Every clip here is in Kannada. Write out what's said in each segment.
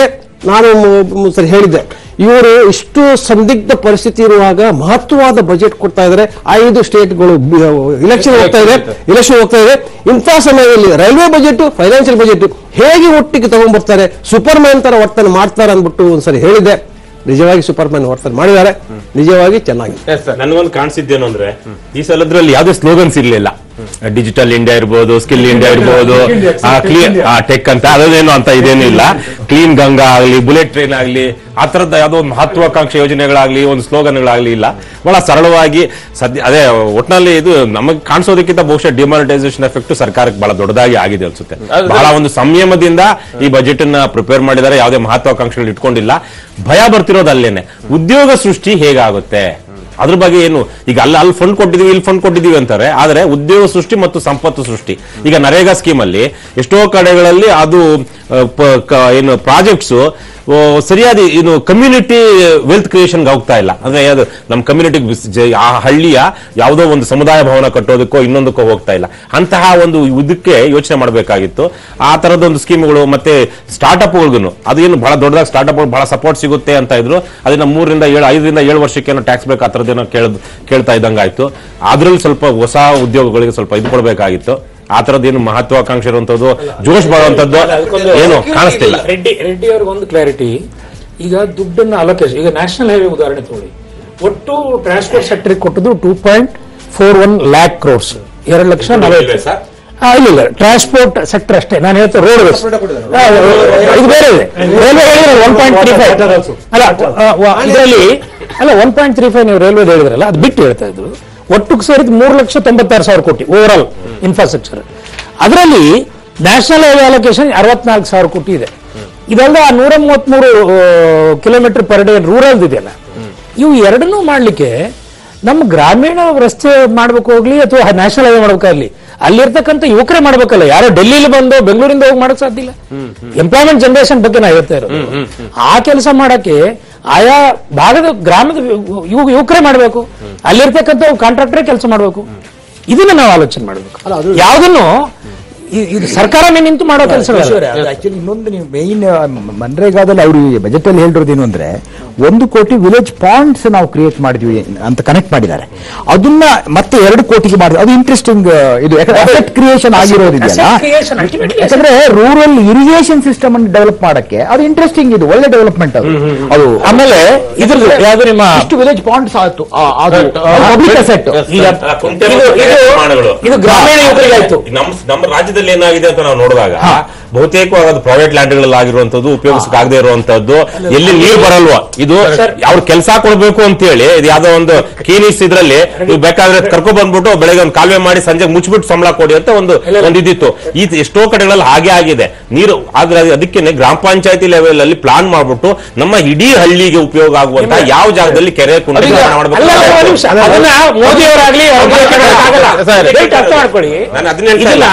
ನಾನು ಸರಿ ಹೇಳಿದ್ದೆ, ಇವರು ಇಷ್ಟು ಸಂದಿಗ್ಧ ಪರಿಸ್ಥಿತಿ ಇರುವಾಗ ಮಹತ್ವವಾದ ಬಜೆಟ್ ಕೊಡ್ತಾ ಇದ್ದಾರೆ. 5 ಸ್ಟೇಟ್ಗಳು ಇಲೆಕ್ಷನ್ ಹೋಗ್ತಾ ಇದೆ. ಇಂಥ ಸಮಯದಲ್ಲಿ ರೈಲ್ವೆ ಬಜೆಟ್, ಫೈನಾನ್ಷಿಯಲ್ ಬಜೆಟ್ ಹೇಗೆ ಒಟ್ಟಿಗೆ ತಗೊಂಡ್ಬರ್ತಾರೆ, ಸೂಪರ್ ಮ್ಯಾನ್ ತರ ವರ್ತನೆ ಮಾಡ್ತಾರೆ ಅಂದ್ಬಿಟ್ಟು ಒಂದ್ಸರಿ ಹೇಳಿದ್ದೆ. ನಿಜವಾಗಿ ಸೂಪರ್ ಮ್ಯಾನ್ ವರ್ತನೆ ಮಾಡಿದ್ದಾರೆ, ನಿಜವಾಗಿ ಚೆನ್ನಾಗಿ. ನನಗೊಂದು ಕಾಣಿಸಿದ್ದೇನು ಅಂದ್ರೆ, ಈ ಸಲದ್ರಲ್ಲಿ ಯಾವುದೇ ಸ್ಲೋಗನ್ಸ್ ಇರ್ಲಿಲ್ಲ. ಡಿಜಿಟಲ್ ಇಂಡಿಯಾ ಇರ್ಬೋದು, ಸ್ಕಿಲ್ ಇಂಡಿಯಾ ಇರ್ಬೋದು, ಟೆಕ್ ಅಂತ ಅದೇನು ಅಂತ ಇದೇನು ಇಲ್ಲ. ಕ್ಲೀನ್ ಗಂಗಾ ಆಗ್ಲಿ, ಬುಲೆಟ್ ಟ್ರೈನ್ ಆಗ್ಲಿ, ಆ ತರದ ಯಾವುದೋ ಒಂದು ಮಹತ್ವಾಕಾಂಕ್ಷೆ ಯೋಜನೆಗಳಾಗ್ಲಿ, ಒಂದು ಸ್ಲೋಗನ್ಗಳಾಗ್ಲಿ ಇಲ್ಲ. ಬಹಳ ಸರಳವಾಗಿ ಅದೇ ಒಟ್ಟಿನಲ್ಲಿ ಇದು ನಮಗೆ ಕಾಣಿಸೋದಕ್ಕಿಂತ ಬಹುಶಃ ಡಿಮಾನಿಟೈಸೇಷನ್ ಎಫೆಕ್ಟ್ ಸರ್ಕಾರಕ್ಕೆ ಬಹಳ ದೊಡ್ಡದಾಗಿ ಆಗಿದೆ ಅನ್ಸುತ್ತೆ. ಬಹಳ ಒಂದು ಸಂಯಮದಿಂದ ಈ ಬಜೆಟ್ ಅನ್ನ ಪ್ರಿಪೇರ್ ಮಾಡಿದ್ದಾರೆ. ಯಾವುದೇ ಮಹತ್ವಾಕಾಂಕ್ಷೆಗಳು ಇಟ್ಕೊಂಡಿಲ್ಲ. ಭಯ ಬರ್ತಿರೋದು ಅಲ್ಲೇನೆ, ಉದ್ಯೋಗ ಸೃಷ್ಟಿ ಹೇಗಾಗುತ್ತೆ ಅದ್ರ ಬಗ್ಗೆ ಏನು. ಈಗ ಅಲ್ಲಿ ಫಂಡ್ ಕೊಟ್ಟಿದೀವಿ, ಇಲ್ಲಿ ಫಂಡ್ ಕೊಟ್ಟಿದೀವಿ ಅಂತಾರೆ, ಆದ್ರೆ ಉದ್ಯೋಗ ಸೃಷ್ಟಿ ಮತ್ತು ಸಂಪತ್ತು ಸೃಷ್ಟಿ. ಈಗ ನರೇಗಾ ಸ್ಕೀಮ್ ಅಲ್ಲಿ ಎಷ್ಟೋ ಕಡೆಗಳಲ್ಲಿ ಅದು ಏನು ಪ್ರಾಜೆಕ್ಟ್ಸ್ ಸರಿಯಾದ ಏನು ಕಮ್ಯುನಿಟಿ ವೆಲ್ತ್ ಕ್ರಿಯೇಷನ್ಗೆ ಹೋಗ್ತಾ ಇಲ್ಲ. ಅಂದ್ರೆ ನಮ್ಮ ಕಮ್ಯುನಿಟಿ ಆ ಹಳ್ಳಿಯ ಯಾವುದೋ ಒಂದು ಸಮುದಾಯ ಭವನ ಕಟ್ಟೋದಕ್ಕೋ ಇನ್ನೊಂದಕ್ಕೋ ಹೋಗ್ತಾ ಇಲ್ಲ. ಅಂತಹ ಒಂದು ಇದಕ್ಕೆ ಯೋಚನೆ ಮಾಡಬೇಕಾಗಿತ್ತು. ಆ ತರದೊಂದು ಸ್ಕೀಮ್ಗಳು ಮತ್ತೆ ಸ್ಟಾರ್ಟ್ಅಪ್ಗಳಿಗೂ ಅದೇನು ಬಹಳ ದೊಡ್ಡದಾಗಿ ಸ್ಟಾರ್ಟ್ಅಪ್ ಬಹಳ ಸಪೋರ್ಟ್ ಸಿಗುತ್ತೆ ಅಂತ ಇದ್ರು. ಅದನ್ನ 3 ರಿಂದ 7 5 ರಿಂದ 7 ವರ್ಷಕ್ಕೆ ಟ್ಯಾಕ್ಸ್ ಬೇಕು ಆ ತರದ್ದೇನೋ ಕೇಳ್ತಾ ಇದ್ದಂಗಾಯ್ತು. ಅದ್ರಲ್ಲಿ ಸ್ವಲ್ಪ ಹೊಸ ಉದ್ಯೋಗಗಳಿಗೆ ಸ್ವಲ್ಪ ಇದು ಕೊಡಬೇಕಾಗಿತ್ತು. ಆ ತರದ್ದೇನು ಮಹತ್ವಾಕಾಂಕ್ಷೆ ಇರುವಂತದ್ದು, ಜೋಶ್ ಬರುವಂತದ್ದು ಏನು ಕಾಣಿಸ್ತಿಲ್ಲ. ರೆಡ್ಡಿ ಅವ್ರಿಗೆ ಒಂದು ಕ್ಲಾರಿಟಿ. ಈಗ ದುಡ್ಡನ್ನ ಅಲೋಕೇಶನ್, ಈಗ ನ್ಯಾಷನಲ್ ಹೈವೇ ಉದಾಹರಣೆ ತಗೊಳ್ಳಿ. ಒಟ್ಟು ಟ್ರಾನ್ಸ್ಪೋರ್ಟ್ ಸೆಕ್ಟರ್ ಕೊಟ್ಟದ್ದು 2.41 lakh crores, 2,40,000. ಇಲ್ಲ ಟ್ರಾನ್ಸ್ಪೋರ್ಟ್ ಸೆಕ್ಟರ್ ಅಷ್ಟೇ ನಾನು ಹೇಳ್ತೇನೆ. ರೋಡ್ವೇಸ್ ಇದು ಬೇರೆ ಇದೆ. ರೈಲ್ವೆ ಹೇಳಿದ್ರೆ 1.35 ಇದರಲ್ಲಿ 1.35 ನೀವು ರೈಲ್ವೆ ಹೇಳಿದ್ರಲ್ಲ, ಅದು ಬಿಟ್ಟು ಹೇಳ್ತಾ ಇದ್ರು. ಒಟ್ಟಿಗೆ ಸೇರಿದ 3,96,000 ಕೋಟಿ ಓವರ್ ಆಲ್ ಇನ್ಫ್ರಾಸ್ಟ್ರಕ್ಚರ್. ಅದರಲ್ಲಿ ನ್ಯಾಷನಲ್ ಹೈವೇ ಅಲೋಕೇಶನ್ 64,000 ಕೋಟಿ ಇದೆ. ಇದೆಲ್ಲ 133 ಕಿಲೋಮೀಟರ್ ಪರ್ ಡೇ ರೂರಲ್ ಇದೆಯಲ್ಲ, ಇವು ಎರಡನ್ನೂ ಮಾಡ್ಲಿಕ್ಕೆ ನಮ್ಮ ಗ್ರಾಮೀಣ ರಸ್ತೆ ಮಾಡ್ಬೇಕು ಹೋಗ್ಲಿ ಅಥವಾ ನ್ಯಾಷನಲ್ ಹೈವೇ ಮಾಡ್ಬೇಕಾಗ್ಲಿ, ಅಲ್ಲಿರ್ತಕ್ಕಂಥ ಯುವಕರೇ ಮಾಡ್ಬೇಕಲ್ಲ. ಯಾರೋ ಡೆಲ್ಲಿಲಿ ಬಂದು ಬೆಂಗಳೂರಿಂದ ಹೋಗಿ ಮಾಡಕ್ ಸಾಧ್ಯ ಇಲ್ಲ. ಎಂಪ್ಲಾಯ್ಮೆಂಟ್ ಜನರೇಷನ್ ಬಗ್ಗೆ ನಾ ಹೇಳ್ತಾ ಇರೋದು. ಆ ಕೆಲಸ ಮಾಡಕ್ಕೆ ಆಯಾ ಭಾಗದ ಗ್ರಾಮದ ಯುವಕರೇ ಮಾಡಬೇಕು, ಅಲ್ಲಿರ್ತಕ್ಕಂಥ ಕಾಂಟ್ರಾಕ್ಟರೇ ಕೆಲಸ ಮಾಡಬೇಕು. ಇದನ್ನ ನಾವು ಆಲೋಚನೆ ಮಾಡಬೇಕು. ಯಾವುದನ್ನು ಇದು ಸರ್ಕಾರನೇ ನಿಂತು ಮಾಡೋ ಕೆಲಸ. ಆಕ್ಚುಲಿ ಇನ್ನೊಂದು ನೀವು ಮೇನ್ ಮನ್ರೇಗಾದಲ್ಲಿ ಅವರು ಬಜೆಟ್ ಅಲ್ಲಿ ಹೇಳಿರೋದೇನು ಅಂದ್ರೆ 1 ಕೋಟಿ ವಿಲೇಜ್ ಪಾಯಿಂಟ್ಸ್ ನಾವು ಕ್ರಿಯೇಟ್ ಮಾಡಿದ್ವಿ ಅಂತ ಕನೆಕ್ಟ್ ಮಾಡಿದ್ದಾರೆ. ಅದನ್ನ ಮತ್ತೆ 2 ಕೋಟಿಗೆ ಮಾಡಿದ್ರು. ಅದು ಇಂಟ್ರೆಸ್ಟಿಂಗ್. ಇದು ಅಸೆಟ್ ಕ್ರಿಯೇಷನ್ ಆಗಿರೋದಿದೆಯಲ್ಲ, ಯಾಕಂದ್ರೆ ರೂರಲ್ ಇರಿಗೇಷನ್ ಸಿಸ್ಟಮ್ ಅನ್ನು ಡೆವಲಪ್ ಮಾಡಕ್ಕೆ ಅದು ಇಂಟ್ರೆಸ್ಟಿಂಗ್. ಇದು ಒಳ್ಳೆ ಡೆವಲಪ್ಮೆಂಟ್ ಅದು. ಆಮೇಲೆ ಇದ್ರದ್ದು ಯಾವ್ದು ನಿಮ್ಮ ಇಷ್ಟು ವಿಲೇಜ್ ಪಾಯಿಂಟ್ಸ್ ಆಯ್ತು, ಪಬ್ಲಿಕ್ ಅಸೆಟ್ ಇದು ಗ್ರಾಮೀಣ ಯುವಕರಿಗೆ ಆಯ್ತು. ನಮ್ಮ ರಾಜ್ಯದಲ್ಲಿ ಏನಾಗಿದೆ ಅಂತ ನಾವು ನೋಡಿದಾಗ ಬಹುತೇಕವಾಗಿ ಅದು ಪ್ರೈವೇಟ್ ಲ್ಯಾಂಡ್ಗಳಲ್ಲಿ ಆಗಿರುವಂತದ್ದು, ಉಪಯೋಗಿಸಕ್ಕಾಗದೇ ಇರುವಂತದ್ದು, ಎಲ್ಲಿ ನೀರು ಬರಲ್ವಾ, ಇದು ಅವ್ರ ಕೆಲಸ ಕೊಡ್ಬೇಕು ಅಂತ ಹೇಳಿ ಇದು ಯಾವ್ದೋ ಒಂದು ಕೀನಿಸ್ ಇದ್ರಲ್ಲಿ ನೀವು ಬೇಕಾದ್ರೆ ಕರ್ಕೊಂಡ್ ಬಂದ್ಬಿಟ್ಟು ಬೆಳಗ್ಗೆ ಒಂದು ಕಾಲುವೆ ಮಾಡಿ ಸಂಜೆ ಮುಚ್ಚಿಬಿಟ್ಟು ಸಂಬಳ ಕೊಡಿ ಅಂತ ಒಂದು ಇದಿತ್ತು. ಈ ಎಷ್ಟೋ ಕಡೆಗಳಲ್ಲಿ ಹಾಗೆ ಆಗಿದೆ ನೀರು. ಆದ್ರೆ ಅದಕ್ಕೆ ಗ್ರಾಮ ಪಂಚಾಯತಿ ಲೆವೆಲ್ ಅಲ್ಲಿ ಪ್ಲಾನ್ ಮಾಡ್ಬಿಟ್ಟು ನಮ್ಮ ಇಡೀ ಹಳ್ಳಿಗೆ ಉಪಯೋಗ ಆಗುವಂತ ಯಾವ ಜಾಗದಲ್ಲಿ ಕೆರೆ ಕುಂಡ ಮಾಡಬೇಕು. ನಾನು ಅದನ್ನ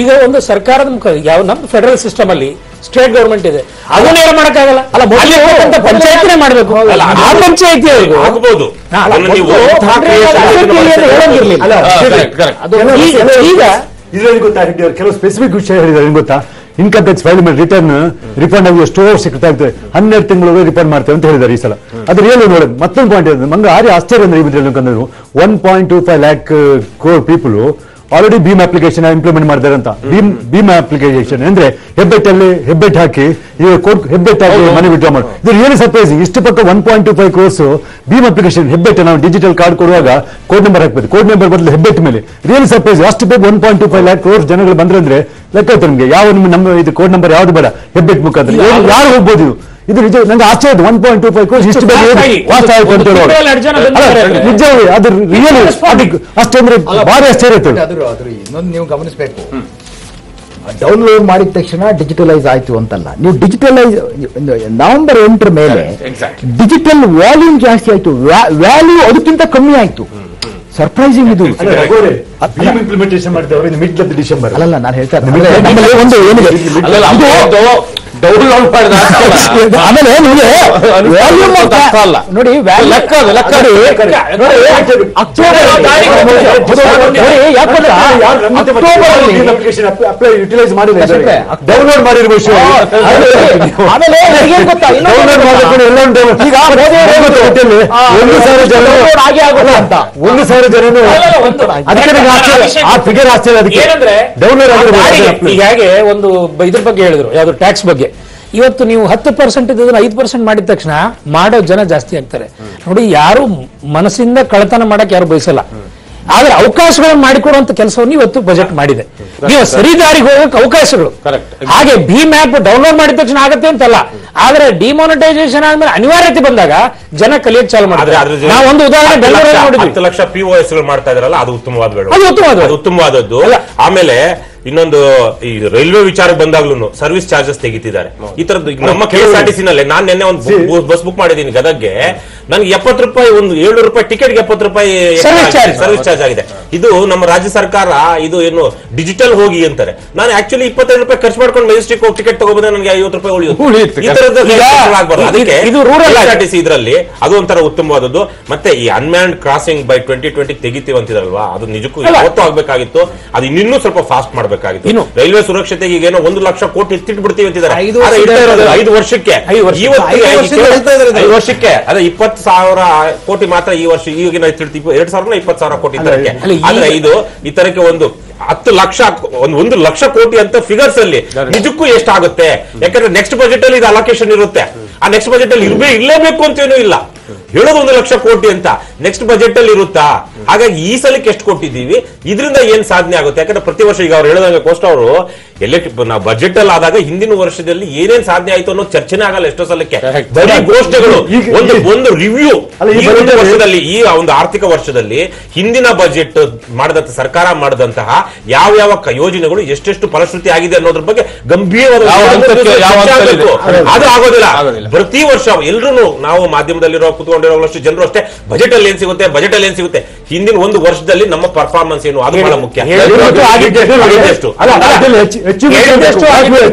ಈಗ ಒಂದು ಸರ್ಕಾರದ ಮುಖ ಯಾವ ನಮ್ಮ ಫೆಡರಲ್ ಸಿಸ್ಟಮ್ ಅಲ್ಲಿ ಸ್ಟೇಟ್ ಗವರ್ಮೆಂಟ್ ಇದೆ, ಅದನ್ನ ಏನು ಮಾಡಕ್ಕಾಗಲ್ಲ. ಪಂಚಾಯತಿನೇ ಮಾಡಬೇಕು. ಆ ಪಂಚಾಯತಿ ಆಗ್ಬಹುದು. ಈಗ ಇದ್ರಲ್ಲಿ ಗೊತ್ತಾ ಕೆಲವು ಸ್ಪೆಸಿಫಿಕ್ ವಿಷಯ ಹೇಳಿದ್ದಾರೆ. ಏನ್ ಗೊತ್ತಾ, ಇನ್ಕಮ್ ಟ್ಯಾಕ್ಸ್ ಫೈಲ್ ಮಾಡಿ ರಿಫಂಡ್ ಆಗಿ ಎಷ್ಟೋ ಸಿಗ್ತಾ ಇರ್ತದೆ. 12 ತಿಂಗಳು ರಿಫಂಡ್ ಮಾಡ್ತೇವೆ ಅಂತ ಹೇಳಿದ್ದಾರೆ ಈ ಸಲ. ಅದು ರಿಯಲ್ ನೋಡಿ ಮತ್ತೊಂದು ಪಾಯಿಂಟ್ ಇದೆ. ಮಂಗ ಆರಿ ಆಶ್ಚರ್ಯ ಅಂದ್ರೆ ಈ 1.25 lakh crore ಪೀಪಲ್ ಆಲ್ರೆಡಿ ಭೀಮ್ ಅಪ್ಲಿಕೇಶನ್ ಇಂಪ್ಲಿಮೆಂಟ್ ಮಾಡಿದ್ದಾರೆ ಅಂತ. ಭೀಮ್ ಅಪ್ಲಿಕೇಶನ್ ಅಂದ್ರೆ ಹೆಬ್ಬೆಟ್ ಹಾಕಿ ಹೆಬ್ಬೆಟ್ ಹಾಕಿ ಮನೆ ವಿಡ್ರಾ ಮಾಡಿ. ಇದು ರಿಯಲಿ ಸರ್ಪ್ರೈಸಿಂಗ್. ಇಷ್ಟು ಪಕ್ಕ 1.25 crores ಭೀಮ್ ಅಪ್ಲಿಕೇಶನ್ ಹೆಬ್ಬೆಟ್. ನಾವು ಡಿಜಿಟಲ್ ಕಾರ್ಡ್ ಕೊಡುವಾಗ ಕೋಡ್ ನಂಬರ್ ಹಾಕ್ಬೇಕು, ಕೋಡ್ ನಂಬರ್ ಬದಲು ಹೆಬ್ಬೆಟ್ ಮೇಲೆ. Really surprise. ಅಷ್ಟು ಬೇಗ 1.25 lakh crores ಜನಗಳು ಬಂದ್ರೆ ಅಂದ್ರೆ ಲೆಕ್ಕ ಆಯ್ತು ನಿಮ್ಗೆ. ಯಾವ ನಮ್ಮ ಇದು ಕೋಡ್ ನಂಬರ್ ಯಾವ್ದು ಬೇಡ, ಹೆಬ್ಬೆಟ್ ಮುಖಾಂತರ ಯಾರು ಹೋಗ್ಬೋದು. ಇದು ನಿಜ ನಂಗೆ ಆಶ್ಚರ್ಯ. 1.25 crores ಇಷ್ಟು ಬೇಗ ವಾಸ ಆಯ್ತು ಅಂತ ನಿಜವೇ. ಅದು ರಿಯಲಿ ಅಷ್ಟೇ ಅಂದ್ರೆ ಭಾರಿ ಆಶ್ಚರ್ಯ ಇತ್ತು. ಇನ್ನೊಂದು ನೀವು ಗಮನಿಸಬೇಕು, ಡೌನ್ಲೋಡ್ ಮಾಡಿದ ತಕ್ಷಣ ಡಿಜಿಟಲೈಸ್ ಆಯ್ತು ಅಂತಲ್ಲ. ನೀವು ಡಿಜಿಟಲೈಸ್ November 8 ಮೇಲೆ ಡಿಜಿಟಲ್ ವಾಲ್ಯೂಮ್ ಜಾಸ್ತಿ ಆಯ್ತು, ವ್ಯಾಲ್ಯೂ ಅದಕ್ಕಿಂತ ಕಮ್ಮಿ ಆಯ್ತು. ಸರ್ಪ್ರೈಸಿಂಗ್ ಇದು. ಇಂಪ್ಲಿಮೆಂಟೇಷನ್ ಮಾಡಿದವರು ಮಿಡ್ ಆಫ್ ಡಿಸೆಂಬರ್. ಅಲ್ಲ ನಾನು ಹೇಳ್ತಾ ಇದ್ದೀನಿ ಒಂದು ಏನಿದೆ ಡೌನ್ಲೋಡ್ ಮಾಡಿದ ಆಮೇಲೆ ನಿಮಗೆ ವಾಲ್ಯೂಮ್ ಅಲ್ಲ ನೋಡಿ ಲೆಕ್ಕ ಅದು, ಲೆಕ್ಕ ನೋಡಿ ಅಕ್ಟೋಬರ್ ಯುಟಿಲೈಸ್ ಮಾಡಿದ್ರೆ ಡೌನ್ಲೋಡ್ ಮಾಡಿರುವ ವಿಷಯ ಆಮೇಲೆ ಏನ್ ಗೊತ್ತಾ ಡೌನ್ಲೋಡ್ ಮಾಡಿಕೊಂಡು ಎಲ್ಲ ಈಗ ಒಂದು ಸಾವಿರ ಜನ ಆಗಿ ಆಗೋಲ್ಲ ಅಂತ 1,000 ಜನನು ಅದಕ್ಕೆ ನನಗೆ ಆಶ್ಚರ್ಯ, ಆ ಫಿಗರ್ ಆಶ್ಚರ್ಯ. ಅದಕ್ಕೆ ಏನಂದ್ರೆ ಡೌನ್ಲೋಡ್ ಆಗಿರ್ಬೋದು. ಈಗ ಹೇಗೆ ಒಂದು ಇದ್ರ ಬಗ್ಗೆ ಹೇಳಿದ್ರು, ಯಾವ್ದು ಟ್ಯಾಕ್ಸ್ ಬಗ್ಗೆ. ಇವತ್ತು ನೀವು 10% ಇದ್ದದನ್ನ 5% ಮಾಡಿದ ತಕ್ಷಣ ಮಾಡೋ ಜನ ಜಾಸ್ತಿ ಆಗ್ತಾರೆ. ನೋಡಿ, ಯಾರು ಮನಸ್ಸಿಂದ ಕಳತನ ಮಾಡಕ್ ಯಾರು ಬಯಸಲ್ಲ, ಆದ್ರೆ ಅವಕಾಶಗಳನ್ನು ಮಾಡಿಕೊಡುವಂತ ಕೆಲಸವನ್ನು ಇವತ್ತು ಬಜೆಟ್ ಮಾಡಿದೆ. ನೀವು ಸರಿದಾರಿಗೆ ಹೋಗಕ್ಕೆ ಅವಕಾಶಗಳು. ಹಾಗೆ ಭೀಮ್ ಆಪ್ ಡೌನ್ಲೋಡ್ ಮಾಡಿದ ತಕ್ಷಣ ಆಗತ್ತೆ ಅಂತಲ್ಲ, ಆದ್ರೆ ಡಿಮಾನಿಟೈಸೇಷನ್ ಆದ್ಮೇಲೆ ಅನಿವಾರ್ಯತೆ ಬಂದಾಗ ಜನ ಕಲಿಯಕ್ಕೆ ಚಾಲು ಮಾಡಿದ್ರೆ. ನಾವು ಒಂದು ಉದಾಹರಣೆ ಬೆಂಗಳೂರಲ್ಲಿ ನೋಡಿದ್ವಿ, 10 ಲಕ್ಷ POS ಗಳು ಮಾಡ್ತಾ ಇದ್ರಲ್ಲ, ಅದು ಉತ್ತಮವಾದ ಅದು ಉತ್ತಮವಾದದ್ದು. ಆಮೇಲೆ ಇನ್ನೊಂದು ಈ ರೈಲ್ವೆ ವಿಚಾರಕ್ಕೆ ಬಂದಾಗ್ಲೂ ಸರ್ವಿಸ್ ಚಾರ್ಜಸ್ ತೆಗಿತಿದ್ದಾರೆ. ಈ ತರದ್ದು ನಮ್ಮ KSRTC ನಲ್ಲಿ ನಾನು ನಿನ್ನೆ ಒಂದು ಬಸ್ ಬುಕ್ ಮಾಡಿದ್ದೀನಿ ಗದಗ್ಗೆ. ನನಗೆ 70 ರೂಪಾಯಿ, ಒಂದು 700 ರೂಪಾಯಿ ಟಿಕೆಟ್ಗೆ 70 ರೂಪಾಯಿ ಸರ್ವಿಸ್ ಚಾರ್ಜ್ ಆಗಿದೆ. ಇದು ನಮ್ಮ ರಾಜ್ಯ ಸರ್ಕಾರ ಇದು ಏನು ಡಿಜಿಟಲ್ ಹೋಗಿ ಅಂತಾರೆ. ನಾನು ಆಕ್ಚುಲಿ 25 ರೂಪಾಯಿ ಖರ್ಚು ಮಾಡ್ಕೊಂಡು ಮೆಜೆಸ್ಟಿಕ್ ಹೋಗಿ ಟಿಕೆಟ್ ತಗೋಬೋದ್ರೆ ನನಗೆ 50 ರೂಪಾಯಿ ಉಳಿಯುತ್ತೆ. ಈ ತರದ್ದು ಅದಕ್ಕೆ ಇದು ರೂರಲ್ KSRTC ಇದರಲ್ಲಿ ಅದು ಒಂಥರ ಉತ್ತಮವಾದದ್ದು. ಮತ್ತೆ ಈ ಅನ್ಮ್ಯಾನ್ಡ್ ಕ್ರಾಸಿಂಗ್ ಬೈ 2020 ತೆಗಿತೀವಿ ಅಂತಿದಾರಲ್ವಾ, ಅದು ನಿಜಕ್ಕೂ ಇವತ್ತು ಆಗ್ಬೇಕಾಗಿತ್ತು. ಅದು ಇನ್ನೂ ಸ್ವಲ್ಪ ಫಾಸ್ಟ್ ಮಾಡಬೇಕಾಗಿತ್ತು. ರೈಲ್ವೆ ಸುರಕ್ಷತೆಗೆ ಈಗೇನೋ 1 ಲಕ್ಷ ಕೋಟಿ ಎತ್ತಿಟ್ಬಿಡ್ತೀವಿ ಅಂತಿದ್ದಾರೆ. 5 ವರ್ಷಕ್ಕೆ, 5 ವರ್ಷಕ್ಕೆ ಅದೇ 20,000 ಕೋಟಿ ಮಾತ್ರ ಈ ವರ್ಷ. ಈಗಿನ 2,000 20,000 ಕೋಟಿ ತರಕ್ಕೆ. ಆದ್ರೆ ಇದು ಈ ತರಕ್ಕೆ ಒಂದು 10 ಲಕ್ಷ, 1 ಲಕ್ಷ ಕೋಟಿ ಅಂತ ಫಿಗರ್ಸ್ ಅಲ್ಲಿ ನಿಜಕ್ಕೂ ಎಷ್ಟಾಗುತ್ತೆ? ಯಾಕಂದ್ರೆ ನೆಕ್ಸ್ಟ್ ಬಜೆಟ್ ಅಲ್ಲಿ ಇದು ಅಲೋಕೇಶನ್ ಇರುತ್ತೆ. ಆ ನೆಕ್ಸ್ಟ್ ಬಜೆಟ್ ಅಲ್ಲಿ ಇರಲೇಬೇಕು ಅಂತೇನೂ ಇಲ್ಲ. ಹೇಳೋದು 1 ಲಕ್ಷ ಕೋಟಿ ಅಂತ ನೆಕ್ಸ್ಟ್ ಬಜೆಟ್ ಅಲ್ಲಿ ಇರುತ್ತಾ? ಹಾಗಾಗಿ ಈ ಸಲಕ್ಕೆ ಎಷ್ಟು ಕೊಟ್ಟಿದ್ದೀವಿ, ಇದರಿಂದ ಏನ್ ಸಾಧನೆ ಆಗುತ್ತೆ? ಯಾಕಂದ್ರೆ ಪ್ರತಿ ವರ್ಷ ಈಗ ಅವ್ರು ಹೇಳೋದಂಗೆ ಕೋಸ್ಟ್ ಅವರು ನಾವು ಬಜೆಟ್ ಅಲ್ಲಿ ಆದಾಗ ಹಿಂದಿನ ವರ್ಷದಲ್ಲಿ ಏನೇನ್ ಸಾಧನೆ ಆಯ್ತು ಅನ್ನೋ ಚರ್ಚೆನೇ ಆಗಲ್ಲ ಎಷ್ಟೋ ಸಲಕ್ಕೆ. ಬರೀ ಘೋಷಣೆಗಳು, ಒಂದು ರಿವ್ಯೂ. ವರ್ಷದಲ್ಲಿ ಈ ಒಂದು ಆರ್ಥಿಕ ವರ್ಷದಲ್ಲಿ ಹಿಂದಿನ ಬಜೆಟ್ ಮಾಡಿದಂತ ಸರ್ಕಾರ ಮಾಡಿದಂತಹ ಯಾವ ಯೋಜನೆಗಳು ಎಷ್ಟೆಷ್ಟು ಫಲಶ್ರುತಿ ಆಗಿದೆ ಅನ್ನೋದ್ರ ಬಗ್ಗೆ ಗಂಭೀರವಾದ ಅದು ಆಗೋದಿಲ್ಲ. ಪ್ರತಿ ವರ್ಷ ಎಲ್ರು ನಾವು ಮಾಧ್ಯಮದಲ್ಲಿರೋ ಕುತ್ಕೊಂಡಿರೋಷ್ಟು ಜನರು ಅಷ್ಟೇ ಬಜೆಟ್ ಅಲ್ಲಿ ಏನ್ ಸಿಗುತ್ತೆ ಹಿಂದಿನ ಒಂದು ವರ್ಷದಲ್ಲಿ ನಮ್ಮ ಪರ್ಫಾರ್ಮೆನ್ಸ್ ಏನು, ಅದು ಬಹಳ ಮುಖ್ಯ.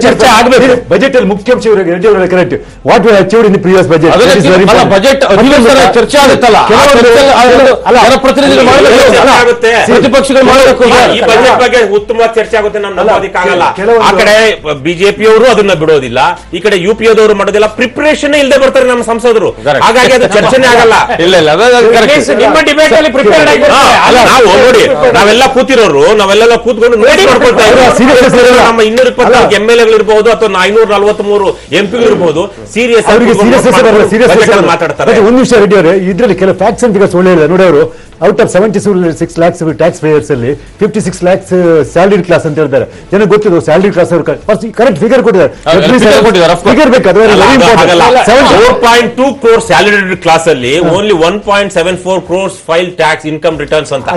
ಚರ್ಚೆ ಆಗಬೇಕು. ಬಜೆಟ್ ಅಲ್ಲಿ ಮುಖ್ಯಾಂಶ correct. What we achieved in the previous budget. Budget ಚರ್ಚೆ ಆಗುತ್ತಲ್ಲ, ಜನಪ್ರತಿನಿಧಿಗಳು ಮಾಡಬೇಕು, ಪ್ರತಿಪಕ್ಷಗಳು ಮಾಡಬೇಕು. ಈ ಬಜೆಟ್ ಬಗ್ಗೆ ಉತ್ತಮವಾದ ಚರ್ಚೆ ಆಗುತ್ತೆ, ನಾವು ನಂಬೋದಕ್ಕಾಗಲ್ಲ. ಆ ಕಡೆ ಬಿಜೆಪಿಯವರು ಅದನ್ನ ಬಿಡೋದಿಲ್ಲ, ಈ ಕಡೆ UPAದವರು ಮಾಡೋದಿಲ್ಲ. ಪ್ರಿಪರೇಷನ್ ಇಲ್ಲದೆ ಬರ್ತಾರೆ ನಮ್ಮ ಸಂಸದರು. ಹಾಗಾಗಿ ಅದು ಚರ್ಚೆನೇ ಆಗಲ್ಲ. ನಿಮ್ಮ ಡಿಬೇಟ್ ಅಲ್ಲಿ ಪ್ರಿಪೇರ್ಡ್ ಆಗಿ ನಾವು ನೋಡಿ, ನಾವೆಲ್ಲ ಕೂತಿರೋರು ನಾವೆಲ್ಲ ಕೂತ್ಕೊಂಡು ನೋಡಿ ಮಾಡ್ಕೊಳ್ತಾ ಇದ್ದೀವಿ. ನಮ್ಮ 224 MLAಗಳು ಇರಬಹುದು ಅಥವಾ 543 MP ಇರಬಹುದು. ಸೀರಿಯಸ್ ಮಾತಾಡ್ತಾರೆ. ಒಂದು ನಿಮಿಷ ರೆಡ್ಡಿ ಅವರೇ, ಇದ್ರಲ್ಲಿ ಕೆಲವು ಫ್ಯಾಕ್ಟ್ಸ್ ಅಂತ ಒಳ್ಳೆ ನೋಡಿ. ಅವರು out of 76 lakhs tax payers ಅಲ್ಲಿ 56 lakhs ಸ್ಯಾಲರಿ ಕ್ಲಾಸ್ ಅಂತ ಹೇಳ್ತಾರೆ. ಜನಕ್ಕೆ ಗೊತ್ತಿದೆ ಸ್ಯಾಲರಿ ಕ್ಲಾಸ್ ಅವರು ಕರೆಕ್ಟ್ ಫಿಗರ್ ಕೊಟ್ಟಿದ್ದಾರೆ. ಫಿಗರ್ ಬೇಕಾದ್ರೆ 4.2 crore ಸ್ಯಾಲರಿ ಕ್ಲಾಸ್ ಅಲ್ಲಿ only 1.74 crores file tax income returns ಅಂತ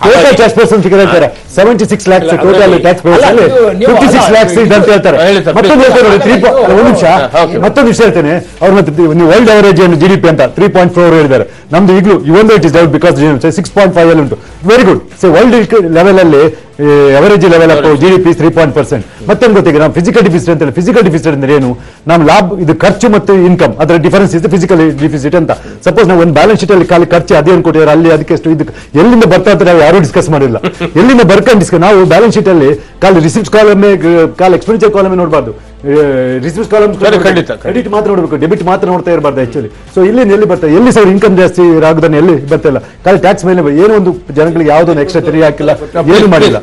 ಟೋಟಲ್ ಟ್ಯಾಕ್ಸ್ ಪೇಯರ್ಸ್ ಫಿಗರ್ ಹೇಳ್ತಾರೆ. 76 lakhs ಟೋಟಲ್ ಟ್ಯಾಕ್ಸ್ ಪೇಯರ್ಸ್ ಅಲ್ಲಿ 56 lakhs ಇದೆ ಅಂತ ಹೇಳ್ತಾರೆ. ಮತ್ತೊಂದು ವಿಷಯ ಹೇಳ್ತೇನೆ. ಅವ್ರು ಮತ್ತೆ ನೀವು ವರ್ಲ್ಡ್ ಅವರೇಜ್ GDP ಅಂತ 3.4 ಹೇಳಿದ್ದಾರೆ. ನಮ್ದು ಈಗಲೂ ಇವನ್ ಇಟ್ ಇಸ್ ಡೌಟ್ ಬಿಕಾಸ್ 6.5 ಅಲ್ಲಿ ಉಂಟು. Very good. So world level ಅಲ್ಲಿ ಅವರೇಜ್ ಲೆವೆಲ್ ಆಫ್ GDP 3%. ಮತ್ತೊಂದು ಗೊತ್ತಿಗೆ ನಾವು ಫಿಸಿಕಲ್ ಡಿಫಿಸಿಟ್ ಅಂತ. ಫಿಸಿಕಲ್ ಡಿಫಿಸಿಟ್ ಅಂದ್ರೆ ಏನು? ನಮ್ಮ ಲಾಭ ಇದು ಖರ್ಚು ಮತ್ತು ಇನ್ಕಮ್ ಅದರ ಡಿಫರೆನ್ಸ್ ಇದೆ ಫಿಸಿಕಲ್ ಡಿಫಿಸಿಟ್ ಅಂತ. ಸಪೋಸ್ ನಾವು ಒಂದು ಬ್ಯಾಲೆನ್ಸ್ ಶೀಟ್ ಅಲ್ಲಿ ಖಾಲಿ ಖರ್ಚು ಅದೇನು ಕೊಟ್ಟಿದ್ದಾರೆ ಅಲ್ಲಿ ಅದಕ್ಕೆ ಎಷ್ಟು ಇದು ಎಲ್ಲಿಂದ ಬರ್ತಾ ಅಂತ ನಾವು ಯಾರು ಡಿಸ್ಕಸ್ ಮಾಡಿಲ್ಲ. ಎಲ್ಲಿಂದ ಬರ್ಕೊಂಡು ನಾವು ಬ್ಯಾಲೆನ್ಸ್ ಶೀಟ್ ಅಲ್ಲಿ ಖಾಲಿ ರಿಸಿಪ್ಟ್ ಕಾಲಮ್ ಖಾಲಿ ಎಕ್ಸ್ಪೆಂಡಿಚರ್ ಕಾಲಮ್ ನೋಡಬಾರ್ದು. ರಿಸಿಪ್ಟ್ ಕಾಲಮ್ ಕ್ರೆಡಿಟ್ ಮಾತ್ರ ನೋಡಬೇಕು, ಡೆಬಿಟ್ ಮಾತ್ರ ನೋಡ್ತಾ ಇರಬಾರ್ದು ಆಕ್ಚುಲಿ. ಸೊ ಎಲ್ಲಿ ಬರ್ತಾರೆ, ಎಲ್ಲಿ ಸರ್ ಇನ್ಕಮ್ ಜಾಸ್ತಿ ರಾಗದಾನೆ ಎಲ್ಲಿ ಬರ್ತಾ ಇಲ್ಲ. ಖಾಲಿ ಟ್ಯಾಕ್ಸ್ ಮೇಲೆ ಏನೋ ಒಂದು ಜನಗಳಿಗೆ ಯಾವುದೊಂದು ಎಕ್ಸ್ಟ್ರಾ ತೆರಿಗೆ ಹಾಕಿಲ್ಲ, ಏನು ಮಾಡಿಲ್ಲ.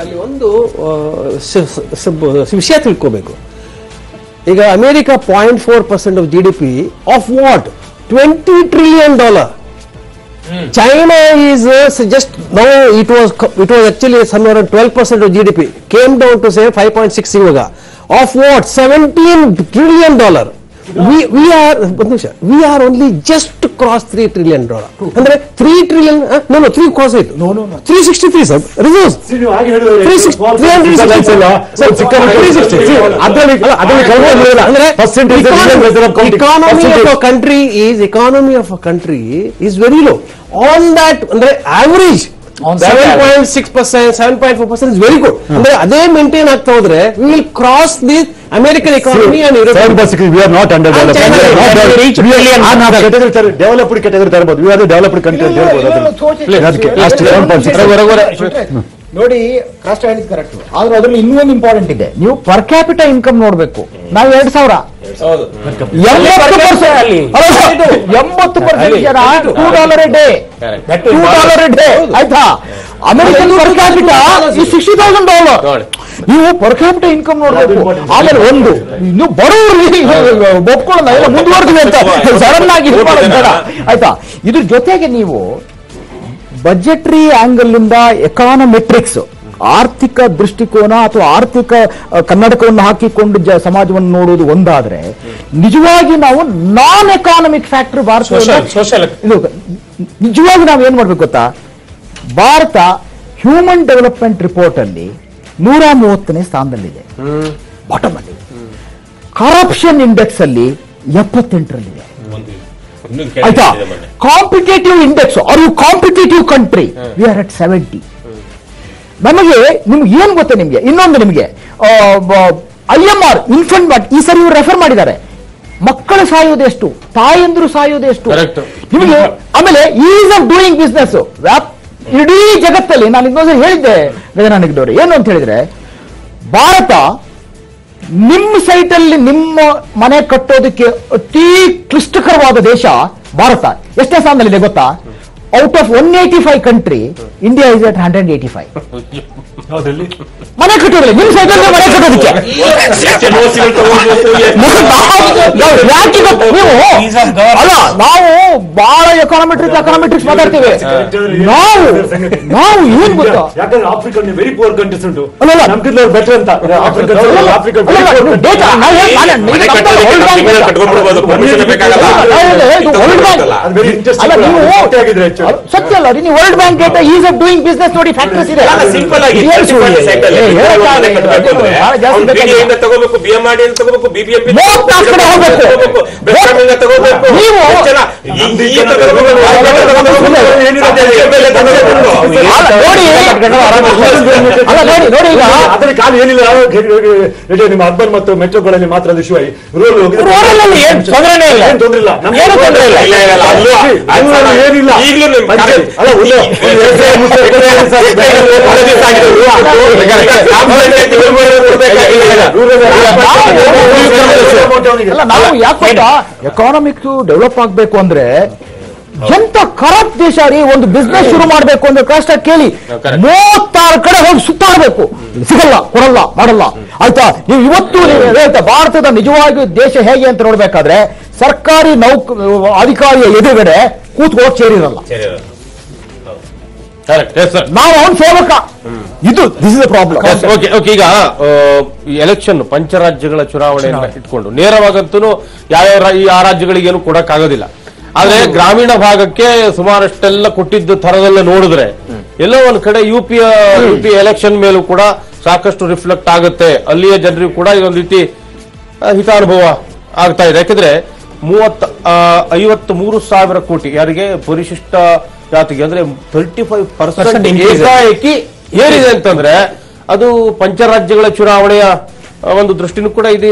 ಅಲ್ಲಿ ಒಂದು ವಿಷಯ ತಿಳ್ಕೋಬೇಕು. ಈಗ America 0.4% of GDP of what? $20 trillion. China is just now it was actually somewhere around 12% of GDP, came down to say 5.6 ivaga. Of what? $17 trillion. We are only just to cross $3 trillion. ಅಂದ್ರೆ 3 trillion, no 3 cross it. No 363 sir reserves. 363 economy of a country is very low. On that, ಅಂದ್ರೆ average 7.6%, 7.4% is very good. ಅಂದ್ರೆ ಅದೇ ಮೇಂಟೈನ್ ಆಗ್ತಾ ಹೋದ್ರೆ we will cross the American economy and European. we are not underdeveloped. Developed category ತರಬಹುದು. we are the developed country ಅಂತ ಹೇಳ್ಬೋದು ಅದಕ್ಕೆ. ನೋಡಿ ಕಷ್ಟ ಹೇಳಿದ್ ಕರೆಕ್ಟ್, ಆದ್ರೆ ಅದ್ರಲ್ಲಿ ಇನ್ನೊಂದು ಇಂಪಾರ್ಟೆಂಟ್ ಇದೆ. ನೀವು ಪರ್ ಕ್ಯಾಪಿಟಲ್ ಇನ್ಕಮ್ ನೋಡ್ಬೇಕು. ನಾವು 2,000 80% ಜನ $2 a day ಆಯ್ತಾ. American per capital $60,000. ನೀವು ಪರ್ ಕ್ಯಾಪಿಟಲ್ ಇನ್ಕಮ್ ನೋಡ್ಬೇಕು. ಆಮೇಲೆ ಒಂದು ನೀವು ಬಡವರು ಒಪ್ಕೊಳ್ಳೋಣ ಎಲ್ಲ ಮುಂದುವರೆದಿದೆ ಅಂತ ಸಡನ್ ಆಗಿ ಆಯ್ತಾ. ಇದ್ರ ಜೊತೆಗೆ ನೀವು ಬಜೆಟರಿ ಆಂಗಲ್ ಇಂದ ಎಕಾನಮೆಟ್ರಿಕ್ಸ್, ಆರ್ಥಿಕ ದೃಷ್ಟಿಕೋನ ಅಥವಾ ಆರ್ಥಿಕ ಕನ್ನಡಕವನ್ನು ಹಾಕಿಕೊಂಡು ಸಮಾಜವನ್ನು ನೋಡುವುದು ಒಂದಾದ್ರೆ, ನಿಜವಾಗಿ ನಾವು ನಾನ್ ಎಕಾನಮಿಕ್ ಫ್ಯಾಕ್ಟರ್ ಭಾರತ ನಿಜವಾಗಿ ನಾವು ಏನ್ ಮಾಡ್ಬೇಕು ಗೊತ್ತಾ? ಭಾರತ ಹ್ಯೂಮನ್ ಡೆವಲಪ್ಮೆಂಟ್ ರಿಪೋರ್ಟ್ ಅಲ್ಲಿ 130ನೇ ಸ್ಥಾನದಲ್ಲಿದೆ, ಬಾಟಮ್ ಅಲ್ಲಿ. ಕರಪ್ಷನ್ ಇಂಡೆಕ್ಸ್ ಅಲ್ಲಿ 78ರಲ್ಲಿದೆ ಆಯ್ತಾ. Competitive index, are you competitive country, we are at 70. ನಮಗೆ ನಿಮ್ಗೆ ಏನ್ ಗೊತ್ತೆ, ನಿಮ್ಗೆ ಇನ್ನೊಂದು, ನಿಮಗೆ IMR ಇನ್ಫೆಂಟ್ ಈ ಸರಿ ಇವರು ರೆಫರ್ ಮಾಡಿದ್ದಾರೆ. ಮಕ್ಕಳು ಸಾಯೋದೆಷ್ಟು, ತಾಯಂದ್ರು ಸಾಯೋದೆಷ್ಟು ನಿಮಗೆ. ಆಮೇಲೆ ಈಸ್ ಆಫ್ ಡೂಯಿಂಗ್ ಬಿಸ್ನೆಸ್ ಇಡೀ ಜಗತ್ತಲ್ಲಿ, ನಾನು ಇನ್ನೊಂದು ಹೇಳಿದ್ದೆ ಗಜನಾನಗದವರು, ಏನು ಅಂತ ಹೇಳಿದ್ರೆ, ಭಾರತ ನಿಮ್ಮ ಸೈಟ್ ಅಲ್ಲಿ ನಿಮ್ಮ ಮನೆ ಕಟ್ಟೋದಕ್ಕೆ ಅತಿ ಕ್ಲಿಷ್ಟಕರವಾದ ದೇಶ ಭಾರತ. ಎಷ್ಟೇ ಸ್ಥಾನದಲ್ಲಿದೆ ಗೊತ್ತಾ? Out of 185 country, India is at 185. ಮನೆ ಕಟ್ಟೋದಿಲ್ಲ ನಿಮ್ಮ ಸೈಟ್ ಅಲ್ಲಿ, ಮನೆ ಕಟ್ಟೋದಕ್ಕೆ ಅಲ್ಲ. ನಾವು ಬಹಳ ಎಕಾನಮೆಟ್ರಿಕ್ಸ್ ಮಾತಾಡ್ತೇವೆ. ನಾವು ಏನ್ ಗೊತ್ತಾ, ಯಾಕಂದ್ರೆ ಆಫ್ರಿಕನ್ ವೆರಿ ಪುವರ್ ಕಂಟ್ರೀಸ್ ಉಂಟು, ನಮ್ಗಿಂತ ಬೆಟರ್ ಅಂತ. ಸತ್ಯ ಅಲ್ಲ, ನೀವು world bank data is of doing business ನೋಡಿ, ಫ್ಯಾಕ್ಟರ್ಸ್ ಇದೆ. ತಗೋಬೇಕು, BMRD ತಗೋಬೇಕು, BBMP ನಿಮ್ಮ ಅರ್ಬನ್ ಮತ್ತು ಮೆಟ್ರೋಗಳಲ್ಲಿ ಮಾತ್ರ ಅದು ಇಶ್ಯೂ ಆಗಿ ನಾವು ಯಾಕೆ ಎಕಾನಮಿಕ್ ಡೆವಲಪ್ ಆಗ್ಬೇಕು ಅಂದ್ರೆ, ಎಂತ ಕರಪ್ಟ್ ದೇಶ ರೀ. ಒಂದು ಬಿಸ್ನೆಸ್ ಶುರು ಮಾಡ್ಬೇಕು ಅಂದ್ರೆ ಕಷ್ಟ ಕೇಳಿ 36 ಕಡೆ ಹೋಗಿ ಸುತ್ತಾಡಬೇಕು, ಸಿಗಲ್ಲ, ಕೊಡಲ್ಲ, ಮಾಡಲ್ಲ ಆಯ್ತಾ. ನೀವು ಇವತ್ತು ಹೇಳ್ತಾ ಭಾರತದ ನಿಜವಾಗಿ ದೇಶ ಹೇಗೆ ಅಂತ ನೋಡ್ಬೇಕಾದ್ರೆ, ಸರ್ಕಾರಿ ಅಧಿಕಾರಿಯ ಎದುರುಗಡೆ ಕೂತ್ಕೊಳ್ಳೋಕೆ ಸೇರಿರಲ್ಲ, ನಾವು ಅವನ್ ಸೇವಕ. This is problem. ಈಗ ಎಲೆಕ್ಷನ್ ಪಂಚರಾಜ್ಯಗಳ ಚುನಾವಣೆಯನ್ನು ಇಟ್ಕೊಂಡು ನೇರವಾಗಂತೂ ಯಾವ್ಯಾವ ಆ ರಾಜ್ಯಗಳಿಗೆ ಏನು ಕೊಡಕ್ಕಾಗೋದಿಲ್ಲ. ಆದ್ರೆ ಗ್ರಾಮೀಣ ಭಾಗಕ್ಕೆ ಸುಮಾರಷ್ಟೆಲ್ಲ ಕೊಟ್ಟಿದ್ದ ತರದೆಲ್ಲ ನೋಡಿದ್ರೆ ಎಲ್ಲೋ ಒಂದ್ ಕಡೆ ಯುಪಿ ಎಲೆಕ್ಷನ್ ಮೇಲೂ ಕೂಡ ಸಾಕಷ್ಟು ರಿಫ್ಲೆಕ್ಟ್ ಆಗುತ್ತೆ. ಅಲ್ಲಿಯ ಜನರಿಗೂ ಕೂಡ ಇದೊಂದು ರೀತಿ ಹಿತಾನುಭವ ಆಗ್ತಾ ಇದೆ. ಯಾಕಂದ್ರೆ 53,000 ಕೋಟಿ ಯಾರಿಗೆ ಪರಿಶಿಷ್ಟ ಜಾತಿಗೆ ಅಂದ್ರೆ 35% ಏಕಾಏಕಿ ಏರಿದೆ ಅಂತಂದ್ರೆ, ಅದು ಪಂಚರಾಜ್ಯಗಳ ಚುನಾವಣೆಯ ಒಂದು ದೃಷ್ಟಿನೂ ಕೂಡ ಇದು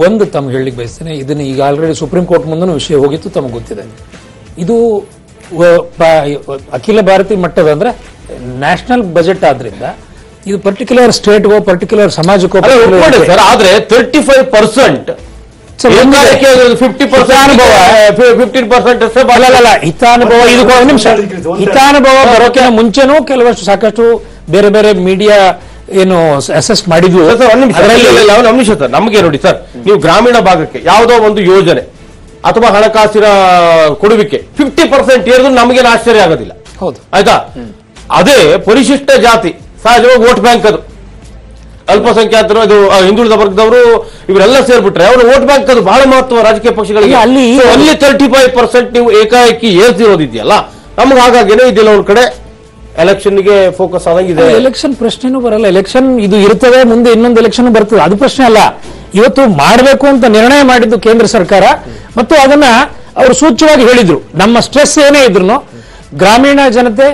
ಒಂದು ತಮ್ಗೆ ಹೇಳಲಿಕ್ಕೆ ಬಯಸ್ತೇನೆ. ಇದನ್ನ ಈಗ ಆಲ್ರೆಡಿ ಸುಪ್ರೀಂ ಕೋರ್ಟ್ ಮುಂದೂ ವಿಷಯ ಹೋಗಿತ್ತು, ತಮಗೆ ಗೊತ್ತಿದೆ. ಇದು ಅಖಿಲ ಭಾರತೀಯ ಮಟ್ಟದ ಅಂದ್ರೆ ನ್ಯಾಷನಲ್ ಬಜೆಟ್ ಆದ್ರಿಂದ ಇದು ಪರ್ಟಿಕ್ಯುಲರ್ ಸ್ಟೇಟ್ಗೋ ಪರ್ಟಿಕ್ಯುಲರ್ ಸಮಾಜಕ್ಕೋ ಸರ್. ಆದ್ರೆ 35% 50% ಹಿತಾನುಭವ. ಹಿತಾನುಭವ ಬರೋಕಿನ ಮುಂಚೆನೂ ಕೆಲವಷ್ಟು ಸಾಕಷ್ಟು ಬೇರೆ ಬೇರೆ ಮೀಡಿಯಾ ಏನು ಅಸೆಸ್ ಮಾಡಿದ್ವು. ನಮಗೆ ನೋಡಿ ಸರ್, ನೀವು ಗ್ರಾಮೀಣ ಭಾಗಕ್ಕೆ ಯಾವುದೋ ಒಂದು ಯೋಜನೆ ಅಥವಾ ಹಣಕಾಸಿನ ಕೊಡುವಿಕೆ 50% ಏರಿದ್ರು ನಮಗೇನು ಆಶ್ಚರ್ಯ ಆಗೋದಿಲ್ಲ. ಹೌದು, ಆಯ್ತಾ. ಅದೇ ಪರಿಶಿಷ್ಟ ಜಾತಿ ಸಹಜವಾಗಿ ವೋಟ್ ಬ್ಯಾಂಕ್, ಅದು ಅಲ್ಪಸಂಖ್ಯಾತರು, ಅದು ಹಿಂದುಳಿದ ವರ್ಗದವರು, ಇವರೆಲ್ಲ ಸೇರ್ಬಿಟ್ರೆ ಅವರು ವೋಟ್ ಬ್ಯಾಂಕ್, ಅದು ಬಹಳ ಮಹತ್ವ ರಾಜಕೀಯ ಪಕ್ಷಗಳಿಗೆ. ಅಲ್ಲಿ 35% ನೀವು ಏಕಾಏಕಿ ಏರ್ಸಿರೋದಿದೆಯಲ್ಲ, ನಮ್ಗೆ ಹಾಗಾಗೇನೆ ಇದಿಲ್ಲ ಒಂದ್ ಕಡೆ ಎಲೆಕ್ಷನ್ಗೆ ಫೋಕಸ್ ಆದಂಗಿದೆ. ಎಲೆಕ್ಷನ್ ಪ್ರಶ್ನೆನೂ ಬರಲ್ಲ. ಎಲೆಕ್ಷನ್ ಇದು ಇರ್ತದೆ, ಮುಂದೆ ಇನ್ನೊಂದು ಎಲೆಕ್ಷನ್ ಬರ್ತದೆ, ಅದು ಪ್ರಶ್ನೆ ಅಲ್ಲ. ಇವತ್ತು ಮಾಡಬೇಕು ಅಂತ ನಿರ್ಣಯ ಮಾಡಿದ್ದು ಕೇಂದ್ರ ಸರ್ಕಾರ, ಮತ್ತು ಅದನ್ನ ಅವರು ಸೂಚ್ಯವಾಗಿ ಹೇಳಿದ್ರು. ನಮ್ಮ ಸ್ಟ್ರೆಸ್ ಏನೇ ಇದ್ರು ಗ್ರಾಮೀಣ ಜನತೆ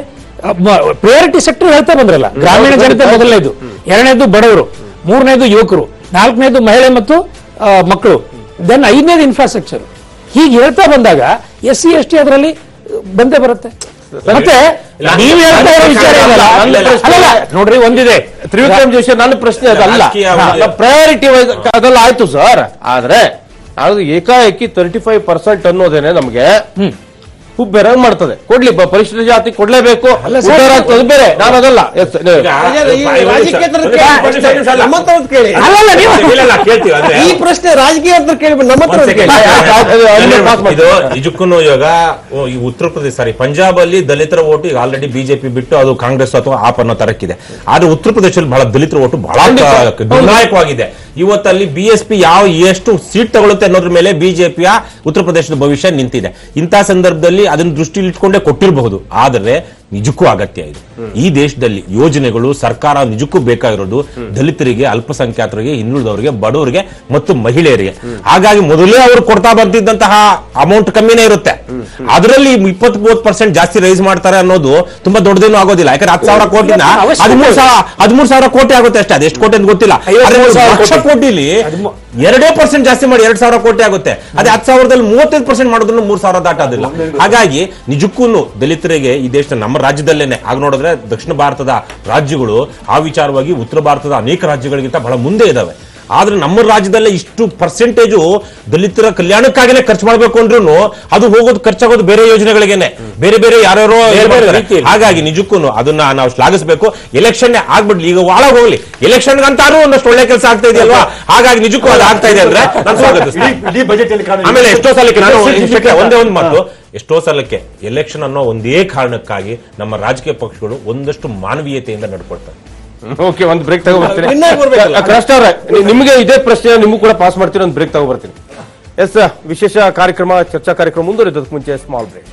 ಪ್ರಿಯಾರಿಟಿ ಸೆಕ್ಟರ್ ಹೇಳ್ತಾ ಬಂದ್ರಲ್ಲ, ಗ್ರಾಮೀಣ ಜನತೆ ಮೊದಲನೇದು, ಎರಡನೇದು ಬಡವರು, ಮೂರನೇದು ಯುವಕರು, ನಾಲ್ಕನೇದು ಮಹಿಳೆ ಮತ್ತು ಮಕ್ಕಳು, ದೆನ್ ಐದನೇದು ಇನ್ಫ್ರಾಸ್ಟ್ರಕ್ಚರ್. ಹೀಗೆ ಹೇಳ್ತಾ ಬಂದಾಗ SC ST ಅದರಲ್ಲಿ ಬಂದೇ ಬರುತ್ತೆ. ಮತ್ತೆ ನೀವು ಹೇಳ್ತಾ ಇರೋ ವಿಚಾರ ಅಲ್ಲ ನೋಡ್ರಿ, ಒಂದಿದೆ ತ್ರಿವಿಕ್ರಮ್ ಜೋಶಿ, ನನ್ನ ಪ್ರಶ್ನೆ ಅದಲ್ಲ, ಪ್ರಯಾರಿಟಿ ವೈಸ್ ಅದೆಲ್ಲ ಆಯ್ತು ಸರ್. ಆದ್ರೆ ಅದು ಏಕಾಏಕಿ 35% ಅನ್ನೋದೇನೆ ನಮ್ಗೆ ಹುಬ್ಬೇರ ಮಾಡ್ತದೆ. ಕೊಡ್ಲಿ, ಪರಿಶಿಷ್ಟ ಜಾತಿ ಕೊಡ್ಲೇಬೇಕು, ಬೇರೆ. ನಾನು ಅದಲ್ಲ ಈ ಪ್ರಶ್ನೆ ರಾಜಕೀಯ ಅಂತ ಕೇಳಿ ನಮ್ಮ ನಿಜಕ್ಕೂ ಇವಾಗ ಈ ಉತ್ತರ ಪ್ರದೇಶ ಪಂಜಾಬ್ ಅಲ್ಲಿ ದಲಿತರ ಓಟು ಈಗ ಆಲ್ರೆಡಿ ಬಿಜೆಪಿ ಬಿಟ್ಟು ಅದು ಕಾಂಗ್ರೆಸ್ ಅಥವಾ ಆಪ್ ಅನ್ನೋ ತರಕ್ಕಿದೆ. ಆದ್ರೆ ಉತ್ತರ ಪ್ರದೇಶದಲ್ಲಿ ಬಹಳ ದಲಿತರ ಓಟು ಬಹಳ ನಿರ್ಣಾಯಕವಾಗಿದೆ. ಇವತ್ತಲ್ಲಿ BSP ಎಷ್ಟು ಸೀಟ್ ತಗೊಳುತ್ತೆ ಅನ್ನೋದ್ರ ಮೇಲೆ ಬಿಜೆಪಿಯ ಉತ್ತರ ಪ್ರದೇಶದ ಭವಿಷ್ಯ ನಿಂತಿದೆ. ಇಂತಹ ಸಂದರ್ಭದಲ್ಲಿ ಅದನ್ನು ದೃಷ್ಟಿಯಲ್ಲಿ ಇಟ್ಕೊಂಡೇ ಕೊಟ್ಟಿರಬಹುದು. ಆದರೆ ನಿಜಕ್ಕೂ ಅಗತ್ಯ ಇದೆ. ಈ ದೇಶದಲ್ಲಿ ಯೋಜನೆಗಳು ಸರ್ಕಾರ ನಿಜಕ್ಕೂ ಬೇಕಾಗಿರೋದು ದಲಿತರಿಗೆ, ಅಲ್ಪಸಂಖ್ಯಾತರಿಗೆ, ಹಿಂದುಳಿದವರಿಗೆ, ಬಡವರಿಗೆ ಮತ್ತು ಮಹಿಳೆಯರಿಗೆ. ಹಾಗಾಗಿ ಮೊದಲೇ ಅವರು ಕೊಡ್ತಾ ಬರ್ತಿದ್ದಂತಹ ಅಮೌಂಟ್ ಕಮ್ಮಿನೇ ಇರುತ್ತೆ. ಅದರಲ್ಲಿ 20-30% ಜಾಸ್ತಿ ರೈಸ್ ಮಾಡ್ತಾರೆ ಅನ್ನೋದು ತುಂಬಾ ದೊಡ್ಡದೇನು ಆಗೋದಿಲ್ಲ. ಯಾಕಂದ್ರೆ 10,000 ಕೋಟಿನ 13,000 ಕೋಟಿ ಆಗುತ್ತೆ ಅಷ್ಟೇ. ಅದೆಷ್ಟು ಕೋಟಿ ಅಂತ ಗೊತ್ತಿಲ್ಲ. ಲಕ್ಷ ಕೋಟಿಲಿ 2% ಜಾಸ್ತಿ ಮಾಡಿ 2,000 ಕೋಟಿ ಆಗುತ್ತೆ. ಅದೇ 10,000ದಲ್ಲಿ 35% ಮಾಡಿದ್ರು 3,000 ದಾಟೋದಿಲ್ಲ. ಹಾಗಾಗಿ ನಿಜಕ್ಕೂ ದಲಿತರಿಗೆ ಈ ದೇಶದ ನಮ್ಮ ರಾಜ್ಯದಲ್ಲೇನೆ ಆಗ ನೋಡಿದ್ರೆ ದಕ್ಷಿಣ ಭಾರತದ ರಾಜ್ಯಗಳು ಆ ವಿಚಾರವಾಗಿ ಉತ್ತರ ಭಾರತದ ಅನೇಕ ರಾಜ್ಯಗಳಿಗಿಂತ ಬಹಳ ಮುಂದೆ ಇದಾವೆ. ಆದ್ರೆ ನಮ್ಮ ರಾಜ್ಯದಲ್ಲೇ ಇಷ್ಟು ಪರ್ಸೆಂಟೇಜು ದಲಿತರ ಕಲ್ಯಾಣಕ್ಕಾಗಿನೇ ಖರ್ಚು ಮಾಡಬೇಕು ಅಂದ್ರೂ ಅದು ಹೋಗೋದು ಖರ್ಚಾಗೋದು ಬೇರೆ ಯೋಜನೆಗಳಿಗೇನೆ, ಬೇರೆ ಬೇರೆ ಯಾರ್ಯಾರೋ. ಹಾಗಾಗಿ ನಿಜಕ್ಕೂ ಅದನ್ನ ನಾವು ಶ್ಲಾಘಿಸಬೇಕು. ಎಲೆಕ್ಷನ್ ಆಗ್ಬಿಡ್ಲಿ, ಈಗ ಒಳಗೆ ಹೋಗ್ಲಿ, ಎಲೆಕ್ಷನ್ ಅಂತಾರು ಒಂದಷ್ಟು ಒಳ್ಳೆ ಕೆಲಸ ಆಗ್ತಾ ಇದೆಯಲ್ವಾ. ಹಾಗಾಗಿ ನಿಜಕ್ಕೂ ಅದು ಆಗ್ತಾ ಇದೆ ಅಂದ್ರೆ ನಾನು ಸ್ವಾಗತಿಸ್ತೀನಿ. ಆಮೇಲೆ ಎಷ್ಟೋ ಸಲಕ್ಕೆ ನಾನು ಒಂದೇ ಒಂದು ಮಾತು, ಎಷ್ಟೋ ಸಲಕ್ಕೆ ಎಲೆಕ್ಷನ್ ಅನ್ನೋ ಒಂದೇ ಕಾರಣಕ್ಕಾಗಿ ನಮ್ಮ ರಾಜಕೀಯ ಪಕ್ಷಗಳು ಒಂದಷ್ಟು ಮಾನವೀಯತೆಯಿಂದ ನಡ್ಕೊಳ್ತಾರೆ. ಓಕೆ, ಒಂದು ಬ್ರೇಕ್ ತಗೋಬರ್ತೀನಿ. ನಿಮಗೆ ಇದೇ ಪ್ರಶ್ನೆ ನಿಮಗೂ ಕೂಡ ಪಾಸ್ ಮಾಡ್ತೀನಿ, ಒಂದು ಬ್ರೇಕ್ ತಗೋಬರ್ತೀನಿ. ಎಸ್, ವಿಶೇಷ ಕಾರ್ಯಕ್ರಮ, ಚರ್ಚಾ ಕಾರ್ಯಕ್ರಮ ಮುಂದುವರಿಯೋದಕ್ಕೆ ಮುಂಚೆ ಸ್ಮಾಲ್ ಬ್ರೇಕ್.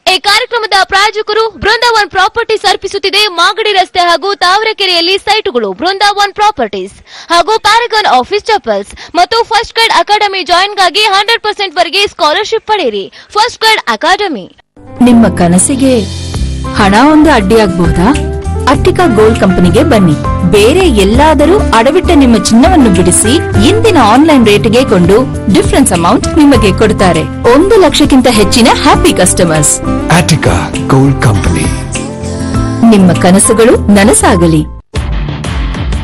ಈ ಕಾರ್ಯಕ್ರಮದ ಪ್ರಾಯೋಜಕರು ಬೃಂದಾವನ್ ಪ್ರಾಪರ್ಟೀಸ್ ಅರ್ಪಿಸುತ್ತಿದೆ ಮಾಗಡಿ ರಸ್ತೆ ಹಾಗೂ ತಾವರೆಕೆರೆಯಲ್ಲಿ ಸೈಟುಗಳು. ಬೃಂದಾವನ್ ಪ್ರಾಪರ್ಟೀಸ್ ಹಾಗೂ ಪ್ಯಾರಗಾನ್ ಆಫೀಸ್ ಚಪ್ಪಲ್ಸ್ ಮತ್ತು ಫಸ್ಟ್ ಗೈಡ್ ಅಕಾಡೆಮಿ ಜಾಯಿನ್ಗಾಗಿ 100% ವರೆಗೆ ಸ್ಕಾಲರ್ಶಿಪ್ ಪಡೆಯಿರಿ. First guide academy. ನಿಮ್ಮ ಕನಸಿಗೆ ಹಣ ಒಂದು ಅಡ್ಡಿಯಾಗಬಹುದಾ? ಅಟ್ಟಿಕಾ ಗೋಲ್ಡ್ ಕಂಪನಿಗೆ ಬನ್ನಿ. ಬೇರೆ ಎಲ್ಲಾದರೂ ಅಡವಿಟ್ಟ ನಿಮ್ಮ ಚಿನ್ನವನ್ನು ಬಿಡಿಸಿ ಇಂದಿನ ಆನ್ಲೈನ್ ರೇಟ್ಗೆ ಕೊಂಡು ಡಿಫರೆನ್ಸ್ ಅಮೌಂಟ್ ನಿಮಗೆ ಕೊಡುತ್ತಾರೆ. 1 ಲಕ್ಷಕ್ಕಿಂತ ಹೆಚ್ಚಿನ happy customers. Attica gold company. ನಿಮ್ಮ ಕನಸುಗಳು ನನಸಾಗಲಿ.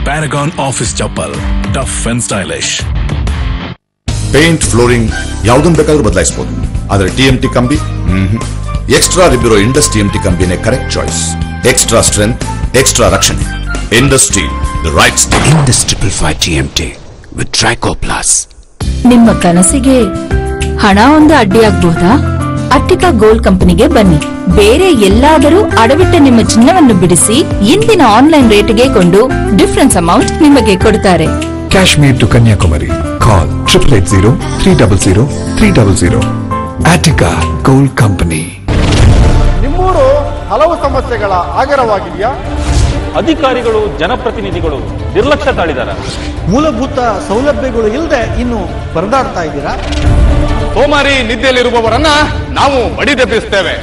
Paragon office chappal, tough and stylish. Paint, flooring ಯಾವುದನ್ನು ಬೇಕಾದ್ರೂ ಬದಲಾಯಿಸಬಹುದು. ಆದರೆ TMT ಕಂಬಿ ಎಕ್ಸ್ಟ್ರಾ ರಿಬಿರೋ ಇಂಡಸ್ TMT ಕಂಬಿನೇ correct choice. Extra strength, extra ರಕ್ಷಣೆ. Industry, the right steel. Indus 555 TMT with ಟ್ರೈಕೋ ಪ್ಲಸ್. ನಿಮ್ಮ ಕನಸಿಗೆ ಹಣ ಒಂದು ಅಡ್ಡಿಯಾಗಬಹುದಾ? ಅಟ್ಟಿಕಾ ಗೋಲ್ಡ್ ಕಂಪನಿಗೆ ಬನ್ನಿ. ಬೇರೆ ಎಲ್ಲಾದರೂ ಅಡವಿಟ್ಟ ನಿಮ್ಮ ಚಿನ್ನವನ್ನು ಬಿಡಿಸಿ ಇಂದಿನ ಆನ್ಲೈನ್ ರೇಟ್ಗೆ ಕೊಂಡು ಡಿಫರೆನ್ಸ್ ಅಮೌಂಟ್ ನಿಮಗೆ ಕೊಡುತ್ತಾರೆ. Kashmir to Kanyakumari. Call 8880 Attica gold company. ನಿಮ್ಮೂರು ಹಲವು ಸಮಸ್ಯೆಗಳ ಆಗರವಾಗಿದೆಯಾ? ಅಧಿಕಾರಿಗಳು, ಜನಪ್ರತಿನಿಧಿಗಳು ನಿರ್ಲಕ್ಷ್ಯ ತಾಳಿದ್ದಾರೆ. ಮೂಲಭೂತ ಸೌಲಭ್ಯಗಳು ಇಲ್ಲದೆ ಇನ್ನು ಪರದಾಡ್ತಾ ಇದ್ದೀರಾ? ಸೋಮಾರಿ ನಿದ್ದೆಯಲ್ಲಿರುವವರನ್ನ ನಾವು ಬಡಿದೆಬ್ಬಿಸ್ತೇವೆ.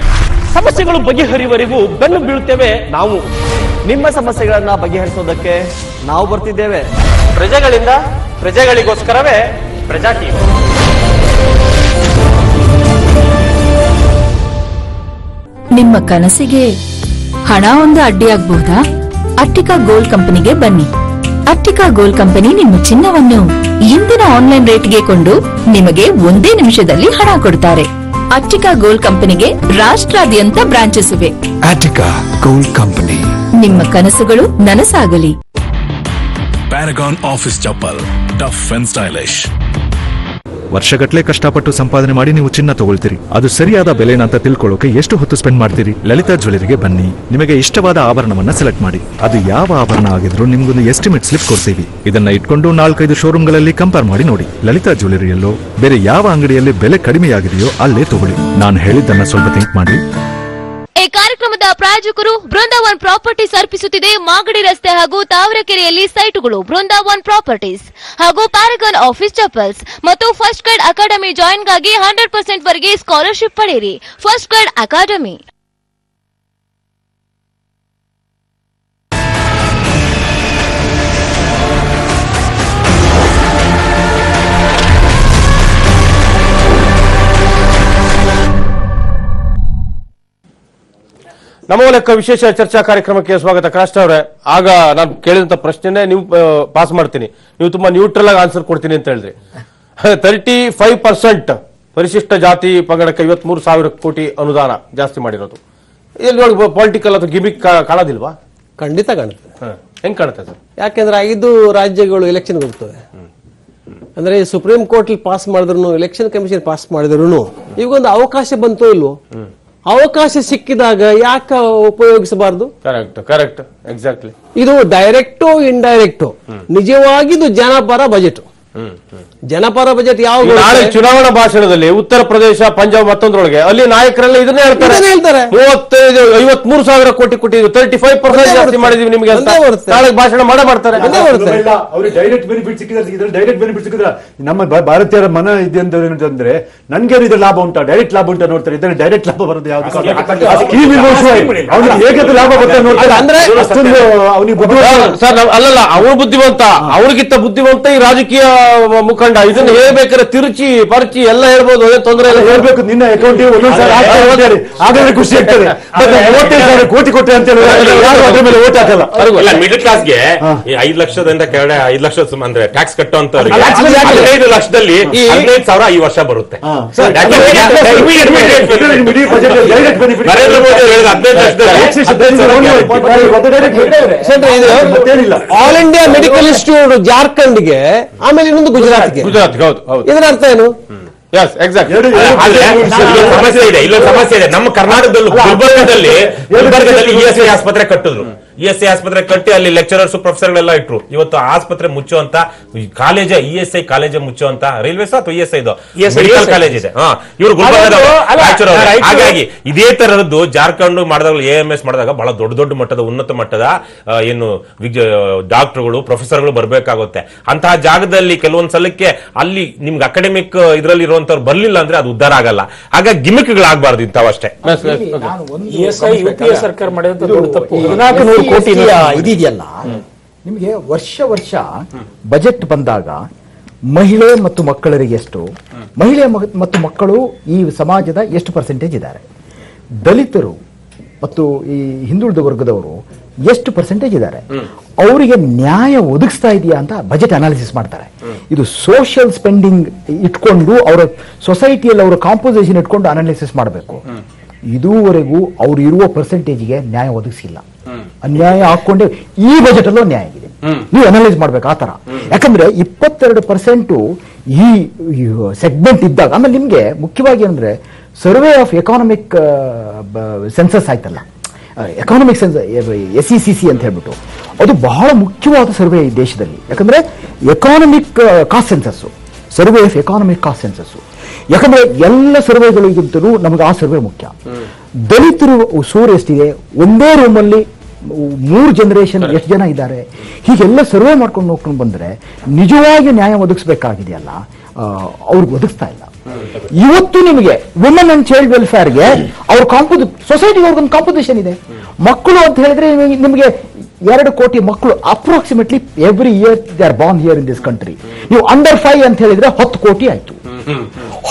ಸಮಸ್ಯೆಗಳು ಬಗೆಹರಿವರೆಗೂ ಬೆನ್ನು ಬೀಳುತ್ತೇವೆ ನಾವು. ನಿಮ್ಮ ಸಮಸ್ಯೆಗಳನ್ನ ಬಗೆಹರಿಸೋದಕ್ಕೆ ನಾವು ಬರ್ತಿದ್ದೇವೆ. ಪ್ರಜೆಗಳಿಂದ ಪ್ರಜೆಗಳಿಗೋಸ್ಕರವೇ ಪ್ರಜಾ ಟಿವಿ. ನಿಮ್ಮ ಕನಸಿಗೆ ಹಣ ಒಂದು ಅಡ್ಡಿಯಾಗಬಹುದಾ? ಅಟ್ಟಿಕಾ ಗೋಲ್ಡ್ ಕಂಪನಿಗೆ ಬನ್ನಿ. ಅಟ್ಟಿಕಾ ಗೋಲ್ಡ್ ಕಂಪನಿ ನಿಮ್ಮ ಚಿನ್ನವನ್ನು ಇಂದಿನ ಆನ್ಲೈನ್ ರೇಟ್ಗೆ ಕೊಂಡು ನಿಮಗೆ 1 ನಿಮಿಷದಲ್ಲಿ ಹಣ ಕೊಡುತ್ತಾರೆ. ಅಟ್ಟಿಕಾ ಗೋಲ್ಡ್ ಕಂಪನಿಗೆ ರಾಷ್ಟ್ರಾದ್ಯಂತ ಬ್ರಾಂಚಸ್ ಇವೆ. Attica gold company. ನಿಮ್ಮ ಕನಸುಗಳು ನನಸಾಗಲಿ. Paragon office chappal, tough and stylish. ವರ್ಷಗಟ್ಲೆ ಕಷ್ಟಪಟ್ಟು ಸಂಪಾದನೆ ಮಾಡಿ ನೀವು ಚಿನ್ನ ತಗೊಳ್ತೀರಿ. ಅದು ಸರಿಯಾದ ಬೆಲೆನ ಅಂತ ತಿಳ್ಕೊಳ್ಳೋಕೆ ಎಷ್ಟು ಹೊತ್ತು ಸ್ಪೆಂಡ್ ಮಾಡ್ತೀರಿ? ಲಲಿತಾ ಜ್ಯುವೆಲರಿಗೆ ಬನ್ನಿ. ನಿಮಗೆ ಇಷ್ಟವಾದ ಆಭರಣವನ್ನ ಸೆಲೆಕ್ಟ್ ಮಾಡಿ. ಅದು ಯಾವ ಆಭರಣ ಆಗಿದ್ರು ನಿಮ್ಗೊಂದು ಎಸ್ಟಿಮೇಟ್ ಸ್ಲಿಪ್ ಕೊಡ್ತೀವಿ. ಇದನ್ನ ಇಟ್ಕೊಂಡು 4-5 ಶೋರೂಮ್ಗಳಲ್ಲಿ ಕಂಪೇರ್ ಮಾಡಿ ನೋಡಿ. ಲಲಿತಾ ಜ್ಯುವೆಲರಿಯಲ್ಲೋ ಬೇರೆ ಯಾವ ಅಂಗಡಿಯಲ್ಲಿ ಬೆಲೆ ಕಡಿಮೆಯಾಗಿದೆಯೋ ಅಲ್ಲೇ ತಗೊಳ್ಳಿ. ನಾನು ಹೇಳಿದ್ದನ್ನ ಸ್ವಲ್ಪ ಥಿಂಕ್ ಮಾಡಿ. ಕಾರ್ಯಕ್ರಮದ ಪ್ರಾಯೋಜಕರು ಬೃಂದಾವನ್ ಪ್ರಾಪರ್ಟೀಸ್ ಅರ್ಪಿಸುತ್ತಿದೆ ಮಾಗಡಿ ರಸ್ತೆ ಹಾಗೂ ತಾವರೆಕೆರೆಯಲ್ಲಿ ಸೈಟುಗಳು ಬೃಂದಾವನ್ ಪ್ರಾಪರ್ಟೀಸ್ ಹಾಗೂ ಪ್ಯಾರಗಾನ್ ಆಫೀಸ್ ಚಪ್ಪಲ್ಸ್ ಮತ್ತು ಫಸ್ಟ್ ಗೈಡ್ ಅಕಾಡೆಮಿ ಜಾಯಿನ್ಗಾಗಿ 100% ವರೆಗೆ ಸ್ಕಾಲರ್ಶಿಪ್ ಪಡೆಯಿರಿ. First guide academy. ನಮ್ಮ ಲೆಕ್ಕ ವಿಶೇಷ ಚರ್ಚಾ ಕಾರ್ಯಕ್ರಮಕ್ಕೆ ಸ್ವಾಗತ. ಕ್ರಾಸ್ಟ್ ಅವರೇ, ಆಗ ನಾನು ಕೇಳಿದಂತ ಪ್ರಶ್ನೆನೇ ನೀವು ಪಾಸ್ ಮಾಡ್ತೀನಿ, ನೀವು ತುಂಬಾ ನ್ಯೂಟ್ರಲ್ ಆಗಿ ಆನ್ಸರ್ ಕೊಡ್ತೀನಿ ಅಂತ ಹೇಳಿದ್ರಿ. 35% ಪರಿಶಿಷ್ಟ ಜಾತಿ ಪಂಗಡಕ್ಕೆ 53,000 ಕೋಟಿ ಅನುದಾನ ಜಾಸ್ತಿ ಮಾಡಿರೋದು. ಇಲ್ಲಿ ನೋಡಿ ಪೊಲಿಟಿಕಲ್ ಅಥವಾ ಗಿಮಿಕ್ ಕಾಣೋದಿಲ್ವಾ? ಖಂಡಿತ ಕಾಣುತ್ತೆ. ಹೆಂಗ್ ಕಾಣುತ್ತೆ ಸರ್? ಯಾಕೆಂದ್ರೆ 5 ರಾಜ್ಯಗಳು ಎಲೆಕ್ಷನ್ ಹೋಗ್ತವೆ. ಅಂದ್ರೆ ಸುಪ್ರೀಂ ಕೋರ್ಟ್ ಪಾಸ್ ಮಾಡಿದ್ರು, ಎಲೆಕ್ಷನ್ ಕಮಿಷನ್ ಪಾಸ್ ಮಾಡಿದ್ರು, ಈಗೊಂದು ಅವಕಾಶ ಬಂತೋ ಇಲ್ವೋ, ಅವಕಾಶ ಸಿಕ್ಕಿದಾಗ ಯಾಕೆ ಉಪಯೋಗಿಸಬಾರದು? Correct exactly. ಇದು ಡೈರೆಕ್ಟು ಇಂಡೈರೆಕ್ಟು ನಿಜವಾಗಿದ್ದು ಜನಪರ ಬಜೆಟ್. ಜನಪರ ಬಜೆಟ್ ಯಾವ ನಾಳೆ ಚುನಾವಣಾ ಭಾಷಣದಲ್ಲಿ ಉತ್ತರ ಪ್ರದೇಶ, ಪಂಜಾಬ್ ಮತ್ತೊಂದರೊಳಗೆ ಅಲ್ಲಿ ನಾಯಕರೆಲ್ಲ ಇದನ್ನೇ ಹೇಳ್ತಾರೆ. 53,000 ಕೋಟಿ ಕೊಟ್ಟಿದ್ವಿ, 35% ಜಾಸ್ತಿ ಮಾಡಿದೀವಿ ನಿಮಗೆ ಅಂತ ನಾಳೆ ಭಾಷಣ ಮಾಡ್ತಾರೆ. ಅವ್ರಿಗೆ ಡೈರೆಕ್ಟ್ ಬೆನಿಫಿಟ್ ಸಿಕ್ಕಿದ್ರೆ ಡೈರೆಕ್ಟ್ ಬೆನಿಫಿಟ್ ಸಿಕ್ಕಿದ್ರೆ ನಮ್ಮ ಭಾರತೀಯರ ಮನ ಇದೆ ಅಂತಂದ್ರೆ ನನ್ಗೇನು ಇದ್ರ ಲಾಭ ಉಂಟಾ, ಡೈರೆಕ್ಟ್ ಲಾಭ ಉಂಟಾ ನೋಡ್ತಾರೆ. ಇದ್ರೆ ಡೈರೆಕ್ಟ್ ಲಾಭ ಬರೋದು ಯಾವ್ದು? ಹೇಗೆ ಲಾಭ ಬರ್ತಾರೆ ನೋಡ್ತಾರೆ. ಅಂದ್ರೆ ಸರ್ ಅಲ್ಲಲ್ಲ, ಅವನು ಬುದ್ಧಿವಂತ, ಅವ್ರಿಗಿಂತ ಬುದ್ಧಿವಂತ ಈ ರಾಜಕೀಯ ಮುಖಂಡ. ಇದನ್ನ ಹೇಳ್ಬೇಕಾದ್ರೆ ತಿರುಚಿ ಪರ್ಚಿ ಎಲ್ಲ ಹೇಳ್ಬೋದು, ಅದೇ ತೊಂದರೆ ಎಲ್ಲ ಹೇಳ್ಬೇಕು. ನಿನ್ನ ಅಕೌಂಟ್ ಹಾಗಾದ್ರೆ ಖುಷಿ ಆಗ್ತದೆ. 35,000 ಕೋಟಿ ಕೊಟ್ಟೆ ಅಂತ ಯಾರು ಅದ್ರ ಮೇಲೆ ಓಟ್ ಹಾಕಲ್ಲ. ಮಿಡಲ್ ಕ್ಲಾಸ್ಗೆ 5 ಲಕ್ಷದಿಂದ ಕೆಳಗಡೆ 5 ಲಕ್ಷ ಅಂದ್ರೆ ಟ್ಯಾಕ್ಸ್ ಕಟ್ಟುವಂತವ್ರಿಗೆ 15 ಲಕ್ಷದಲ್ಲಿ 15,000 ಈ ವರ್ಷ ಬರುತ್ತೆ. Narendra Modi all India medical institute ಜಾರ್ಖಂಡ್ಗೆ, ಆಮೇಲೆ ಇನ್ನೊಂದು ಗುಜರಾತ್ಗೆ. ಇದರ ಅರ್ಥ ಏನು? ಸಮಸ್ಯೆ ಇದೆ, ಇಲ್ಲೊಂದು ಸಮಸ್ಯೆ ಇದೆ. ನಮ್ಮ ಕರ್ನಾಟಕದಲ್ಲೂ ಗುಲ್ಬರ್ಗದಲ್ಲಿ ESI ಆಸ್ಪತ್ರೆ ಕಟ್ಟಿದ್ರು. ESI ಆಸ್ಪತ್ರೆ ಕಟ್ಟಿ ಅಲ್ಲಿ ಲೆಕ್ಚರರ್ಸ್ ಪ್ರೊಫೆಸರ್ಗಳೆಲ್ಲ ಇಟ್ರು. ಇವತ್ತು ಆಸ್ಪತ್ರೆ ಮುಚ್ಚುವಂತ ಕಾಲೇಜ್, ESI ಕಾಲೇಜ್ ಮುಚ್ಚುವಂತ ರೈಲ್ವೇಸ್ ಅಥವಾ ESI ಮೆಡಿಕಲ್ ಕಾಲೇಜ್ ಇದೆ. ಇವರು ಗುಲ್ಬರ್ಗದವರು. ಹಾಗಾಗಿ ಇದೇ ತರದ್ದು ಜಾರ್ಖಂಡ್ ಮಾಡಿದಾಗ, AMS ಮಾಡಿದಾಗ ಬಹಳ ದೊಡ್ಡ ಮಟ್ಟದ ಉನ್ನತ ಮಟ್ಟದ ಏನು ಡಾಕ್ಟರ್ಗಳು ಪ್ರೊಫೆಸರ್ಗಳು ಬರ್ಬೇಕಾಗುತ್ತೆ. ಅಂತಹ ಜಾಗದಲ್ಲಿ ಕೆಲವೊಂದ್ ಸಲಕ್ಕೆ ಅಲ್ಲಿ ನಿಮ್ಗೆ ಅಕಾಡೆಮಿಕ್ ಇದ್ರಲ್ಲಿ ಇರುವಂತವ್ರು ಬರ್ಲಿಲ್ಲ ಅಂದ್ರೆ ಅದು ಉದ್ಧಾರ ಆಗಲ್ಲ. ಹಾಗಾಗಿ ಗಿಮಿಕ್ಗಳಾಗಬಾರ್ದು ಇಂಥವಷ್ಟೇ. ಸರ್ಕಾರ ಮಾಡಿದಂತ ದೊಡ್ಡ ತಪ್ಪು. 1400 ಕೋಟಿ ಇದೆಯಲ್ಲ, ನಿಮಗೆ ವರ್ಷ ಬಜೆಟ್ ಬಂದಾಗ ಮಹಿಳೆ ಮತ್ತು ಮಕ್ಕಳರಿಗೆ ಎಷ್ಟು, ಮಹಿಳೆ ಮತ್ತು ಮಕ್ಕಳು ಈ ಸಮಾಜದ ಎಷ್ಟು ಪರ್ಸೆಂಟೇಜ್ ಇದ್ದಾರೆ, ದಲಿತರು ಮತ್ತು ಈ ಹಿಂದುಳಿದ ವರ್ಗದವರು ಎಷ್ಟು ಪರ್ಸೆಂಟೇಜ್ ಇದ್ದಾರೆ, ಅವರಿಗೆ ನ್ಯಾಯ ಒದಗಿಸ್ತಾ ಇದೆಯಾ ಅಂತ ಬಜೆಟ್ ಅನಾಲಿಸಿಸ್ ಮಾಡ್ತಾರೆ. ಇದು ಸೋಷಿಯಲ್ ಸ್ಪೆಂಡಿಂಗ್ ಇಟ್ಕೊಂಡು ಅವರ ಸೊಸೈಟಿಯಲ್ಲಿ ಅವರ ಕಾಂಪೋಸಿಷನ್ ಇಟ್ಕೊಂಡು ಅನಾಲಿಸಿಸ್ ಮಾಡಬೇಕು. ಇದುವರೆಗೂ ಅವ್ರು ಇರುವ ಪರ್ಸೆಂಟೇಜ್ಗೆ ನ್ಯಾಯ ಒದಗಿಸಿಲ್ಲ. ಅನ್ಯಾಯ ಹಾಕೊಂಡೆ ಈ ಬಜೆಟ್ ಅಲ್ಲೂ ನ್ಯಾಯ ಇದೆ. ನೀವು ಅನಲೈಸ್ ಮಾಡ್ಬೇಕು ಆ ತರ. ಯಾಕಂದ್ರೆ 22% ಈ ಸೆಗ್ಮೆಂಟ್ ಇದ್ದಾಗ, ಆಮೇಲೆ ನಿಮ್ಗೆ ಮುಖ್ಯವಾಗಿ ಅಂದ್ರೆ ಸರ್ವೆ ಆಫ್ ಎಕಾನಮಿಕ್ ಸೆನ್ಸಸ್ ಆಯ್ತಲ್ಲ, ಎಕಾನಮಿಕ್ ಸೆನ್ಸ್ SECC ಅಂತ ಹೇಳ್ಬಿಟ್ಟು, ಅದು ಬಹಳ ಮುಖ್ಯವಾದ ಸರ್ವೆ ಈ ದೇಶದಲ್ಲಿ. ಯಾಕಂದ್ರೆ economic caste census, survey of economic caste census. ಯಾಕಂದ್ರೆ ಎಲ್ಲ ಸರ್ವೆಗಳಿಗಿಂತಲೂ ನಮಗೆ ಆ ಸರ್ವೆ ಮುಖ್ಯ. ದಲಿತರು ಸೂರ್ ಎಷ್ಟಿದೆ, ಒಂದೇ ರೂಮಲ್ಲಿ 3 ಜನರೇಷನ್ ಎಷ್ಟು ಜನ ಇದ್ದಾರೆ, ಹೀಗೆಲ್ಲ ಸರ್ವೆ ಮಾಡ್ಕೊಂಡು ನೋಡ್ಕೊಂಡು ಬಂದ್ರೆ ನಿಜವಾಗಿ ನ್ಯಾಯ ಒದಗಿಸ್ಬೇಕಾಗಿದೆಯಲ್ಲ, ಅವ್ರಿಗೆ ಒದಗಿಸ್ತಾ ಇಲ್ಲ. ಇವತ್ತು ನಿಮಗೆ ವುಮೆನ್ ಅಂಡ್ ಚೈಲ್ಡ್ ವೆಲ್ಫೇರ್ಗೆ ಅವ್ರ ಸೊಸೈಟಿಗೆ ಅವ್ರಿಗೊಂದು ಕಾಂಪೋಸಿಷನ್ ಇದೆ. ಮಕ್ಕಳು ಅಂತ ಹೇಳಿದ್ರೆ ನಿಮಗೆ 2 ಕೋಟಿ ಮಕ್ಕಳು approximately every year they are born here in this country. ನೀವು ಅಂಡರ್ 5 ಅಂತ ಹೇಳಿದ್ರೆ 10 ಕೋಟಿ ಆಯ್ತು.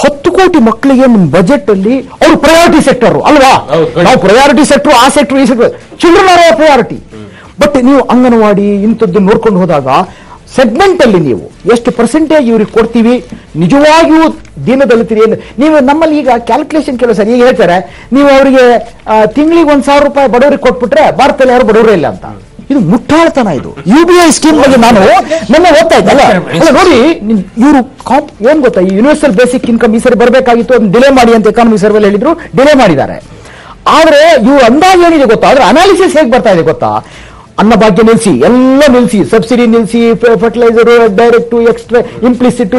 10 ಕೋಟಿ ಮಕ್ಕಳಿಗೆ ನಿಮ್ಮ ಬಜೆಟ್ ಅಲ್ಲಿ ಅವರು ಪ್ರಯಾರಿಟಿ ಸೆಕ್ಟರ್ ಅಲ್ವಾ? ನಾವು ಪ್ರಯಾರಿಟಿ ಸೆಕ್ಟರ್, ಆ ಸೆಕ್ಟರ್, ಈ sector, children are priority. But ನೀವು ಅಂಗನವಾಡಿ ಇಂಥದ್ದು ನೋಡ್ಕೊಂಡು ಹೋದಾಗ ಸೆಗ್ಮೆಂಟ್ ಅಲ್ಲಿ ನೀವು ಎಷ್ಟು ಪರ್ಸೆಂಟೇಜ್ ಇವ್ರಿಗೆ ಕೊಡ್ತೀವಿ, ನಿಜವಾಗಿಯೂ ದೀನದಲಿತರಿ ನೀವು ನಮ್ಮಲ್ಲಿ ಈಗ ಕ್ಯಾಲ್ಕುಲೇಷನ್ ಕೆಲವು ಸರ್ ಈಗ ಹೇಳ್ತಾರೆ, ನೀವು ಅವರಿಗೆ ತಿಂಗಳಿಗೆ 1,000 ರೂಪಾಯಿ ಬಡವರಿಗೆ ಕೊಟ್ಬಿಟ್ರೆ ಭಾರತದಲ್ಲಿ ಯಾರು ಬಡವರೇ ಇಲ್ಲ ಅಂತ. ಇದು ಮುಟ್ಟಾಳ್ತನ. ಇದು UBI ಸ್ಕೀಮ್ ಬಗ್ಗೆ ನಾನು ಮೊನ್ನೆ ಓದ್ತಾ ಇದ್ದಲ್ಲ, ನೋಡಿ ಇವರು ಏನ್ ಗೊತ್ತಾ, ಈ ಯೂನಿವರ್ಸಲ್ ಬೇಸಿಕ್ ಇನ್ಕಮ್ ಈ ಸರಿ ಬರಬೇಕಾಗಿತ್ತು, ಅದನ್ನ ಡಿಲೇ ಮಾಡಿ ಅಂತ ಎಕಾನಮಿ ಸರ್ವೆ ಹೇಳಿದ್ರು, ಡಿಲೇ ಮಾಡಿದ್ದಾರೆ. ಆದ್ರೆ ಇವ್ರು ಅಂದಾಜು ಏನಿದೆ ಗೊತ್ತಾ, ಆದ್ರೆ ಅನಾಲಿಸಿಸ್ ಹೇಗೆ ಬರ್ತಾ ಇದೆ ಗೊತ್ತಾ, ಅನ್ನಭಾಗ್ಯ ನಿಲ್ಲಿಸಿ, ಎಲ್ಲ ನಿಲ್ಲಿಸಿ, ಸಬ್ಸಿಡಿ ನಿಲ್ಲಿಸಿ, fertiliser direct extra implicit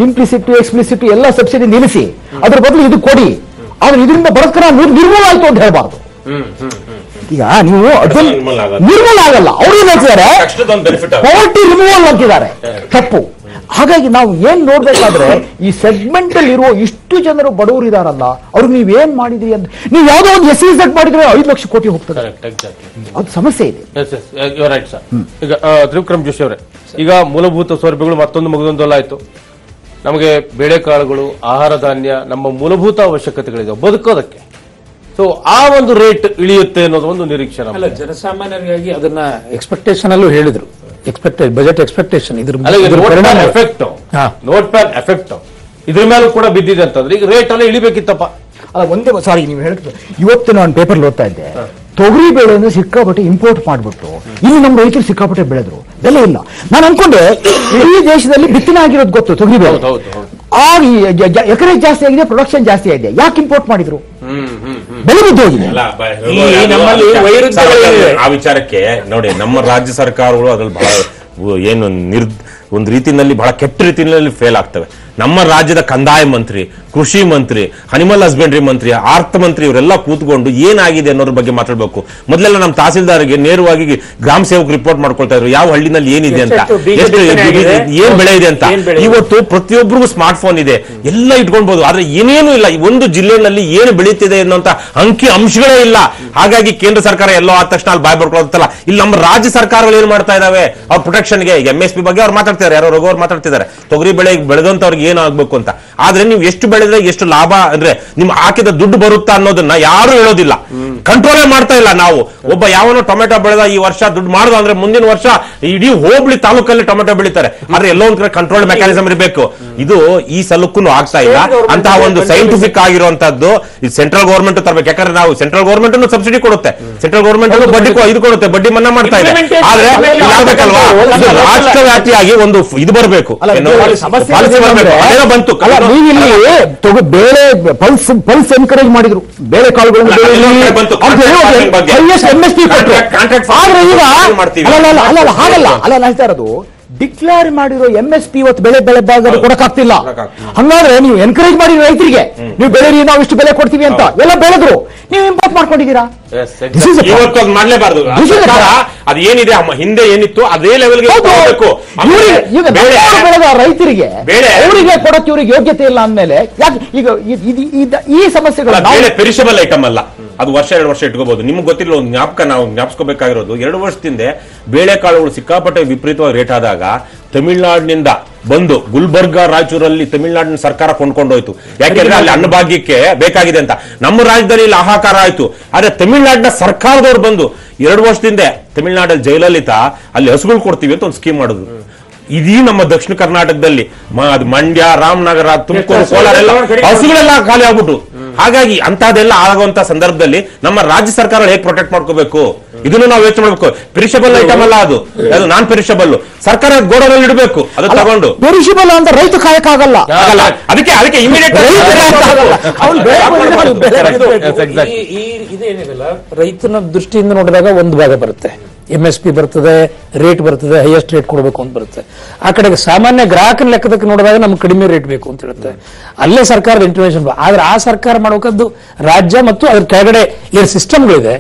implicit explicit ಎಲ್ಲ ಸಬ್ಸಿಡಿ ನಿಲ್ಲಿಸಿ, ಅದ್ರ ಬದಲು ಇದು ಕೊಡಿ. ಆದ್ರೆ ಇದರಿಂದ ಬಡತನ ನಿರ್ಮೂಲ ಆಯ್ತು ಅಂತ ಹೇಳ್ಬಾರ್ದು. ಈಗ ನೀವು ನಿರ್ಮೂಲ ಆಗಲ್ಲ, ಅವ್ರು ಏನ್ ಹೇಳ್ತಿದ್ದಾರೆ ಪಾವರ್ಟಿ ರಿಮೂವಲ್ ಅಂತಿದ್ದಾರೆ, ತಪ್ಪು. ಹಾಗಾಗಿ ನಾವು ಏನ್ ನೋಡ್ಬೇಕಾದ್ರೆ ಈ ಸೆಗ್ಮೆಂಟ್ ಅಲ್ಲಿ ಇರುವ ಇಷ್ಟು ಜನರು ಬಡವರು ಇದಾರಲ್ಲ, ಅವ್ರಿಗೆ ನೀವೇನ್ ಮಾಡಿದ್ರಿ ಅಂತ, ನೀವು ಯಾವ್ದೋ ಒಂದು SEZ ಮಾಡಿದ್ರೆ 5 ಲಕ್ಷ ಕೋಟಿ ಹೋಗ್ತದೆ, ಅದು ಸಮಸ್ಯೆ ಇದೆ. ಈಗ ತ್ರಿವಿಕ್ರಮ್ ಜೋಶಿ ಅವರೇ, ಈಗ ಮೂಲಭೂತ ಸೌಲಭ್ಯಗಳು ಮತ್ತೊಂದು ಮಗದೊಂದಲ್ಲ ಆಯ್ತು. ನಮಗೆ ಬೇಳೆಕಾಳುಗಳು, ಆಹಾರ ಧಾನ್ಯ, ನಮ್ಮ ಮೂಲಭೂತ ಅವಶ್ಯಕತೆಗಳಿದೆ ಬದುಕೋದಕ್ಕೆ. ಸೊ ಆ ಒಂದು ರೇಟ್ ಇಳಿಯುತ್ತೆ ಅನ್ನೋದು ಒಂದು ನಿರೀಕ್ಷೆ. ಅಲ್ಲ, ಜನಸಾಮಾನ್ಯರಿಗಾಗಿ ಅದನ್ನ ಎಕ್ಸ್ಪೆಕ್ಟೇಷನ್ ಅಲ್ಲೂ ಹೇಳಿದ್ರು. Budget expectation note PAN effect ಇದ್ರ ಮೇಲೂ ಕೂಡ ಬಿದ್ದಿದೆ ಅಂತಂದ್ರೆ ಈಗ ರೇಟ್ ಎಲ್ಲ ಇಳಿಬೇಕಿತ್ತಪ್ಪ. ಅಲ್ಲ, ಒಂದೇ ಸಾರಿ ನೀವು ಹೇಳಿದ್ರು, ಇವತ್ತು ನಾನು ಪೇಪರ್ ಓದ್ತಾ ಇದ್ದೆ, ತೊಗರಿ ಬೇಳೆಯನ್ನು ಸಿಕ್ಕಾಪಟ್ಟೆ ಇಂಪೋರ್ಟ್ ಮಾಡ್ಬಿಟ್ಟು ಇಲ್ಲಿ ನಮ್ಮ ರೈತರು ಸಿಕ್ಕಾಪಟ್ಟೆ ಬೆಳೆದ್ರು, ಬೆಲೆ ಇಲ್ಲ. ನಾನು ಅನ್ಕೊಂಡೆ ಇಡೀ ದೇಶದಲ್ಲಿ ಬಿತ್ತನೆ ಆಗಿರೋದು ಗೊತ್ತು ತೊಗರಿ ಬೇಳೆ, ಎಕರೆ ಜಾಸ್ತಿ ಆಗಿದೆ, ಪ್ರೊಡಕ್ಷನ್ ಜಾಸ್ತಿ ಆಗಿದೆ, ಯಾಕೆ ಇಂಪೋರ್ಟ್ ಮಾಡಿದ್ರು? ಬೆಲೆ ಬಿದ್ದೋಗಿದೆ. ಆ ವಿಚಾರಕ್ಕೆ ನೋಡಿ, ನಮ್ಮ ರಾಜ್ಯ ಸರ್ಕಾರಗಳು ಅದ್ರಲ್ಲಿ ಬಹಳ ಏನು ಒಂದು ರೀತಿಯಲ್ಲಿ ಬಹಳ ಕೆಟ್ಟ ರೀತಿಯಲ್ಲಿ ಫೇಲ್ ಆಗ್ತವೆ. ನಮ್ಮ ರಾಜ್ಯದ ಕಂದಾಯ ಮಂತ್ರಿ, ಕೃಷಿ ಮಂತ್ರಿ, ಅನಿಮಲ್ ಹಸ್ಬೆಂಡ್ರಿ ಮಂತ್ರಿ, ಆರ್ಥ ಮಂತ್ರಿ ಇವರೆಲ್ಲ ಕೂತ್ಕೊಂಡು ಏನಾಗಿದೆ ಅನ್ನೋದ್ರ ಬಗ್ಗೆ ಮಾತಾಡಬೇಕು. ಮೊದಲೆಲ್ಲ ನಮ್ಮ ತಹಸೀಲ್ದಾರ್ಗೆ ನೇರವಾಗಿ ಗ್ರಾಮ ಸೇವಕ್ ರಿಪೋರ್ಟ್ ಮಾಡ್ಕೊಳ್ತಾ ಇದ್ರು, ಯಾವ ಹಳ್ಳಿನಲ್ಲಿ ಏನಿದೆ ಅಂತ, ಎಷ್ಟು ಏನ್ ಬೆಳೆ ಇದೆ ಅಂತ. ಇವತ್ತು ಪ್ರತಿಯೊಬ್ಬರಿಗೂ ಸ್ಮಾರ್ಟ್ ಫೋನ್ ಇದೆ, ಎಲ್ಲ ಇಟ್ಕೊಳ್ಬಹುದು, ಆದ್ರೆ ಏನೇನು ಇಲ್ಲ. ಒಂದು ಜಿಲ್ಲೆಯಲ್ಲಿ ಏನು ಬೆಳೀತಿದೆ ಅನ್ನೋಂತ ಅಂಕಿ ಅಂಶಗಳೇ ಇಲ್ಲ. ಹಾಗಾಗಿ ಕೇಂದ್ರ ಸರ್ಕಾರ ಎಲ್ಲೋ ಆದ ತಕ್ಷಣ ಅಲ್ಲಿ ಬಾಯ್ ಬರ್ಕೊಳ್ಳುತ್ತಲ್ಲ, ಇಲ್ಲಿ ನಮ್ಮ ರಾಜ್ಯ ಸರ್ಕಾರಗಳು ಏನ್ ಮಾಡ್ತಾ ಇದಾವೆ, ಅವ್ರ ಪ್ರೊಟೆಕ್ಷನ್ಗೆ MSP ಬಗ್ಗೆ ಅವ್ರು ಮಾತಾಡ್ತಿದ್ದಾರೆ, ಯಾರೋ ರಘುವರು ಮಾತಾಡ್ತಿದ್ದಾರೆ, ತೊಗರಿ ಬೆಳೆ ಬೆಳೆದಂತವ್ರಿಗೆ ಏನಾಗಬೇಕು ಅಂತ. ಆದ್ರೆ ನೀವು ಎಷ್ಟು ಬೆಳೆದ್ರೆ ಎಷ್ಟು ಲಾಭ, ಅಂದ್ರೆ ನಿಮ್ ಹಾಕಿದ ದುಡ್ಡು ಬರುತ್ತಾ ಅನ್ನೋದನ್ನ ಯಾರು ಹೇಳೋದಿಲ್ಲ, ಕಂಟ್ರೋಲೇ ಮಾಡ್ತಾ ಇಲ್ಲ. ನಾವು ಒಬ್ಬ ಯಾವನೋ ಟೊಮೆಟೊ ಬೆಳೆದ ಈ ವರ್ಷ ದುಡ್ಡು ಮಾಡ್ದ ಅಂದ್ರೆ ಮುಂದಿನ ವರ್ಷ ಇಡೀ ಹೋಬಳಿ ತಾಲೂಕಲ್ಲಿ ಟೊಮೆಟೊ ಬೆಳೀತಾರೆ. ಆದ್ರೆ ಎಲ್ಲೋ ಒಂದ್ ಕಡೆ ಕಂಟ್ರೋಲ್ ಮೆಕ್ಯಾನಿಸಮ್ ಇರಬೇಕು. ಇದು ಈ ಸಲಕ್ಕೂ ಆಗ್ತಾ ಇಲ್ಲ. ಅಂತಹ ಒಂದು ಸೈಂಟಿಫಿಕ್ ಆಗಿರುವಂತದ್ದು ಸೆಂಟ್ರಲ್ ಗವರ್ಮೆಂಟ್ ತರಬೇಕು. ಯಾಕಂದ್ರೆ ನಾವು ಸೆಂಟ್ರಲ್ ಗವರ್ಮೆಂಟ್ ಸಬ್ಸಿಡಿ ಕೊಡುತ್ತೆ, ಸೆಂಟ್ರಲ್ ಗವರ್ಮೆಂಟ್ ಬಡ್ಡಿ ಇದು ಕೊಡುತ್ತೆ, ಬಡ್ಡಿ ಮನ್ನಾ ಮಾಡ್ತಾ ಇದೆ. ಆದ್ರೆ ರಾಷ್ಟ್ರ ವ್ಯಾಪಿಯಾಗಿ ಒಂದು ಇದು ಬರಬೇಕು, ಬಂತು. ಬೇಳೆ ಪಲ್ಸ್ ಎನ್ಕರೇಜ್ ಮಾಡಿದ್ರು, ಬೇಳೆ ಕಾಳುಗಳನ್ನು ಹೇಳ್ತಾ ಇರೋದು, ಡಿಕ್ಲೇರ್ ಮಾಡಿರೋ MSP ಇವತ್ತು ಬೆಳೆ ಕೊಡಕ್ಕಾಗ್ತಿಲ್ಲ. ಹಂಗಾದ್ರೆ ನೀವು ಎನ್ಕರೇಜ್ ಮಾಡಿ ರೈತರಿಗೆ, ನೀವು ಬೆಳೆರಿ, ನಾವು ಇಷ್ಟು ಬೆಲೆ ಕೊಡ್ತೀವಿ ಅಂತ ಎಲ್ಲ ಬೆಳೆದ್ರು, ನೀವು ಇಂಪೋರ್ಟ್ ಮಾಡ್ಕೊಂಡಿದ್ದೀರಾ. ಇವತ್ತು ಅದು ಮಾಡ್ಲೇಬಾರ್ದು. ಅದು ಏನಿದೆ ಹಿಂದೆ ಏನಿತ್ತು ಅದೇ ಲೆವೆಲ್ಗೆ ಬೆಳೆದ ರೈತರಿಗೆ ಅವರಿಗೆ ಕೊಡಕ್ಕೆ ಇವ್ರಿಗೆ ಯೋಗ್ಯತೆ ಇಲ್ಲ ಅಂದ್ಮೇಲೆ ಯಾಕೆ ಈಗ ಈ ಸಮಸ್ಯೆಗಳು? ಪೆರಿಷಬಲ್ ಐಟಮ್ ಅಲ್ಲ, ಅದು ವರ್ಷ 2 ವರ್ಷ ಇಟ್ಕೋಬಹುದು. ನಿಮ್ಗೆ ಗೊತ್ತಿಲ್ಲ ಒಂದು ಜ್ಞಾಪಕ ನಾವು ಜ್ಞಾಪಿಸ್ಕೋಬೇಕಾಗಿರೋದು, 2 ವರ್ಷದಿಂದ ಬೇಳೆಕಾಳುಗಳು ಸಿಕ್ಕಾಪಟ್ಟೆ ವಿಪರೀತವಾಗಿ ರೇಟ್ ಆದಾಗ ತಮಿಳುನಾಡಿನಿಂದ ಬಂದು ಗುಲ್ಬರ್ಗ, ರಾಯಚೂರಲ್ಲಿ ತಮಿಳುನಾಡಿನ ಸರ್ಕಾರ ಕೊಂಡ್ಕೊಂಡೋಯ್ತು. ಯಾಕೆಂದ್ರೆ ಅಲ್ಲಿ ಅನ್ನಭಾಗ್ಯಕ್ಕೆ ಬೇಕಾಗಿದೆ ಅಂತ. ನಮ್ಮ ರಾಜ್ಯದಲ್ಲಿ ಇಲ್ಲಿ ಹಾಹಾಕಾರ ಆಯ್ತು. ಆದ್ರೆ ತಮಿಳುನಾಡಿನ ಸರ್ಕಾರದವ್ರು ಬಂದು 2 ವರ್ಷದಿಂದ ತಮಿಳುನಾಡಲ್ಲಿ ಜಯಲಲಿತಾ ಅಲ್ಲಿ ಹಸುಗಳು ಕೊಡ್ತೀವಿ ಅಂತ ಒಂದು ಸ್ಕೀಮ್ ಮಾಡಿದ್ರು. ಇದೀ ನಮ್ಮ ದಕ್ಷಿಣ ಕರ್ನಾಟಕದಲ್ಲಿ ಮಂಡ್ಯ, ರಾಮನಗರ, ತುಮಕೂರು, ಕೋಲಾರ ಎಲ್ಲ ಹಸುಗಳೆಲ್ಲ ಖಾಲಿ ಆಗ್ಬಿಟ್ಟು. ಹಾಗಾಗಿ ಅಂತಹದೆಲ್ಲ ಆಗುವಂತ ಸಂದರ್ಭದಲ್ಲಿ ನಮ್ಮ ರಾಜ್ಯ ಸರ್ಕಾರ ಹೇಗೆ ಪ್ರೊಟೆಕ್ಟ್ ಮಾಡ್ಕೋಬೇಕು ಇದನ್ನು ನಾವು ಯೋಚನೆ ಮಾಡಬೇಕು. ಪೆರಿಷಬಲ್ ಐಟಮ್ ಅಲ್ಲ, ಅದು ನಾನ್ ಪೆರಿಷಬಲ್. ಸರ್ಕಾರ ಗೋಡನಲ್ಲಿ ಇಡಬೇಕು, ಅದು ತಗೊಂಡು. ಪೆರಿಷಬಲ್ ಅಂತ ರೈತ ಕಾಯಕ್ಕಾಗಲ್ಲ. ಅದಕ್ಕೆ ಇಮಿಡಿಯೇಟ್ ಇದೇನಿಲ್ಲ, ರೈತನ ದೃಷ್ಟಿಯಿಂದ ನೋಡಿದಾಗ ಒಂದು ಭಾಗ ಬರುತ್ತೆ, MSP ಬರ್ತದೆ, ರೇಟ್ ಬರ್ತದೆ, ಹೈಯೆಸ್ಟ್ ರೇಟ್ ಕೊಡಬೇಕು ಅಂತ ಬರುತ್ತೆ. ಆ ಕಡೆಗೆ ಸಾಮಾನ್ಯ ಗ್ರಾಹಕನ ಲೆಕ್ಕದಕ್ಕೆ ನೋಡಿದಾಗ ನಮ್ಗೆ ಕಡಿಮೆ ರೇಟ್ ಬೇಕು ಅಂತ ಹೇಳುತ್ತೆ. ಅಲ್ಲೇ ಸರ್ಕಾರದ ಇಂಟರ್ವೆನ್ಷನ್. ಆದ್ರೆ ಆ ಸರ್ಕಾರ ಮಾಡಬೇಕಾದ್ದು ರಾಜ್ಯ ಮತ್ತು ಅದ್ರ ಕೆಳಗಡೆ ಏನು ಸಿಸ್ಟಮ್ಗಳಿದೆ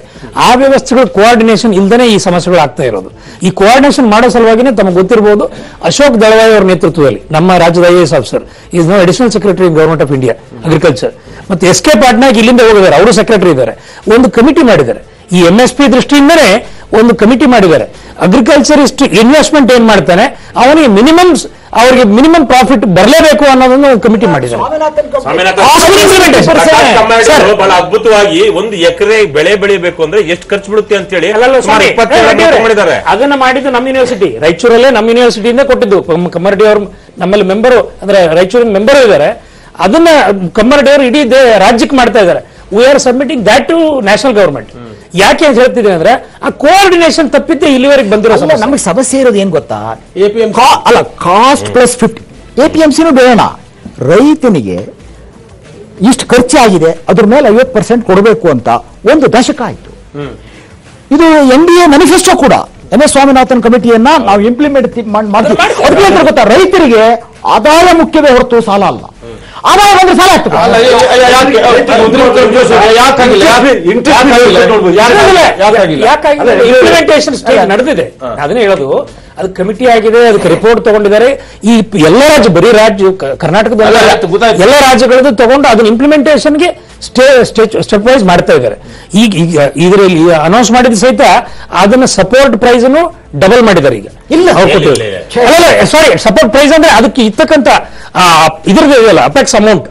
ಆ ವ್ಯವಸ್ಥೆಗಳು ಕೋಆರ್ಡಿನೇಷನ್ ಇಲ್ದೇ ಈ ಸಮಸ್ಯೆಗಳು ಆಗ್ತಾ ಇರೋದು. ಈ ಕೋಆರ್ಡಿನೇಷನ್ ಮಾಡೋ ಸಲುವಾಗಿನೇ ತಮಗೆ ಗೊತ್ತಿರಬಹುದು, ಅಶೋಕ್ ದಳವಾಯಿ ಅವರ ನೇತೃತ್ವದಲ್ಲಿ ನಮ್ಮ ರಾಜ್ಯದ IAS officer is now additional secretary in government of India agriculture, ಮತ್ತೆ SK ಪಾಟ್ನಾಯಕ್ ಇಲ್ಲಿಂದ ಹೋಗಿದ್ದಾರೆ, ಅವರು ಸೆಕ್ರೆಟರಿ ಇದ್ದಾರೆ, ಒಂದು ಕಮಿಟಿ ಮಾಡಿದ್ದಾರೆ. ಈ MSP ದೃಷ್ಟಿಯಿಂದನೇ ಒಂದು ಕಮಿಟಿ ಮಾಡಿದ್ದಾರೆ. ಅಗ್ರಿಕಲ್ಚರ್ ಇಷ್ಟು ಇನ್ವೆಸ್ಟ್ಮೆಂಟ್ ಏನ್ ಮಾಡ್ತಾನೆ ಅವನಿಗೆ ಮಿನಿಮಮ್ ಪ್ರಾಫಿಟ್ ಬರಲೇಬೇಕು ಅನ್ನೋದನ್ನು ಕಮಿಟಿ ಮಾಡಿದ್ದಾರೆ. ಬಹಳ ಅದ್ಭುತವಾಗಿ ಒಂದು ಎಕರೆ ಬೆಳೆ ಬೆಳಿಬೇಕು ಅಂದ್ರೆ ಎಷ್ಟು ಖರ್ಚು ಬಿಡುತ್ತೆ ಅಂತ ಹೇಳಿ ಮಾಡಿದ್ದಾರೆ. ಅದನ್ನ ಮಾಡಿದ್ದು ನಮ್ಮ ಯೂನಿವರ್ಸಿಟಿ, ರಾಯಚೂರಲ್ಲೇ ನಮ್ಮ ಯೂನಿವರ್ಸಿಟಿಯಿಂದ ಕೊಟ್ಟಿದ್ದು. ಕಮ್ಮರಡಿ ಅವರು ನಮ್ಮಲ್ಲಿ ಮೆಂಬರು, ಅಂದ್ರೆ ರಾಯಚೂರಿನ ಮೆಂಬರ್ ಇದ್ದಾರೆ. ಅದನ್ನ ಕಮ್ಮರಡಿ ಅವರು ಇಡೀ ರಾಜ್ಯಕ್ಕೆ ಮಾಡ್ತಾ ಇದ್ದಾರೆ. We are submitting that to national government. ಯಾಕೆ ಅಂತ ಹೇಳ್ತಿದೆ ಅಂದ್ರೆ ಆ ಕೋಆರ್ಡಿನೇಷನ್ ತಪ್ಪಿದ್ದೆ ಇಲ್ಲಿವರೆಗೆ ಬಂದಿರೋ. ನಮಗೆ ಸಮಸ್ಯೆ ಇರೋದು ಏನ್ ಗೊತ್ತಾ, ಅಲ್ಲ ಕಾಸ್ಟ್ ಪ್ಲಸ್ 50 APMCನೂ ಬೇಡ, ರೈತನಿಗೆ ಇಷ್ಟು ಖರ್ಚಾಗಿದೆ ಅದ್ರ ಮೇಲೆ 50% ಕೊಡಬೇಕು ಅಂತ ಒಂದು ದಶಕ ಆಯ್ತು. ಇದು NDA ಮ್ಯಾನಿಫೆಸ್ಟೋ ಕೂಡ MS ಸ್ವಾಮಿನಾಥನ್ ಕಮಿಟಿಯನ್ನ ನಾವು ಇಂಪ್ಲಿಮೆಂಟ್ ಮಾಡ್ತೀವಿ. ಅದಕ್ಕೆ ಏನ್ ಗೊತ್ತಾ, ರೈತರಿಗೆ ಆದಾಯ ಮುಖ್ಯವೇ ಹೊರತು ಸಾಲ ಅಲ್ಲ. ಆದಾಯ ಬಂದ್ರೆ ಸಾಲ ಆಗ್ತದೆ. ಇಂಪ್ಲಿಮೆಂಟೇಷನ್ ಸ್ಟೇಜ್ ನಡೆದಿದೆ, ಅದನ್ನೇ ಹೇಳೋದು. ಅದು ಕಮಿಟಿ ಆಗಿದೆ, ಅದಕ್ಕೆ ರಿಪೋರ್ಟ್ ತಗೊಂಡಿದ್ದಾರೆ. ಈ ಎಲ್ಲ ರಾಜ್ಯ, ಬರೀ ರಾಜ್ಯ ಕರ್ನಾಟಕದ ಎಲ್ಲ ರಾಜ್ಯಗಳದ್ದು ತಗೊಂಡು ಅದನ್ನ ಇಂಪ್ಲಿಮೆಂಟೇಷನ್ಗೆ ಸ್ಟೆಪ್ ವೈಸ್ ಮಾಡ್ತಾ ಇದ್ದಾರೆ. ಈಗ ಇದರಲ್ಲಿ ಅನೌನ್ಸ್ ಮಾಡಿದ ಸಹಿತ ಅದನ್ನ ಸಪೋರ್ಟ್ ಪ್ರೈಸ್ ಅನ್ನು ಡಬಲ್ ಮಾಡಿದ್ದಾರೆ ಈಗ. ಇಲ್ಲ ಸಾರಿ, ಸಪೋರ್ಟ್ ಪ್ರೈಸ್ ಅಂದ್ರೆ ಅದಕ್ಕೆ ಇರ್ತಕ್ಕಂಥ ಇದ್ರದ್ದು ಇದೆಯಲ್ಲ ಅಪೆಕ್ಸ್ ಅಮೌಂಟ್.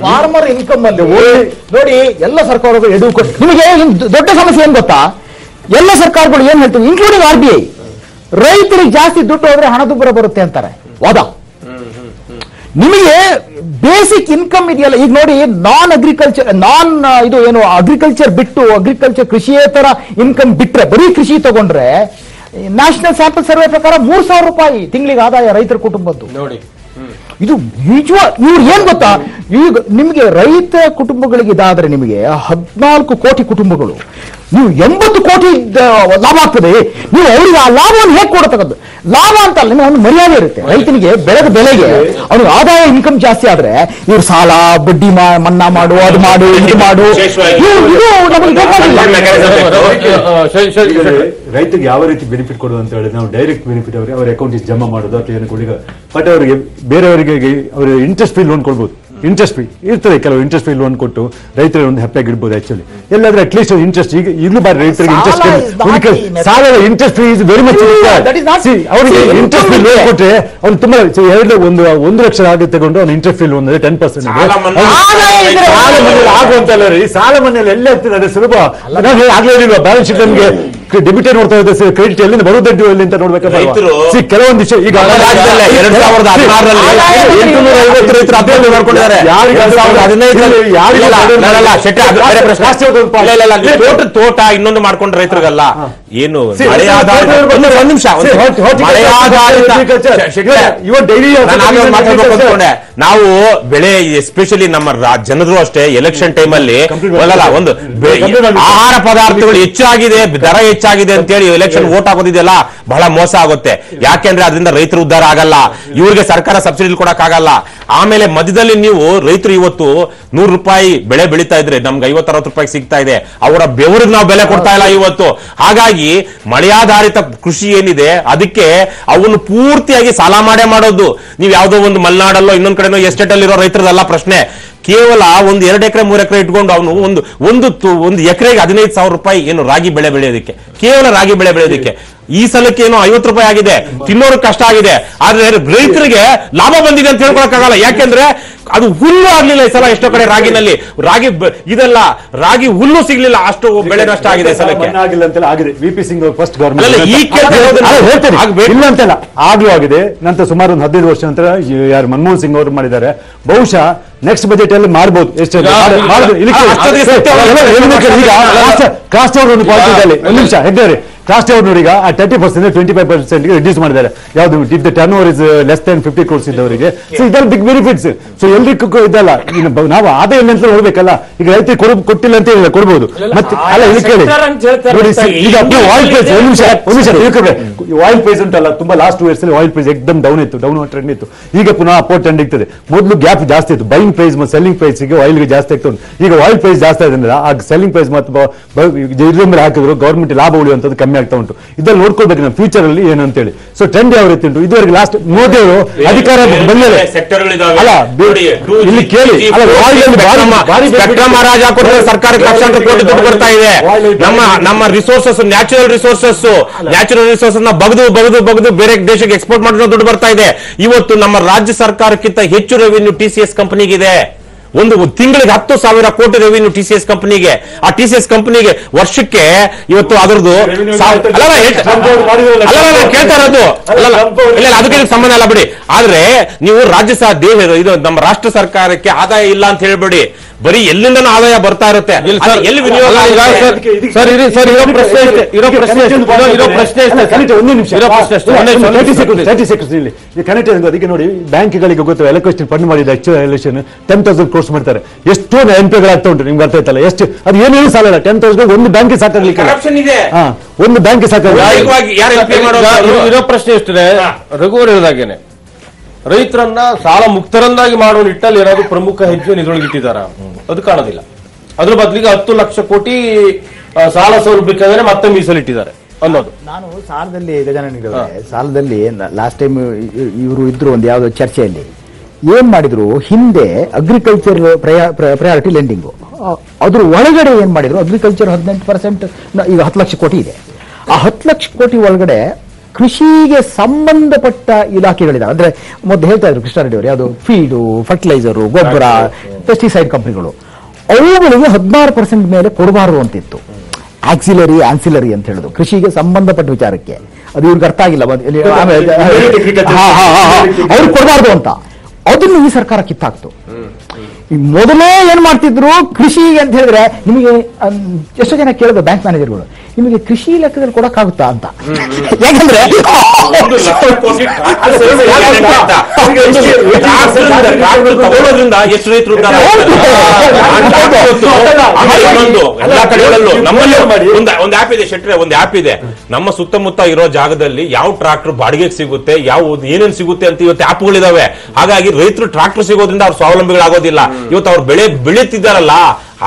ಫಾರ್ಮರ್ ಇನ್ಕಮ್ ಅಲ್ಲಿ ನೋಡಿ, ಎಲ್ಲ ಸರ್ಕಾರಗಳು ಎಡು ಕೊಟ್ಟು ನಿಮಗೆ ದೊಡ್ಡ ಸಮಸ್ಯೆ ಏನ್ ಗೊತ್ತಾ, ಎಲ್ಲ ಸರ್ಕಾರಗಳು ಏನ್ ಹೇಳ್ತೀವಿ, ಇನ್ಕ್ಲೂಡಿಂಗ್ RBI, ರೈತರಿಗೆ ಜಾಸ್ತಿ ದುಡ್ಡು ಹೋದ್ರೆ ಹಣದುಬ್ಬರ ಬರುತ್ತೆ ಅಂತಾರೆ. ವಾದ ನಿಮಗೆ ಬೇಸಿಕ್ ಇನ್ಕಮ್ ಇದೆಯಲ್ಲ, ಈಗ ನೋಡಿ, ನಾನ್ ಇದು ಏನು ಅಗ್ರಿಕಲ್ಚರ್ ಬಿಟ್ಟು, ಅಗ್ರಿಕಲ್ಚರ್ ಕೃಷಿಯೇತರ ಇನ್ಕಮ್ ಬಿಟ್ರೆ, ಬರೀ ಕೃಷಿ ತಗೊಂಡ್ರೆ ನ್ಯಾಷನಲ್ ಸ್ಯಾಂಪಲ್ ಸರ್ವೆ ಪ್ರಕಾರ 3,000 ರೂಪಾಯಿ ತಿಂಗಳಿಗೆ ಆದಾಯ ರೈತರ ಕುಟುಂಬದ್ದು ನೋಡಿ. ಇದು ನಿಜವ. ಇವ್ರು ಏನ್ ಗೊತ್ತಾ, ಈಗ ನಿಮಗೆ ರೈತ ಕುಟುಂಬಗಳಿಗೆ ಇದಾದ್ರೆ ನಿಮಗೆ 14 ಕೋಟಿ ಕುಟುಂಬಗಳು, ನೀವು 80 ಕೋಟಿ ಲಾಭ ಆಗ್ತದೆ. ನೀವು ಅವರಿಗೆ ಆ ಲಾಭವನ್ನು ಹೇಗೆ ಕೊಡತಕ್ಕದ್ದು? ಲಾಭ ಅಂತ ಅಲ್ಲ, ನಿಮಗೆ ಒಂದು ಮರ್ಯಾದೆ ಇರುತ್ತೆ. ರೈತನಿಗೆ ಬೆಳೆದ ಬೆಲೆಗೆ ಅವ್ರಿಗೆ ಆದಾಯ ಇನ್ಕಮ್ ಜಾಸ್ತಿ ಆದ್ರೆ ಇವ್ರು ಸಾಲ ಬಡ್ಡಿ ಮನ್ನಾ ಮಾಡು, ಅದು ಮಾಡು, ಇದು ಮಾಡು, ಇದು ನಮಗೆ ಬೇಕಾಗಿಲ್ಲ. ರೈತರಿಗೆ ಯಾವ ರೀತಿ ಬೆನಿಫಿಟ್ ಕೊಡೋದು ಅಂತ ಹೇಳಿದ್ರೆ, ನಾವು ಡೈರೆಕ್ಟ್ ಬೆನಿಫಿಟ್ ಅವರಿಗೆ ಅವ್ರ ಅಕೌಂಟ್ ಜಮಾ ಮಾಡೋದು ಅಥವಾ ಏನು ಕೊಡಿ. ಬಟ್ ಅವರಿಗೆ ಬೇರೆಯವರಿಗೆ ಅವರು ಇಂಟ್ರೆಸ್ಟ್ ಫ್ರೀ ಲೋನ್ ಕೊಡ್ಬೋದು. ಇಂಟ್ರೆಸ್ಟ್ ಫ್ರೀ ಇರ್ತದೆ, ಕೆಲವು ಇಂಟ್ರೆಸ್ಟ್ ಫ್ರೀ ಲೋನ್ ಕೊಟ್ಟು ರೈತರಿಗೆ ಒಂದು ಹ್ಯಾಪಿಯಾಗಿ ಇಡ್ಬೋದು. ಆಕ್ಚುಲಿ ಎಲ್ಲಾದ್ರೆ ಅಟ್ಲೀಸ್ಟ್ ಇಂಟ್ರೆಸ್ಟ್, ಈಗ ಇಲ್ಲೂ ಬಾರಿ ರೈತರಿಗೆ ಇಂಟ್ರೆಸ್ಟ್ ಸಾಲ interest free is very much. ಅವರಿಗೆ ಇಂಟ್ರೆಸ್ಟ್ ಫ್ರೀ ಲೋನ್ ಕೊಟ್ಟರೆ ಅವ್ನು ತುಂಬಾ 1 ಲಕ್ಷ ಆಗಿ ತಗೊಂಡು ಅವ್ನು ಇಂಟ್ರೆಸ್ಟ್ ಫ್ರೀ ಲೋನ್ 10% ಆಗುವಂತಲ್ಲ ರೀ. ಸಾಲ ಮನೆಯಲ್ಲಿ ಎಲ್ಲ ಆಗ್ತದೆ, ಅದು ಸುಲಭ. ಆಗ್ಲೇ ಹೇಳಿಲ್ವಾ, ಬ್ಯಾಲೆನ್ಸ್ ಶೀಟ್ ನಮಗೆ ಡೆಬಿಟ್ ನೋಡ್ತಾ ಇದೆ, ಕ್ರೆಡಿಟ್ ಎಲ್ಲಿಂದ ಬರುವುದಡ್ಡು ಎಲ್ಲಿ ಅಂತ ನೋಡ್ಬೇಕಲ್ಲ. ಕೆಲವೊಂದು ವಿಷಯ ಈಗ 2016 ರೈತರು ಅಭಿವೃದ್ಧಿ ಮಾಡ್ಕೊಂಡಿದ್ದಾರೆ. ತೋಟ ಇನ್ನೊಂದು ಮಾಡ್ಕೊಂಡ್ರೆ ರೈತರಿಗಲ್ಲ ಏನು ನಾವು ಬೆಳೆ, ಎಸ್ಪೆಷಲಿ ನಮ್ಮ ಜನರು ಅಷ್ಟೇ, ಎಲೆಕ್ಷನ್ ಟೈಮ್ ಅಲ್ಲಿ ಒಂದು ಆಹಾರ ಪದಾರ್ಥಗಳು ಹೆಚ್ಚಾಗಿದೆ, ದರ ಹೆಚ್ಚಾಗಿದೆ ಅಂತೇಳಿ ಎಲೆಕ್ಷನ್ ವೋಟ್ ಹಾಕೋದಿದೆಯಲ್ಲ, ಬಹಳ ಮೋಸ ಆಗುತ್ತೆ. ಯಾಕೆಂದ್ರೆ ಅದರಿಂದ ರೈತರು ಉದ್ಧಾರ ಆಗಲ್ಲ, ಇವ್ರಿಗೆ ಸರ್ಕಾರ ಸಬ್ಸಿಡಿ ಕೊಡಕ್ ಆಗಲ್ಲ. ಆಮೇಲೆ ಮಧ್ಯದಲ್ಲಿ ನೀವು ರೈತರು ಇವತ್ತು 100 ರೂಪಾಯಿ ಬೆಳೆ ಬೆಳೀತಾ ಇದ್ರೆ ನಮ್ಗೆ 50-60 ರೂಪಾಯಿ ಸಿಗ್ತಾ ಇದೆ. ಅವರ ಬೆವರಿಗೆ ನಾವು ಬೆಲೆ ಕೊಡ್ತಾ ಇಲ್ಲ ಇವತ್ತು. ಹಾಗಾಗಿ ಮಳೆಯಾಧಾರಿತ ಕೃಷಿ ಏನಿದೆ ಅದಕ್ಕೆ ಅವನ್ನು ಪೂರ್ತಿಯಾಗಿ ಸಾಲ ಮಾಡೋದು. ನೀವು ಯಾವುದೋ ಒಂದು ಮಲೆನಾಡಲ್ಲೋ ಇನ್ನೊಂದ್ ಕಡೆನೋ ಎಸ್ಟೇಟ್ ಅಲ್ಲಿ ಇರೋ ರೈತರದಲ್ಲ ಪ್ರಶ್ನೆ. ಕೇವಲ 1-2 ಎಕರೆ 3 ಎಕರೆ ಇಟ್ಕೊಂಡು ಅವನು ಒಂದು ಎಕರೆಗೆ 15,000 ರೂಪಾಯಿ ಏನು ರಾಗಿ ಬೆಳೆ ಬೆಳೆಯೋದಕ್ಕೆ, ಕೇವಲ ರಾಗಿ ಬೆಳೆ ಬೆಳೆಯೋದಕ್ಕೆ. ಈ ಸಲಕ್ಕೆ ಏನೋ 50 ರೂಪಾಯಿ ಆಗಿದೆ, ತಿನ್ನೋರು ಕಷ್ಟ ಆಗಿದೆ. ಆದ್ರೆ ರೈತರಿಗೆ ಲಾಭ ಬಂದಿದೆ ಅಂತ ಹೇಳ್ಕೊಳಕ್ಕಾಗಲ್ಲ. ಯಾಕೆಂದ್ರೆ ಅದು ಹುಲ್ಲು ಆಗ್ಲಿಲ್ಲ ಈ ಸಲ. ಎಷ್ಟೋ ಕಡೆ ರಾಗಿನಲ್ಲಿ ಇದೆಲ್ಲ ರಾಗಿ ಹುಲ್ಲು ಸಿಗ್ಲಿಲ್ಲ, ಅಷ್ಟು ಬೆಳೆ ನಷ್ಟ ಆಗಿದೆ ಸಲಕ್ಕೆ. ಆಗಿದೆ. VP ಸಿಂಗ್ ಫಸ್ಟ್ ಗವರ್ಮೆಂಟ್ ಇಲ್ಲ ಅಂತಲ್ಲ, ಆಗ್ಲೂ ಆಗಿದೆ. ನಂತರ ಸುಮಾರು ಒಂದು 15 ವರ್ಷ ನಂತರ ಯಾರು ಮನಮೋಹನ್ ಸಿಂಗ್ ಅವರು ಮಾಡಿದ್ದಾರೆ. ಬಹುಶಃ ನೆಕ್ಸ್ಟ್ ಬಜೆಟ್ ಅಲ್ಲಿ ಮಾಡಬಹುದು. ಎಷ್ಟು ಕಾಸ್ಟ್ ಅವರು ಒಂದು ಪಾಲಿಟಿ ಇದೆ. ಒಂದು ನಿಮಿಷ ಹೆಗ್ಡೆ, ಕಾಸ್ಟ್ ಅವ್ರು ನೋಡಿ, ಈಗ 30% 25% ರಿಡ್ಯೂಸ್ ಮಾಡಿದ್ದಾರೆ. ಯಾವ್ದು if the turn over is less than 50 crores ಇದ್ದವರಿಗೆ. ಸೊ ಇದರಲ್ಲಿ ಬಿಗ್ ಬೆನಿಫಿಟ್ಸ್. ಸೊ ಎಲ್ರಿಗೂ ಇದಲ್ಲ, ನಾವು ಆದಾಯ ಅಂತ ನೋಡ್ಬೇಕಲ್ಲ. ಈಗ ರೈತರಿಗೆ ಕೊಟ್ಟಿಲ್ಲ ಅಂತ ಹೇಳಿಲ್ಲ, ಕೊಡ್ಬೋದು. ಮತ್ತೆ ಅಲ್ಲ ಇಲ್ಲಿ ಕೇಳಿ ನೋಡಿ, ಈಗ ಆಯಿಲ್ ಪ್ರೈಸ್ ಒಂದು ನಿಮಿಷ ಆಯಿಲ್ ಪ್ರೈಸ್ ಉಂಟಲ್ಲ, ತುಂಬಾ ಲಾಸ್ಟ್ 2 years ಅಲ್ಲಿ ಆಯಿಲ್ ಪ್ರೈಸ್ ಎಕ್ದಮ್ ಡೌನ್ ಇತ್ತು, ಡೌನ್ ಟ್ರೆಂಡ್ ಇತ್ತು. ಈಗ ಪುನಃ ಅಪೋರ್ಟ್ ಟ್ರೆಂಡ್ ಇರ್ತದೆ. ಮೊದಲು ಗ್ಯಾಪ್ ಜಾಸ್ತಿ ಇತ್ತು, ಬೈಯಿಂಗ್ ಪ್ರೈಸ್ ಮತ್ತು ಸೆಲ್ಲಿಂಗ್ ಪ್ರೈಸ್ ಗೆ ಆಯಿಲ್ಗೆ ಜಾಸ್ತಿ ಆಗ್ತಾ ಉಂಟು. ಈಗ ಆಯಿಲ್ ಪ್ರೈಸ್ ಜಾಸ್ತಿ ಆದ್ರಿಂದ ಆ ಸೆಲ್ಲಿಂಗ್ ಪ್ರೈಸ್ ಮತ್ತು ಇದ್ರ ಮೇಲೆ ಹಾಕಿದ್ರು ಗವರ್ಮೆಂಟ್ ಲಾಭ ಉಳಿಯುವಂತದ್ದು ಕಮ್ಮಿ ಆಗ್ತಾ ಉಂಟು. ಇದನ್ನು ನೋಡ್ಕೊಳ್ಬೇಕು ನಾವು ಫ್ಯೂಚರ್ ಅಲ್ಲಿ ಏನು ಅಂತ ಹೇಳಿ. ಸೊ ಟ್ರೆಂಡ್ ಯಾವ ರೀತಿ ಉಂಟು ಇದುವರೆಗೆ ಲಾಸ್ಟ್ ಮೋದಿ ಅವರು ಅಧಿಕಾರ ಬಂದರೆ ಅಲ್ಲ ಇಲ್ಲಿ ಕೇಳಿ, ಮಹಾರಾಜ ಕೊಟ್ಟರೆ ಸರ್ಕಾರಕ್ಕೆ ಲಕ್ಷಾಂತರ ಕೋಟಿ ದುಡ್ಡು ಬರ್ತಾ ಇದೆ. ನಮ್ಮ ರಿಸೋರ್ಸಸ್, ನ್ಯಾಚುರಲ್ ರಿಸೋರ್ಸಸ್ ನ ಬಗದು ಬೇರೆ ದೇಶಕ್ಕೆ ಎಕ್ಸ್ಪೋರ್ಟ್ ಮಾಡಿರೋ ದುಡ್ಡು ಬರ್ತಾ ಇದೆ. ಇವತ್ತು ನಮ್ಮ ರಾಜ್ಯ ಸರ್ಕಾರಕ್ಕಿಂತ ಹೆಚ್ಚು ರೆವಿನ್ಯೂ TCS ಕಂಪನಿಗಿದೆ. ಒಂದು ತಿಂಗಳಿಗೆ 10,000 ಕೋಟಿ ರೆವಿನ್ಯೂ TCS ಕಂಪನಿಗೆ. ಆ TCS ಕಂಪನಿಗೆ ವರ್ಷಕ್ಕೆ ಇವತ್ತು ಅದರದ್ದು ಕೇಳ್ತಾ ಇರೋದು ಇಲ್ಲ, ಅದಕ್ಕೆ ಸಂಬಂಧ ಇಲ್ಲ ಬಿಡಿ. ಆದ್ರೆ ನೀವು ಇದು ನಮ್ಮ ರಾಷ್ಟ್ರ ಸರ್ಕಾರಕ್ಕೆ ಆದಾಯ ಇಲ್ಲ ಅಂತ ಹೇಳ್ಬೇಡಿ, ಬರೀ ಎಲ್ಲಿಂದನೂ ಆದಾಯ ಬರ್ತಾ ಇರುತ್ತೆ. ಎಲ್ಲಿ ವಿನಿಯೋಗ ಅದಕ್ಕೆ ನೋಡಿ, ಬ್ಯಾಂಕ್ಗಳಿಗೆ ಗೊತ್ತು ಎಲೆಕ್ಟ್ರಿಸಿಟಿ ಫಂಡ್ ಮಾಡಿದ ಎಲೆಕ್ಷನ್ 10,000 ಕೋರ್ಸ್ ಮಾಡ್ತಾರೆ. ಎಷ್ಟೋ NPಗಳಾಗ್ತಾ ಉಂಟು, ನಿಮ್ಗೆ ಅರ್ಥ ಆಯ್ತಲ್ಲ? ಎಷ್ಟು ಅದು ಏನೇನು ಸಾಲಲ್ಲ. 10,000 ಒಂದು ಬ್ಯಾಂಕ್ ಸಾಕಾಗ್ಲಿಕ್ಕೆ ಒಂದು ಬ್ಯಾಂಕ್ ಇರೋ ಪ್ರಶ್ನೆ ಎಷ್ಟಿದೆ? ರಘುವರ್ ಹೇಳಿದಾಗೇನೆ ರೈತರನ್ನ ಸಾಲ ಮುಕ್ತರನ್ನಾಗಿ ಮಾಡುವ ನಿಟ್ಟಲ್ಲಿ ಏನಾದ್ರು ಪ್ರಮುಖ ಹೆಜ್ಜೆ ಇಟ್ಟಿದ್ದಾರ? ಅದು ಕಾಣೋದಿಲ್ಲ. ಅದ್ರ ಬದಲಿಗೆ 10 ಲಕ್ಷ ಕೋಟಿ ಸಾಲ ಸೌಲಭ್ಯಕ್ಕಾಗಿ ಮತ್ತೆ ಮೀಸಲಿಟ್ಟಿದ್ದಾರೆ ಅನ್ನೋದು. ನಾನು ಸಾಲದಲ್ಲಿ ಸಾಲದಲ್ಲಿ ಲಾಸ್ಟ್ ಟೈಮ್ ಇವರು ಇದ್ರು ಒಂದು ಯಾವುದೋ ಚರ್ಚೆಯಲ್ಲಿ ಏನ್ ಮಾಡಿದ್ರು, ಹಿಂದೆ ಅಗ್ರಿಕಲ್ಚರ್ ಪ್ರಯಾರಿಟಿ ಲೆಂಡಿಂಗು, ಅದ್ರ ಒಳಗಡೆ ಏನ್ ಮಾಡಿದ್ರು, ಅಗ್ರಿಕಲ್ಚರ್ 18%, ಈಗ 10 ಲಕ್ಷ ಕೋಟಿ ಇದೆ. ಆ 10 ಲಕ್ಷ ಕೋಟಿ ಒಳಗಡೆ ಕೃಷಿಗೆ ಸಂಬಂಧಪಟ್ಟ ಇಲಾಖೆಗಳಿದಾವೆ. ಅಂದ್ರೆ ಮೊದಲು ಹೇಳ್ತಾ ಇದ್ರು ಕೃಷ್ಣಾರೆಡ್ಡಿ ಅವರು, ಯಾವುದು ಫೀಡು, ಫರ್ಟಿಲೈಸರು, ಗೊಬ್ಬರ, ಪೆಸ್ಟಿಸೈಡ್ ಕಂಪನಿಗಳು, ಅವುಗಳಿಗೆ 16% ಮೇಲೆ ಕೊಡಬಾರದು ಅಂತಿತ್ತು. ಆನ್ಸಿಲರಿ ಅಂತ ಹೇಳುದು ಕೃಷಿಗೆ ಸಂಬಂಧಪಟ್ಟ ವಿಚಾರಕ್ಕೆ. ಅದು ಇವ್ರಿಗೆ ಅರ್ಥ ಆಗಿಲ್ಲ, ಅವ್ರಿಗೆ ಕೊಡಬಾರ್ದು ಅಂತ. ಅದನ್ನು ಈ ಸರ್ಕಾರ ಕಿತ್ತಾಕ್ತು. ಮೊದಲೇ ಏನ್ ಮಾಡ್ತಿದ್ರು, ಕೃಷಿ ಅಂತ ಹೇಳಿದ್ರೆ ನಿಮಗೆ ಎಷ್ಟೋ ಜನ ಕೇಳಿದ್ರು ಬ್ಯಾಂಕ್ ಮ್ಯಾನೇಜರ್ಗಳು, ನಿಮಗೆ ಕೃಷಿ ಲೆಕ್ಕದಲ್ಲಿ ಕೊಡಕ್ಕಾಗುತ್ತಾ ಅಂತ. ಯಾಕಂದ್ರೆ ಎಷ್ಟು ರೈತರು ಎಲ್ಲಾ ಕಡೆಗಳಲ್ಲೂ ನಮ್ಮಲ್ಲಿ ಒಂದು ಆ್ಯಪ್ ಇದೆ, ಶೆಟ್ರೆ, ಒಂದು ಆ್ಯಪ್ ಇದೆ. ನಮ್ಮ ಸುತ್ತಮುತ್ತ ಇರೋ ಜಾಗದಲ್ಲಿ ಯಾವ ಟ್ರಾಕ್ಟರ್ ಬಾಡಿಗೆಗೆ ಸಿಗುತ್ತೆ, ಯಾವ ಏನೇನು ಸಿಗುತ್ತೆ ಅಂತ ಇವತ್ತು ಆ್ಯಪ್ಗಳಿದಾವೆ. ಹಾಗಾಗಿ ರೈತರು ಟ್ರಾಕ್ಟರ್ ಸಿಗೋದ್ರಿಂದ ಅವ್ರು ಸ್ವಾವಲಂಬಿಗಳಾಗೋದಿಲ್ಲ. ಇವತ್ತು ಅವ್ರು ಬೆಳೀತಿದ್ದಾರಲ್ಲ,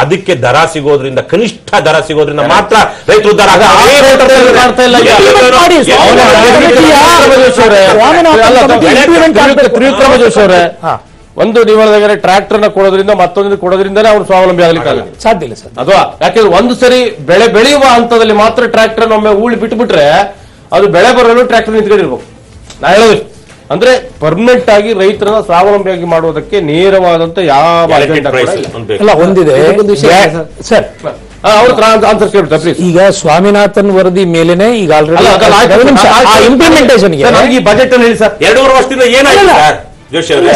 ಅದಕ್ಕೆ ದರ ಸಿಗೋದ್ರಿಂದ, ಕನಿಷ್ಠ ದರ ಸಿಗೋದ್ರಿಂದ ಮಾತ್ರ ರೈತರು ಉದ್ಧಾರ. ಒಂದು ನೀವು ಟ್ರಾಕ್ಟರ್ ನ ಕೊಡೋದ್ರಿಂದ ಮತ್ತೊಂದು ಕೊಡೋದ್ರಿಂದಲೇ ಅವ್ರು ಸ್ವಾವಲಂಬಿ ಆಗ್ಲಿಕ್ಕೆ ಸಾಧ್ಯ ಇಲ್ಲ ಸರ್. ಅದು ಯಾಕೆಂದ್ರೆ ಒಂದು ಸರಿ ಬೆಳೆ ಬೆಳೆಯುವ ಹಂತದಲ್ಲಿ ಮಾತ್ರ ಟ್ರಾಕ್ಟರ್ ಒಮ್ಮೆ ಉಳಿ ಬಿಟ್ಬಿಟ್ರೆ ಅದು ಬೆಳೆ ಬರಲು ಟ್ರಾಕ್ಟರ್ ನಿಂತ್ಕೊಂಡಿರ್ಬೇಕು. ನಾ ಹೇಳೋದು ಅಂದ್ರೆ ಪರ್ಮನೆಂಟ್ ಆಗಿ ರೈತರನ್ನ ಸ್ವಾವಲಂಬಿಯಾಗಿ ಮಾಡುವುದಕ್ಕೆ ನೇರವಾದಂತ ಯಾವ ಒಂದಿದೆ ಸರ್. ಈಗ ಸ್ವಾಮಿನಾಥನ್ ವರದಿ ಮೇಲೆನೆ ಈಗ ಇಂಪ್ಲಿಮೆಂಟೇಷನ್ ಈ ಬಜೆಟ್ ಅನ್ನು ಹೇಳಿ ಸರ್. 2.5 ವರ್ಷದಿಂದ ಏನಾಗಿದೆ ಸರ್ ಜೋಶಿ ಅವರೇ?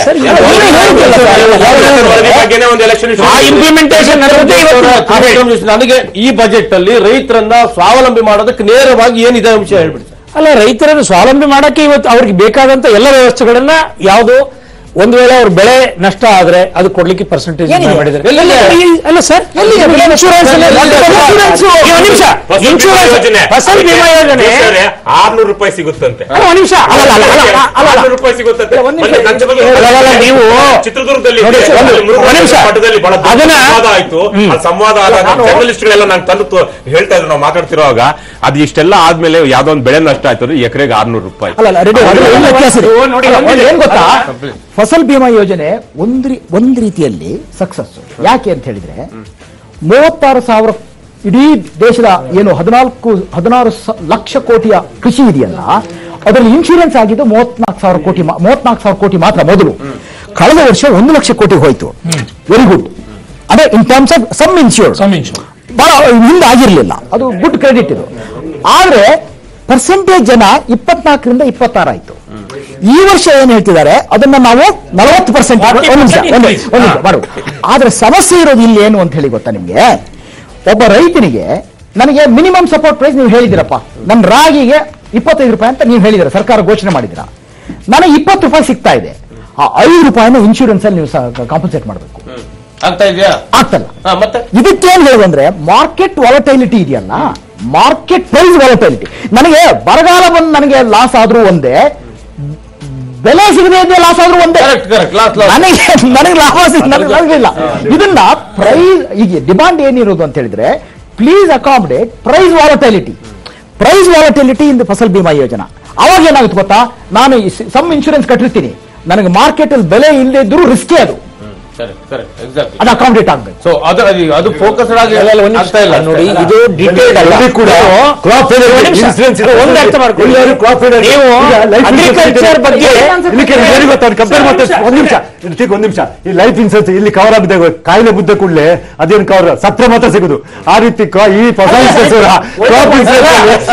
ನನಗೆ ಈ ಬಜೆಟ್ ಅಲ್ಲಿ ರೈತರನ್ನ ಸ್ವಾವಲಂಬಿ ಮಾಡೋದಕ್ಕೆ ನೇರವಾಗಿ ಏನಿದೆ ಅಂಶ ಹೇಳ್ಬಿಡಿ. ಅಲ್ಲ, ರೈತರನ್ನು ಸ್ವಾವಲಂಬಿ ಮಾಡಕ್ಕೆ ಇವತ್ತು ಅವ್ರಿಗೆ ಬೇಕಾದಂತ ಎಲ್ಲ ವ್ಯವಸ್ಥೆಗಳನ್ನ ಯಾವುದು, ಒಂದು ವೇಳೆ ಅವ್ರ ಬೆಳೆ ನಷ್ಟ ಆದ್ರೆ ಅದು ಕೊಡ್ಲಿಕ್ಕೆ ಪರ್ಸೆಂಟೇಜ್ ಮಾಡಿದ್ದಾರೆ. ಅಲ್ಲ ಸರ್, ಫಸಲ್ ಬಿಮಾ ಯೋಜನೆ 600 ರೂಪಾಯಿ ಸಿಗುತ್ತಂತೆ. ನಿಮಿಷ, ರೂಪಾಯಿ ಸಿಗುತ್ತಂತೆ. ನೀವು ಚಿತ್ರದುರ್ಗದಲ್ಲಿ ಆಯ್ತು, ಸಂವಾದ ಆದಾಗ ಜರ್ನಲಿಸ್ಟ್ಗಳೆಲ್ಲ ನಾನು ತಂದು ಹೇಳ್ತಾ ಇದ್ರು, ನಾವು ಮಾತಾಡ್ತಿರುವಾಗ ಅದು ಇಷ್ಟೆಲ್ಲ ಆದ್ಮೇಲೆ ಯಾವ್ದೋ ಒಂದು ಬೆಳೆ ನಷ್ಟ ಆಯ್ತು, ಎಕರೆಗೆ 600 ರೂಪಾಯಿ. ಏನ್ ಗೊತ್ತಾ, ಫಸಲ್ ಬಿಮಾ ಯೋಜನೆ ಒಂದು ರೀತಿಯಲ್ಲಿ ಸಕ್ಸಸ್. ಯಾಕೆ ಅಂತ ಹೇಳಿದ್ರೆ 36,000 ಇಡೀ ದೇಶದ ಏನು 16 ಲಕ್ಷ ಕೋಟಿಯ ಕೃಷಿ ಇದೆಯಲ್ಲ, ಅದರಲ್ಲಿ ಇನ್ಶೂರೆನ್ಸ್ ಆಗಿದ್ದು 34,000 ಕೋಟಿ ಮಾತ್ರ ಮೊದಲು. ಕಳೆದ ವರ್ಷ 1 ಲಕ್ಷ ಕೋಟಿ ಹೋಯ್ತು. Very good. ಅದೇ in terms of sum insure ಬಹಳ ಹಿಂದೆ ಆಗಿರ್ಲಿಲ್ಲ, ಅದು ಗುಡ್ ಕ್ರೆಡಿಟ್ ಇದು. ಆದ್ರೆ ಪರ್ಸೆಂಟೇಜ್ ಜನ 24ರಿಂದ 26 ಆಯ್ತು. ಈ ವರ್ಷ ಏನ್ ಹೇಳ್ತಿದ್ದಾರೆ, ಅದನ್ನ ನಾವು 40% ಮಾಡು. ಆದ್ರೆ ಸಮಸ್ಯೆ ಇರೋದು ಇಲ್ಲಿ ಏನು ಅಂತ ಹೇಳಿ ಗೊತ್ತಾ ನಿಮ್ಗೆ? ಒಬ್ಬ ರೈತನಿಗೆ ನನಗೆ ಮಿನಿಮಮ್ ಸಪೋರ್ಟ್ ಪ್ರೈಸ್ ನೀವು ಹೇಳಿದಿರಪ್ಪ, ನನ್ನ ರಾಗಿಗೆ 25 ರೂಪಾಯಿ ಅಂತ ನೀವು ಹೇಳಿದಿರ, ಸರ್ಕಾರ ಘೋಷಣೆ ಮಾಡಿದಿರ. ನನಗೆ 20 ರೂಪಾಯಿ ಸಿಗ್ತಾ ಇದೆ. ಆ 5 ರೂಪಾಯಿನ ಇನ್ಶೂರೆನ್ಸ್ ಅಲ್ಲಿ ನೀವು ಕಾಂಪನ್ಸೇಟ್ ಮಾಡಬೇಕು. ಆಗ್ತಲ್ಲ. ಇದಕ್ಕೇನ್ ಹೇಳೋದಂದ್ರೆ ಮಾರ್ಕೆಟ್ ವಾಲಟೈಲಿಟಿ ಇದೆಯಲ್ಲ, ಮಾರ್ಕೆಟ್ ಪ್ರೈಸ್ ವಾಲಟೈಲಿಟಿ. ನನಗೆ ಬರಗಾಲ ಬಂದು ನನಗೆ ಲಾಸ್ ಆದ್ರೂ ಒಂದೇ, ಬೆಲೆ ಸಿಗದೆ ಇದ್ರೆ ಲಾಸ್ ಆದ್ರೂ ಒಂದೇ. ನನಗೆ ಲಾಭ ಇಲ್ಲ. ಇದನ್ನ ಪ್ರೈಸ್, ಈಗ ಡಿಮಾಂಡ್ ಏನಿರೋದು ಅಂತ ಹೇಳಿದ್ರೆ, ಪ್ಲೀಸ್ ಅಕಾಮಡೇಟ್ ಪ್ರೈಸ್ ವಾಲಟೈಲಿಟಿ ಇನ್ ಫಸಲ್ ಬಿಮಾ ಯೋಜನಾ. ಅವಾಗ ಏನಾಗುತ್ತೆ ಗೊತ್ತಾ, ನಾನು ಸಮ್ ಇನ್ಶೂರೆನ್ಸ್ ಕಟ್ಟಿರ್ತೀನಿ, ನನಗೆ ಮಾರ್ಕೆಟ್ ಅಲ್ಲಿ ಬೆಲೆ ಇಲ್ಲದೆ ಇದ್ರೂ ರಿಸ್ಕೇ ಅದು. ಅದು ಅಕಾಮಿಡೇಟ್ ಆಗ್ಬೇಕು. ಸೊ ಅದು ಫೋಕಸ್ಡ್ ಆಗಿ ಆಗ್ತಾ ಇಲ್ಲ ನೋಡಿ, ಇದು ಡೀಟೇಲ್ ಒಂದು ಅರ್ಥ ಮಾಡ್ಕೊಳ್ಳಿ. ನೀವು ಅಗ್ರಿಕಲ್ಚರ್ ಬಗ್ಗೆ ಕಂಪೇರ್ ಮಾಡ್ತಾರೆ. ಒಂದ್ ನಿಮಿಷ ಈ ಲೈಫ್ ಇನ್ಸೂರೆನ್ಸ್ ಇಲ್ಲಿ ಕವರ್ ಆಗಿದೆ, ಕಾಯಿಲೆ ಬುದ್ಧ ಕೂಡಲೇ ಅದೇನು ಕವರ್ ಸತ್ರ ಮಾತ್ರ ಸಿಗುದು. ಆ ರೀತಿ ಈ ಹೊಸ ಇನ್ಸೂರೆನ್ಸ್ ಕ್ರಾಪ್ ಇನ್ಸೂರೆನ್ಸ್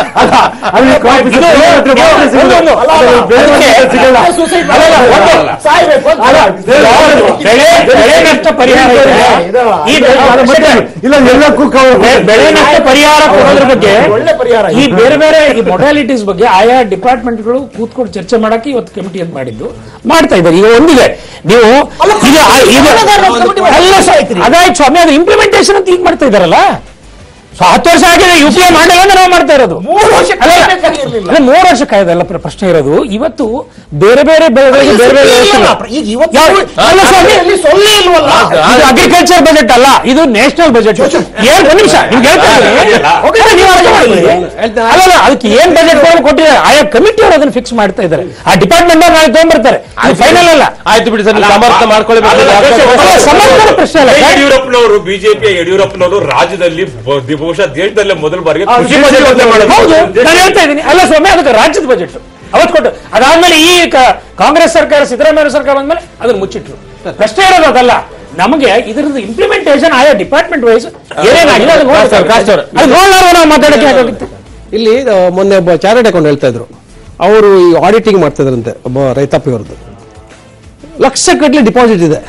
ಬೆಳೆ ನಷ್ಟ ಪರಿಹಾರ ಇಲ್ಲ, ಎಲ್ಲಕ್ಕೂ ಬೆಳೆ ನಷ್ಟ ಪರಿಹಾರ ಕೊಡೋದ್ರ ಬಗ್ಗೆ ಒಳ್ಳೆ ಪರಿಹಾರ. ಈ ಬೇರೆ ಬೇರೆ ಈ ಮೊಡಾಲಿಟೀಸ್ ಬಗ್ಗೆ ಆಯಾ ಡಿಪಾರ್ಟ್ಮೆಂಟ್ಗಳು ಕೂತ್ಕೊಂಡು ಚರ್ಚೆ ಮಾಡಕ್ಕೆ ಇವತ್ತು ಕಮಿಟಿ ಅಂತ ಮಾಡಿದ್ದು ಮಾಡ್ತಾ ಇದ್ದಾರೆ. ಈಗ ಒಂದಿದೆ, ನೀವು ಅದಾಯ್ತು ಸ್ವಾಮಿ, ಅದು ಇಂಪ್ಲಿಮೆಂಟೇಷನ್ ಅಂತ ಈಗ ಮಾಡ್ತಾ ಇದ್ದಾರಲ್ಲ. 10 ವರ್ಷ ಆಗಿದೆ, UPA ಮಾಡಿಲ್ಲ ಅಂದ್ರೆ ನಾವು ಮಾಡ್ತಾ ಇರೋದು. 3 ವರ್ಷ ಕಾಯ್ದಲ್ಲ ಪ್ರಶ್ನೆ ಇರೋದು. ಇವತ್ತು ಬೇರೆ ಬೇರೆ ಬೆಳೆಗಳಿಗೆ ಬೇರೆ ಬೇರೆ ಅಗ್ರಿಕಲ್ಚರ್ ಬಜೆಟ್ ಅಲ್ಲ, ಇದು ನ್ಯಾಷನಲ್ ಬಜೆಟ್. ಒಂದು ನಿಮಿಷ ನಿಮ್ಗೆ ಹೇಳ್ತಾ ಅಲ್ಲ, ಅದಕ್ಕೆ ಏನ್ ಬಜೆಟ್ ಕೊಟ್ಟಿದ್ದಾರೆ ಆಯಾ ಕಮಿಟಿ ಅವರು ಅದನ್ನ ಫಿಕ್ಸ್ ಮಾಡ್ತಾ ಇದ್ದಾರೆ. ಆ ಡಿಪಾರ್ಟ್ಮೆಂಟ್ ಅವ್ರು ನಾಳೆ ತಗೊಂಡ್ಬರ್ತಾರೆ, ಫೈನಲ್ ಅಲ್ಲ. ಆಯ್ತು ಬಿಡಿ ಸರ್, ಸಮರ್ಥ ಮಾಡ್ಕೊಳ್ಳಿ. ಸಮರ್ಥ ಪ್ರಶ್ನೆ ಅಲ್ಲ. ಯಡಿಯೂರಪ್ಪನವರು, ಬಿಜೆಪಿ ಯಡಿಯೂರಪ್ಪನವರು ರಾಜ್ಯದಲ್ಲಿ ಬಹುಶಃ ದೇಶದಲ್ಲೇ ಮೊದಲ ಬಾರಿಗೆ ಹೌದು, ನಾನು ಹೇಳ್ತಾ ಇದ್ದೀನಿ. ಅಲ್ಲ ಸ್ವಾಮಿ, ಅದಕ್ಕೆ ರಾಜ್ಯದ ಬಜೆಟ್ ಅವತ್ತು ಕೊಟ್ಟು ಅದಾದ್ಮೇಲೆ ಈ ಕಾಂಗ್ರೆಸ್ ಸರ್ಕಾರ, ಸಿದ್ದರಾಮಯ್ಯ ಸರ್ಕಾರ ಬಂದ್ಮೇಲೆ ಅದನ್ನ ಮುಚ್ಚಿಟ್ರು. ಪ್ರಶ್ನೆ ಇರೋದು ಅದಲ್ಲ, ನಮಗೆ ಇದರದ್ದು ಇಂಪ್ಲಿಮೆಂಟೇಷನ್ ಆಯಾ ಡಿಪಾರ್ಟ್ಮೆಂಟ್ ವೈಸ್ ಏನೇನಾಗಿದೆ ಅದು ನೋಡಲಾರ ನಾವು ಮಾತಾಡಕ್ಕೆ ಆಗುತ್ತೆ. ಇಲ್ಲಿ ಮೊನ್ನೆ ಒಬ್ಬ ಚಾರ್ಟರ್ಡ್ ಅಕೌಂಟ್ ಹೇಳ್ತಾ ಇದ್ರು, ಅವರು ಈ ಆಡಿಟಿಂಗ್ ಮಾಡ್ತಾ ಇದ್ರಂತೆ ಒಬ್ಬ ರೈತಾಪಿಯವ್ರದ್ದು. ಲಕ್ಷಗಟ್ಟಲೆ ಡಿಪಾಸಿಟ್ ಇದೆ,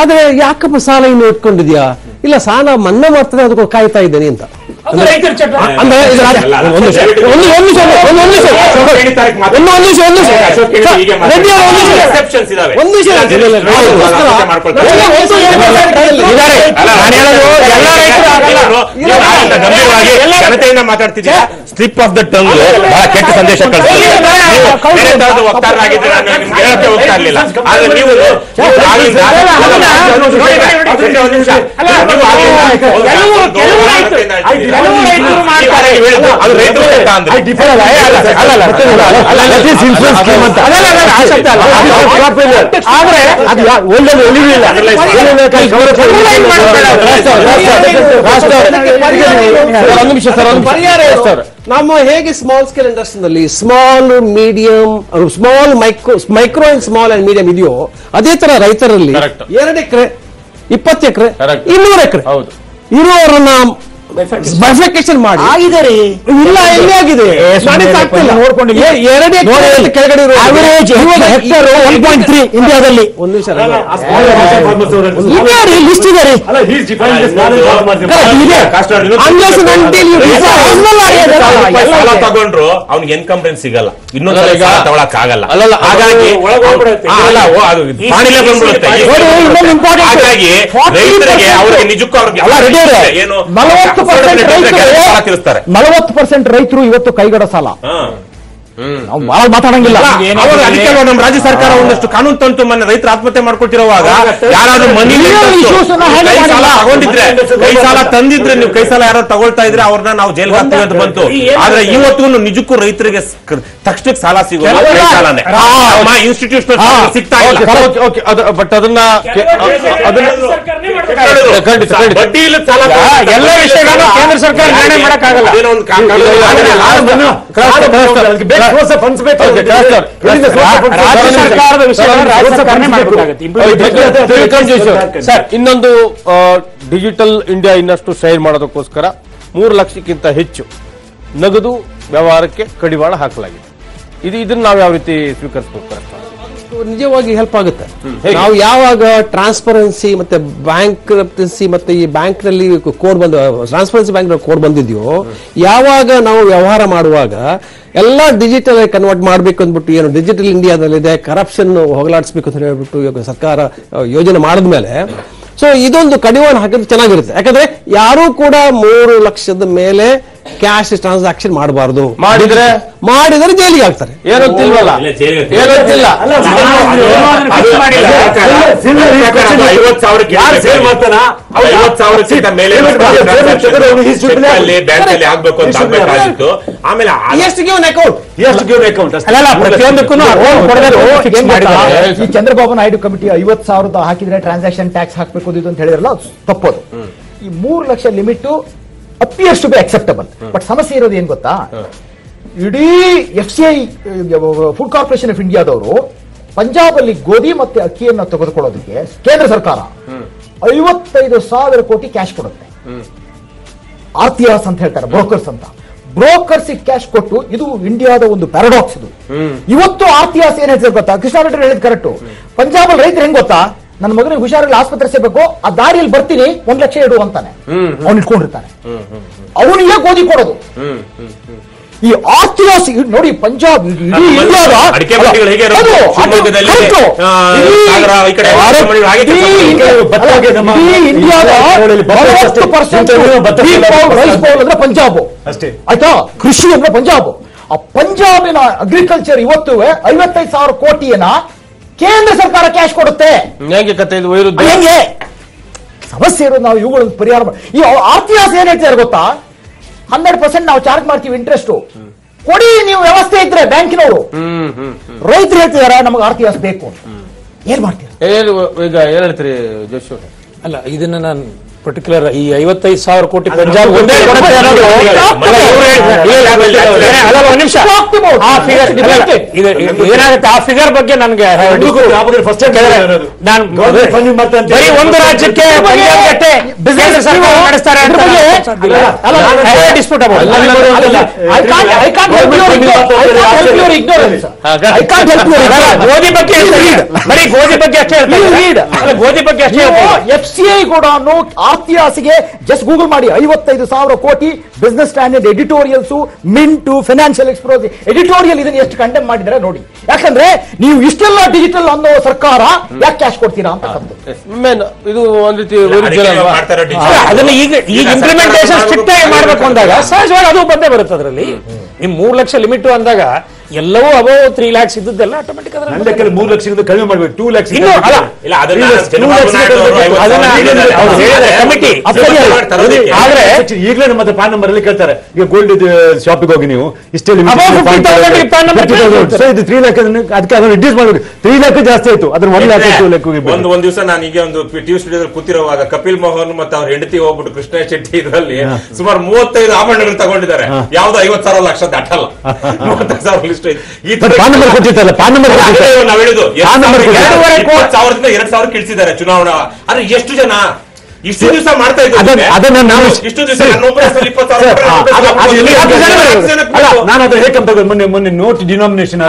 ಆದ್ರೆ ಯಾಕಪ್ಪ ಸಾಲ ಇನ್ನು ಇಟ್ಕೊಂಡಿದ್ಯಾ? ಇಲ್ಲ, ಸಾಲ ಮನ್ನಾ ಮಾಡ್ತದೆ, ಅದಕ್ಕೆ ಕಾಯ್ತಾ ಇದ್ದೇನೆ ಅಂತ. ಜನತೆಯಿಂದ ಮಾತಾಡ್ತಿದ್ದೀರಾ, ಸ್ಲಿಪ್ ಆಫ್ ದ ಟಂಗ್ ಬಹಳ ಕೆಟ್ಟ ಸಂದೇಶ ಹೇಳಕ್ಕೆ ಹೋಗ್ತಾ ಇರಲಿಲ್ಲ. ಆದ್ರೆ ನೀವು ನಮ್ಮ ಹೇಗೆ ಸ್ಮಾಲ್ ಸ್ಕೇಲ್ ಇಂಡಸ್ಟ್ರಿನಲ್ಲಿ small medium, small micro and small and medium ಇದೆಯೋ, ಅದೇ ತರ ರೈತರಲ್ಲಿ 2 ಎಕರೆ 20 ಎಕರೆ 200 ಎಕರೆ ಇರುವವರನ್ನ ಬೈಫರ್ಕೇಶನ್ ಮಾಡಿ ಆಗಿದ್ದಾರೆ. ಇಲ್ಲ, ಎಲ್ಲಿ ಆಗಿದೆ ನೋಡ್ಕೊಂಡು 2 ಎಕರೆ ಕೆಳಗಡೆ ಹೆಕ್ಟರ್ 1.3 ಇಂಡಿಯಾದಲ್ಲಿ. ಒಂದು ನಿಮಿಷ ಲಿಸ್ಟ್ ಇದೆ ತಗೊಂಡ್ರು ಅವ್ನಿಗೆ ಎನ್ಕಂಪ್ರೆನ್ಸ್ ಸಿಗಲ್ಲ, ಇನ್ನೊಂದು ತಗೊಳಕ್ ಆಗಲ್ಲ. ಹಾಗಾಗಿ ಹಾಗಾಗಿ ರೈತರಿಗೆ ಅವ್ರಿಗೆ ನಿಜಕ್ಕೂ ಅವ್ರಿಗೆ ಏನು 40% ರೈತರು ಇವತ್ತು ಕೈಗಡ ಸಾಲ ಬಹಳ ಮಾತಾಡಂಗಿಲ್ಲ. ಅದಕ್ಕೆ ನಮ್ಮ ರಾಜ್ಯ ಸರ್ಕಾರ ಒಂದಷ್ಟು ಕಾನೂನು ತಂತು ಮೊನ್ನೆ ರೈತರು ಆತ್ಮಹತ್ಯೆ ಮಾಡ್ಕೊಳ್ತಿರುವಾಗ ಯಾರಾದ್ರೂ ಮನಿ ಸಾಲ ತಗೊಂಡಿದ್ರೆ, ಕೈ ಸಾಲ ತಂದಿದ್ರೆ, ನೀವು ಕೈ ಸಾಲ ಯಾರು ತಗೊಳ್ತಾ ಇದ್ರೆ ಅವ್ರನ್ನ ನಾವು ಜೈಲ್ಗೆ ಹಾಕ್ತೀವಿ ಅಂತ ಬಂತು. ಆದ್ರೆ ಇವತ್ತು ನಿಜಕ್ಕೂ ರೈತರಿಗೆ ತಕ್ಷಣಕ್ಕೆ ಸಾಲ ಸಿಗೋದು ಸಾಲನೇ, ಇನ್ಸ್ಟಿಟ್ಯೂಷನ್ ಸಿಗ್ತಾ ಇಲ್ಲ. ಬಟ್ ಅದನ್ನ ಬಡ್ಡಿ ಇಲ್ಲ ಸಾಲ ಎಲ್ಲ ವಿಷಯಗಳನ್ನು ಕೇಂದ್ರ ಸರ್ಕಾರ ನಿರ್ಣಯ ಮಾಡಕ್ಕಾಗಲ್ಲ. ಇನ್ನೊಂದು ಡಿಜಿಟಲ್ ಇಂಡಿಯಾ ಇನ್ನಷ್ಟು ಶೈನ್ ಮಾಡೋದಕ್ಕೋಸ್ಕರ 3 ಲಕ್ಷಕ್ಕಿಂತ ಹೆಚ್ಚು ನಗದು ವ್ಯವಹಾರಕ್ಕೆ ಕಡಿವಾಣ ಹಾಕಲಾಗಿದೆ. ಇದನ್ನ ನಾವು ಯಾವ ರೀತಿ ಸ್ವೀಕರಿಸಬೇಕು? ನಿಜವಾಗಿ ಹೆಲ್ಪ್ ಆಗುತ್ತೆ. ನಾವು ಯಾವಾಗ ಟ್ರಾನ್ಸ್ಪರೆನ್ಸಿ ಮತ್ತೆ ಬ್ಯಾಂಕ್ರಪ್ಟೆನ್ಸಿ ಮತ್ತೆ ಈ ಬ್ಯಾಂಕ್ ನಲ್ಲಿ ಕೋಡ್ ಬಂದ ಟ್ರಾನ್ಸ್ಪರೆನ್ಸಿ ಬ್ಯಾಂಕ್ ಕೋಡ್ ಬಂದಿದೆಯೋ, ಯಾವಾಗ ನಾವು ವ್ಯವಹಾರ ಮಾಡುವಾಗ ಎಲ್ಲ ಡಿಜಿಟಲ್ ಕನ್ವರ್ಟ್ ಮಾಡಬೇಕು ಅಂದ್ಬಿಟ್ಟು ಏನು ಡಿಜಿಟಲ್ ಇಂಡಿಯಾದಲ್ಲಿದೆ, ಕರಪ್ಷನ್ ಹೋಗಲಾಡಿಸ್ಬೇಕು ಅಂತ ಹೇಳ್ಬಿಟ್ಟು ಇವಾಗ ಸರ್ಕಾರ ಯೋಜನೆ ಮಾಡಿದ್ಮೇಲೆ, ಸೊ ಇದೊಂದು ಕಡಿವಾಣ ಹಾಕಿದ್ರೆ ಚೆನ್ನಾಗಿರುತ್ತೆ. ಯಾಕಂದ್ರೆ ಯಾರೂ ಕೂಡ 3 ಲಕ್ಷದ ಮೇಲೆ ಕ್ಯಾಶ್ ಟ್ರಾನ್ಸಾಕ್ಷನ್ ಮಾಡಬಾರ್ದು. ಮಾಡಿದ್ರೆ ಜೈಲಿಗೆ ಹಾಕ್ತಾರೆ. ಏನಂತಿಲ್ವಲ್ಲ, ಏನಂತಿಲ್ಲ. ಪ್ರತಿಯೊಂದಕ್ಕೂ ಈ ಚಂದ್ರಬಾಬು ನಾಯ್ಡು ಕಮಿಟಿ 50,000 ಹಾಕಿದ್ರೆ ಟ್ರಾನ್ಸಾಕ್ಷನ್ ಟ್ಯಾಕ್ಸ್ ಹಾಕ್ಬೇಕು ಅಂತ ಹೇಳಿದ್ರಲ್ಲ, ತಪ್ಪೋದು. ಈ 3 lakh limit appears to be acceptable. But ಸಮಸ್ಯೆ ಇರೋದು ಏನ್ ಗೊತ್ತಾ, ಇಡೀ FCI ಫುಡ್ ಕಾರ್ಪೊರೇಷನ್ ಆಫ್ ಇಂಡಿಯಾದವರು ಪಂಜಾಬ್ ಅಲ್ಲಿ ಗೋಧಿ ಮತ್ತೆ ಅಕ್ಕಿಯನ್ನ ತೆಗೆದುಕೊಳ್ಳೋದಕ್ಕೆ ಕೇಂದ್ರ ಸರ್ಕಾರ 55,000 ಕೋಟಿ ಕ್ಯಾಶ್ ಕೊಡುತ್ತೆ. ಆರ್ತಿಯಾಸ್ ಅಂತ ಹೇಳ್ತಾರೆ, ಬ್ರೋಕರ್ಸ್ ಅಂತ. ಬ್ರೋಕರ್ಸ್ ಕ್ಯಾಶ್ ಕೊಟ್ಟು, ಇದು ಇಂಡಿಯಾದ ಒಂದು ಪ್ಯಾರಾಡಾಕ್ಸ್. ಇದು ಇವತ್ತು ಆರ್ತಿಯಾಸ್ ಏನ್ ಹೇಳ್ತಾರೆ ಗೊತ್ತಾ, ಕೃಷ್ಣ ರೆಡ್ಡಿ ಹೇಳಿದ ಕರೆಕ್ಟ್. ಪಂಜಾಬ್ ಅಲ್ಲಿ ರೈತರು ಹೆಂಗ್ ಗೊತ್ತಾ, ನನ್ನ ಮಗನಿಗೆ ಹುಷಾರಲ್ಲಿ ಆಸ್ಪತ್ರೆ ಸೇರ್ಬೇಕು, ಆ ದಾರಿಯಲ್ಲಿ ಬರ್ತೀನಿ 1 ಲಕ್ಷ ಇಡು ಅಂತಾನೆ ಅವ್ನು ಇಟ್ಕೊಂಡಿರ್ತಾನೆ. ಅವನಿಗೆ ಗೋಧಿ ಕೊಡೋದು. ಈ ಆರ್ತಿಯಾಸ್ ನೋಡಿ, ಪಂಜಾಬ್ ಇಡೀ ಇಂಡಿಯಾದ ಅಂದ್ರೆ ಪಂಜಾಬ್ ಅಷ್ಟೇ ಆಯ್ತಾ. ಕೃಷಿ ಅಂದ್ರೆ ಪಂಜಾಬ್. ಆ ಪಂಜಾಬಿನ ಅಗ್ರಿಕಲ್ಚರ್ ಇವತ್ತು 55,000 ಕೋಟಿಯನ್ನ ಕೇಂದ್ರ ಸರ್ಕಾರ ಕ್ಯಾಶ್ ಕೊಡುತ್ತೆ. ಹೆಂಗೆ ಸಮಸ್ಯೆ ಇರೋದು, ನಾವು ಇವುಗಳನ್ನು ಪರಿಹಾರ ಈ ಆರ್ತಿಯಾಸ ಏನ್ ಹೇಳ್ತಾರೆ ಗೊತ್ತಾ, 100% ನಾವು ಚಾರ್ಜ್ ಮಾಡ್ತೀವಿ ಇಂಟ್ರೆಸ್ಟ್ ಕೊಡಿ ನೀವು ವ್ಯವಸ್ಥೆ ಇದ್ರೆ ಬ್ಯಾಂಕಿನವರು. ರೈತರು ಹೇಳ್ತಿದಾರೆ ನಮಗೆ ಆರ್ತಿಯಾಸ ಬೇಕು. ಏನ್ ಮಾಡ್ತೀರಿ ಈಗ ಏನ್ ಹೇಳ್ತೀರಿ ಜೋಶ್? ಅಲ್ಲ, ಇದನ್ನ ನಾನು ಪರ್ಟಿಕ್ಯುಲರ್ ಈ 55,000 ಕೋಟಿ ಪಂಜಾಬ್ ಏನಾಗುತ್ತೆ ಆ ಫಿಗರ್ ಬಗ್ಗೆ ನನಗೆ ಬರೀ ಒಂದು ರಾಜ್ಯಕ್ಕೆ ಬಿಸ್ನೆಸ್ ಸರ್ಕಾರ ನಡೆಸ್ತಾರೆ ಡಿಸ್ಪ್ಯೂಟ್ ಗೋಧಿ ಬಗ್ಗೆ ಬರೀ ಗೋಧಿ ಬಗ್ಗೆ ಅಷ್ಟೇ ಗೋಧಿ ಬಗ್ಗೆ ಅಷ್ಟೇ. FCI ಕೂಡ ಆರ್ತಿಯಾಸಿಗೆ ಜಸ್ಟ್ ಗೂಗಲ್ ಮಾಡಿ 55,000 ಕೋಟಿ business standard editorials, Mint, financial express editorial ಇದನ್ನ ಎಷ್ಟು ಕಂಡೆಮ್ ಮಾಡಿದ್ರೆ ನೋಡಿ. ಯಾಕಂದ್ರೆ ನೀವು ಇಷ್ಟೆಲ್ಲ ಡಿಜಿಟಲ್ ಅನ್ನೋ ಸರ್ಕಾರ ಯಾಕೆ ಕ್ಯಾಶ್ ಕೊಡ್ತೀರಾ ಅಂತ. ಇದು ಒಂದ್ ರೀತಿ ಅದನ್ನ ಈಗ ಇಂಪ್ಲಿಮೆಂಟೇಷನ್ ಸ್ಟ್ರಿಕ್ಟ್ ಆಗಿ ಮಾಡ್ಬೇಕು ಅಂದಾಗ ಸಹಜವಾಗಿ ಅದು ಬಂದೇ ಬರುತ್ತೆ. ಅದರಲ್ಲಿ ನಿಮ್ 3 ಲಕ್ಷ ಲಿಮಿಟ್ ಅಂದಾಗ ಎಲ್ಲವೂ ಅಬೌವ್ 3 lakhs ಇದ್ದದ್ದೆಲ್ಲ ಆಟೋಮೆಟಿಕ್ 3 ಲಕ್ಷದಿಂದ ಕಡಿಮೆ ಮಾಡ್ಬೇಕು. 2 lakhs ಆದ್ರೆ ಈಗಲೇ ನಮ್ಮ ಪಾನ್ ನಂಬರ್ ಅಲ್ಲಿ ಕೇಳ್ತಾರೆ. ಈಗ ಗೋಲ್ಡ್ ಶಾಪಿಗೆ ಹೋಗಿ ನೀವು ಇಷ್ಟೇ ಇದು 3 lakh, ಅದಕ್ಕೆ ಅದನ್ನು ರಿಡ್ಯೂಸ್ ಮಾಡ್ಬೇಕು. 3 lakh ಜಾಸ್ತಿ ಆಯ್ತು, ಅದನ್ನ 1 lakh 2 lakh ಒಂದ್ ದಿವಸ ನಾನು ಈಗ ಒಂದು ಟಿವಿ ಸ್ಟುಡಿಯೋದಲ್ಲಿ ಕೂತಿರುವಾಗ ಕಪಿಲ್ ಮೋಹನ್ ಮತ್ತೆ ಅವ್ರ ಹೆಂಡತಿ ಹೋಗ್ಬಿಟ್ಟು ಕೃಷ್ಣ ಶೆಟ್ಟಿ ಇದರಲ್ಲಿ ಸುಮಾರು 35 ಆಭರಣಗಳು ತಗೊಂಡಿದ್ದಾರೆ. ಯಾವ್ದು 50,000 ಲಕ್ಷ ದಾಟಲ್ಲ, 35,000 ಲಿಸ್ಟ್ ಐತಿ. ಈ ಪಾನ್ ನಂಬರ್ ಕೊಟ್ಟಿದ್ದಲ್ಲ, ಪಾನ್ ನಂಬರ್ ನಾವ್ ಹೇಳಿದ್ದು 2,000ದಿಂದ 2,000 ಇಳಿಸಿದ್ದಾರೆ ಚುನಾವಣಾ. ಆದ್ರೆ ಎಷ್ಟು ಜನ ಇಷ್ಟು ದಿವಸ ಮಾಡ್ತಾ ಇದ್ದಾರೆ? ಅದನ್ನ ನಾವು ಇಷ್ಟು ದಿವಸ ನಾನು ಅದು ಹೇಗಂತ ಮೊನ್ನೆ ನೋಟ್ ಡಿನಾಮಿನೇಷನ್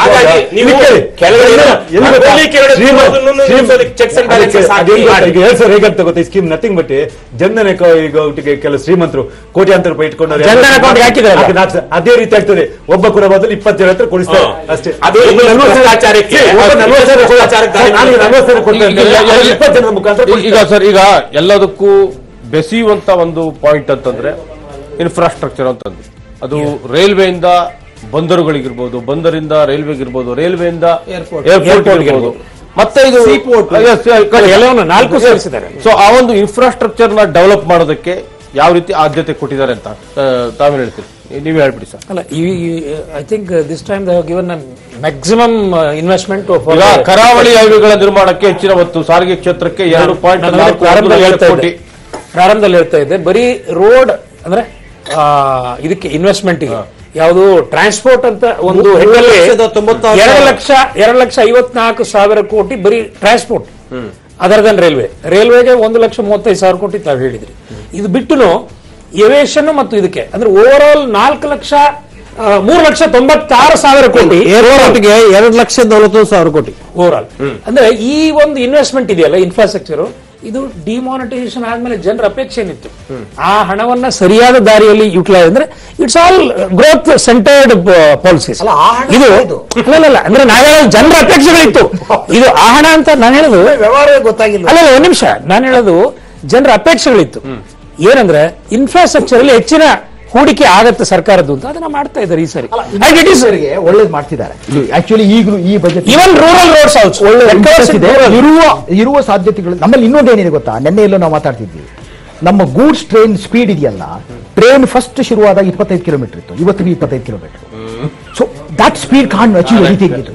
ಹೇಗಂತ ಗೊತ್ತಾ, scheme nothing but Jan Dhan account ಕೆಲವು ಶ್ರೀಮಂತರು ಕೋಟ್ಯಾಂತರ ರೂಪಾಯಿ ಇಟ್ಕೊಂಡು ಅದೇ ರೀತಿ ಆಗ್ತದೆ. ಒಬ್ಬ ಕುಟುಂಬದಲ್ಲಿ 20 ಜನ ಹತ್ರ ಕೊಡಿಸ್ತಾರೆ ಅಷ್ಟೇ. ಅದು 20 ಜನದ ಮುಖಾಂತರ. ಈಗ ಸರ್, ಈಗ ಎಲ್ಲದಕ್ಕೂ ಬೆಸೆಯುವಂತ ಒಂದು ಪಾಯಿಂಟ್ ಅಂತಂದ್ರೆ ಇನ್ಫ್ರಾಸ್ಟ್ರಕ್ಚರ್ ಅಂತಂದ್ರೆ ಅದು ರೈಲ್ವೆಯಿಂದ ಬಂದರುಗಳಿಗಿರ್ಬೋದು, ಬಂದರಿಂದ ರೈಲ್ವೆಗಿರ್ಬೋದು, ರೈಲ್ವೆಯಿಂದ ಏರ್ಪೋರ್ಟ್ ಇರ್ಬೋದು, ಮತ್ತೆ ಇದು ನಾಲ್ಕು ಸೇರಿಸಿದ್ದಾರೆ. ಸೊ ಆ ಒಂದು ಇನ್ಫ್ರಾಸ್ಟ್ರಕ್ಚರ್ ನ ಡೆವಲಪ್ ಮಾಡೋದಕ್ಕೆ ಯಾವ ರೀತಿ ಆದ್ಯತೆ ಕೊಟ್ಟಿದ್ದಾರೆ ಅಂತ ತಾವೇನು ಹೇಳ್ತೀರಿ? ನೀವೇ ಹೇಳ್ಬಿಡಿ ಸರ್. ಅಲ್ಲ, I think this time they have given maximum investment. ಕರಾವಳಿ ಹೈವೇಗಳ ನಿರ್ಮಾಣಕ್ಕೆ ಹೆಚ್ಚಿನ ಒತ್ತು, ಸಾರಿಗೆ ಕ್ಷೇತ್ರಕ್ಕೆ 2.4 ಪ್ರಾರಂಭದಲ್ಲಿ ಹೇಳ್ತಾ ಇದ್ದೆ. ಬರೀ ರೋಡ್ ಅಂದ್ರೆ ಇದಕ್ಕೆ ಇನ್ವೆಸ್ಟ್ಮೆಂಟ್ ಯಾವುದು ಟ್ರಾನ್ಸ್ಪೋರ್ಟ್ ಅಂತ ಒಂದು ಹೆಣ್ಣಲ್ಲಿ 2,54,000 ಕೋಟಿ ಬರೀ ಟ್ರಾನ್ಸ್ಪೋರ್ಟ್. ಅದರ್ ದನ್ ರೈಲ್ವೆಗೆ 1,35,000 ಕೋಟಿ ತಾವು ಹೇಳಿದ್ರಿ. ಇದು ಬಿಟ್ಟು ಏವಿಯೇಷನ್ ಮತ್ತು ಇದಕ್ಕೆ ಅಂದ್ರೆ ಓವರ್ ಆಲ್ 3,96,000 ಕೋಟಿ, ಏರ್ಪೋರ್ಟ್ಗೆ 2,41,000 ಕೋಟಿ ಓವರ್ ಆಲ್. ಅಂದ್ರೆ ಈ ಒಂದು ಇನ್ವೆಸ್ಟ್ಮೆಂಟ್ ಇದೆಯಲ್ಲ ಇನ್ಫ್ರಾಸ್ಟ್ರಕ್ಚರ್, ಇದು ಡಿಮಾನಿಟೈಸೇಷನ್ ಆದ್ಮೇಲೆ ಜನರ ಅಪೇಕ್ಷೆ ಏನಿತ್ತು ಆ ಹಣವನ್ನ ಸರಿಯಾದ ದಾರಿಯಲ್ಲಿ ಯುಟಿಲೈಸ್ ಅಂದ್ರೆ it's all growth centred policies. ಇದು ಅಲ್ಲ ಅಂದ್ರೆ ನಾವೇ ಜನರ ಅಪೇಕ್ಷೆಗಳಿತ್ತು, ಇದು ಆ ಹಣ ಅಂತ ನಾನು ಹೇಳೋದು ವ್ಯವಹಾರ ಗೊತ್ತಾಗಿಲ್ಲ. ಅಲ್ಲ ಒಂದ್ ನಿಮಿಷ, ನಾನು ಹೇಳೋದು ಜನರ ಅಪೇಕ್ಷೆಗಳಿತ್ತು. ಏನಂದ್ರೆ ಇನ್ಫ್ರಾಸ್ಟ್ರಕ್ಚರ್ ಅಲ್ಲಿ ಹೆಚ್ಚಿನ ಹೂಡಿಕೆ ಆಗತ್ತೆ ಸರ್ಕಾರದ್ದು ಅಂತ ಅದನ್ನ ಮಾಡ್ತಾ ಇದ್ದಾರೆ ಈ ಸರಿ. ಒಳ್ಳೇದು ಮಾಡ್ತಿದ್ದಾರೆ ಆಕ್ಚುಲಿ ಈಗಲೂ ಈ budget even rural roads also ಇರುವ ಸಾಧ್ಯತೆಗಳು. ನಮ್ಮಲ್ಲಿ ಇನ್ನೊಂದು ಏನಿದೆ ಗೊತ್ತಾ, ನಿನ್ನೆ ಎಲ್ಲೋ ನಾವು ಮಾತಾಡ್ತಿದ್ವಿ, ನಮ್ಮ ಗೂಡ್ಸ್ ಟ್ರೈನ್ ಸ್ಪೀಡ್ ಇದೆಯಲ್ಲ, ಟ್ರೈನ್ ಫಸ್ಟ್ ಶುರುವಾದಾಗ 25 ಕಿಲೋಮೀಟರ್ ಇತ್ತು, ಇವತ್ತಿಗೆ 25 kilometre. So that speed can achieve anything it.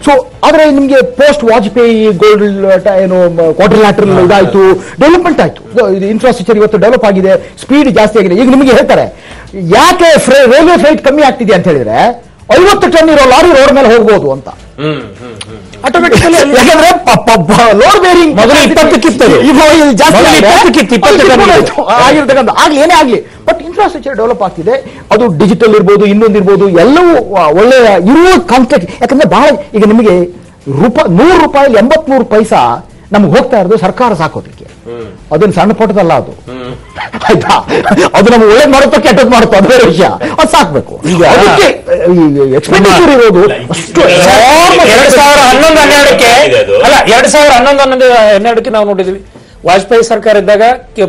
So ಆದ್ರೆ ನಿಮಗೆ ಪೋಸ್ಟ್ ವಾಜಪೇಯಿ ಗೋಲ್ಡ್ ಏನು ಕ್ವಾಡ್ರಿಲ್ಯಾಟರಲ್ ಇದಾಯ್ತು, ಡೆವಲಪ್ಮೆಂಟ್ ಆಯ್ತು, ಇನ್ಫ್ರಾಸ್ಟ್ರಕ್ಚರ್ ಇವತ್ತು ಡೆವಲಪ್ ಆಗಿದೆ, ಸ್ಪೀಡ್ ಜಾಸ್ತಿ ಆಗಿದೆ. ಈಗ ನಿಮಗೆ ಹೇಳ್ತಾರೆ ಯಾಕೆ ರೈಲ್ವೆ ಫ್ಲೈಟ್ ಕಮ್ಮಿ ಆಗ್ತಿದೆ ಅಂತ ಹೇಳಿದ್ರೆ 50 ಟನ್ ಇರೋ ಲಾರಿ ರೋಡ್ ಮೇಲೆ ಹೋಗ್ಬೋದು ಅಂತ. ಆಟೋಮೆಟಿಕಲಿ ಯಾಕಂದ್ರೆ ಲೋಡ್ ಬೇರಿಂಗ್ ಮೊದಲು 20 ಆಗಿರ್ತಕ್ಕಂಥ ಆಗ್ಲಿ ಏನೇ ಆಗ್ಲಿ, ಬಟ್ ಇನ್ಫ್ರಾಸ್ಟ್ರಕ್ಚರ್ ಡೆವಲಪ್ ಆಗ್ತಿದೆ. ಅದು ಡಿಜಿಟಲ್ ಇರ್ಬೋದು, ಇನ್ನೊಂದಿರ್ಬೋದು, ಎಲ್ಲವೂ ಒಳ್ಳೆಯ ಇರುವ ಕಾಂಟ್ಯಾಕ್ಟ್. ಯಾಕಂದ್ರೆ ಬಹಳ ಈಗ ನಿಮಗೆ ₹100 83 ಪೈಸಾ ನಮ್ಗೆ ಹೋಗ್ತಾ ಇರೋದು ಸರ್ಕಾರ ಸಾಕೋದಕ್ಕೆ. ಅದನ್ನ ಸಣ್ಣ ಪುಟ್ಟದಲ್ಲ ಅದು, ಆಯ್ತಾ? ಅದು ನಮ್ಗೆ ಒಳ್ಳೇದು ಮಾಡುತ್ತೋ ಕೆಟ್ಟದ್ದು ಮಾಡುತ್ತೋ ಅದು ಬೇರೆ ವಿಷಯ, ಅದು ಸಾಕ್ಬೇಕು. ಈಗ ಅದಕ್ಕೆ ಎಕ್ಸ್ಪೆಂಡಿಚರ್ ಇರೋದು ಅಷ್ಟು 2011-12 ನಾವು ನೋಡಿದ್ವಿ. ವಾಜಪೇಯಿ ಸರ್ಕಾರ ಇದ್ದಾಗ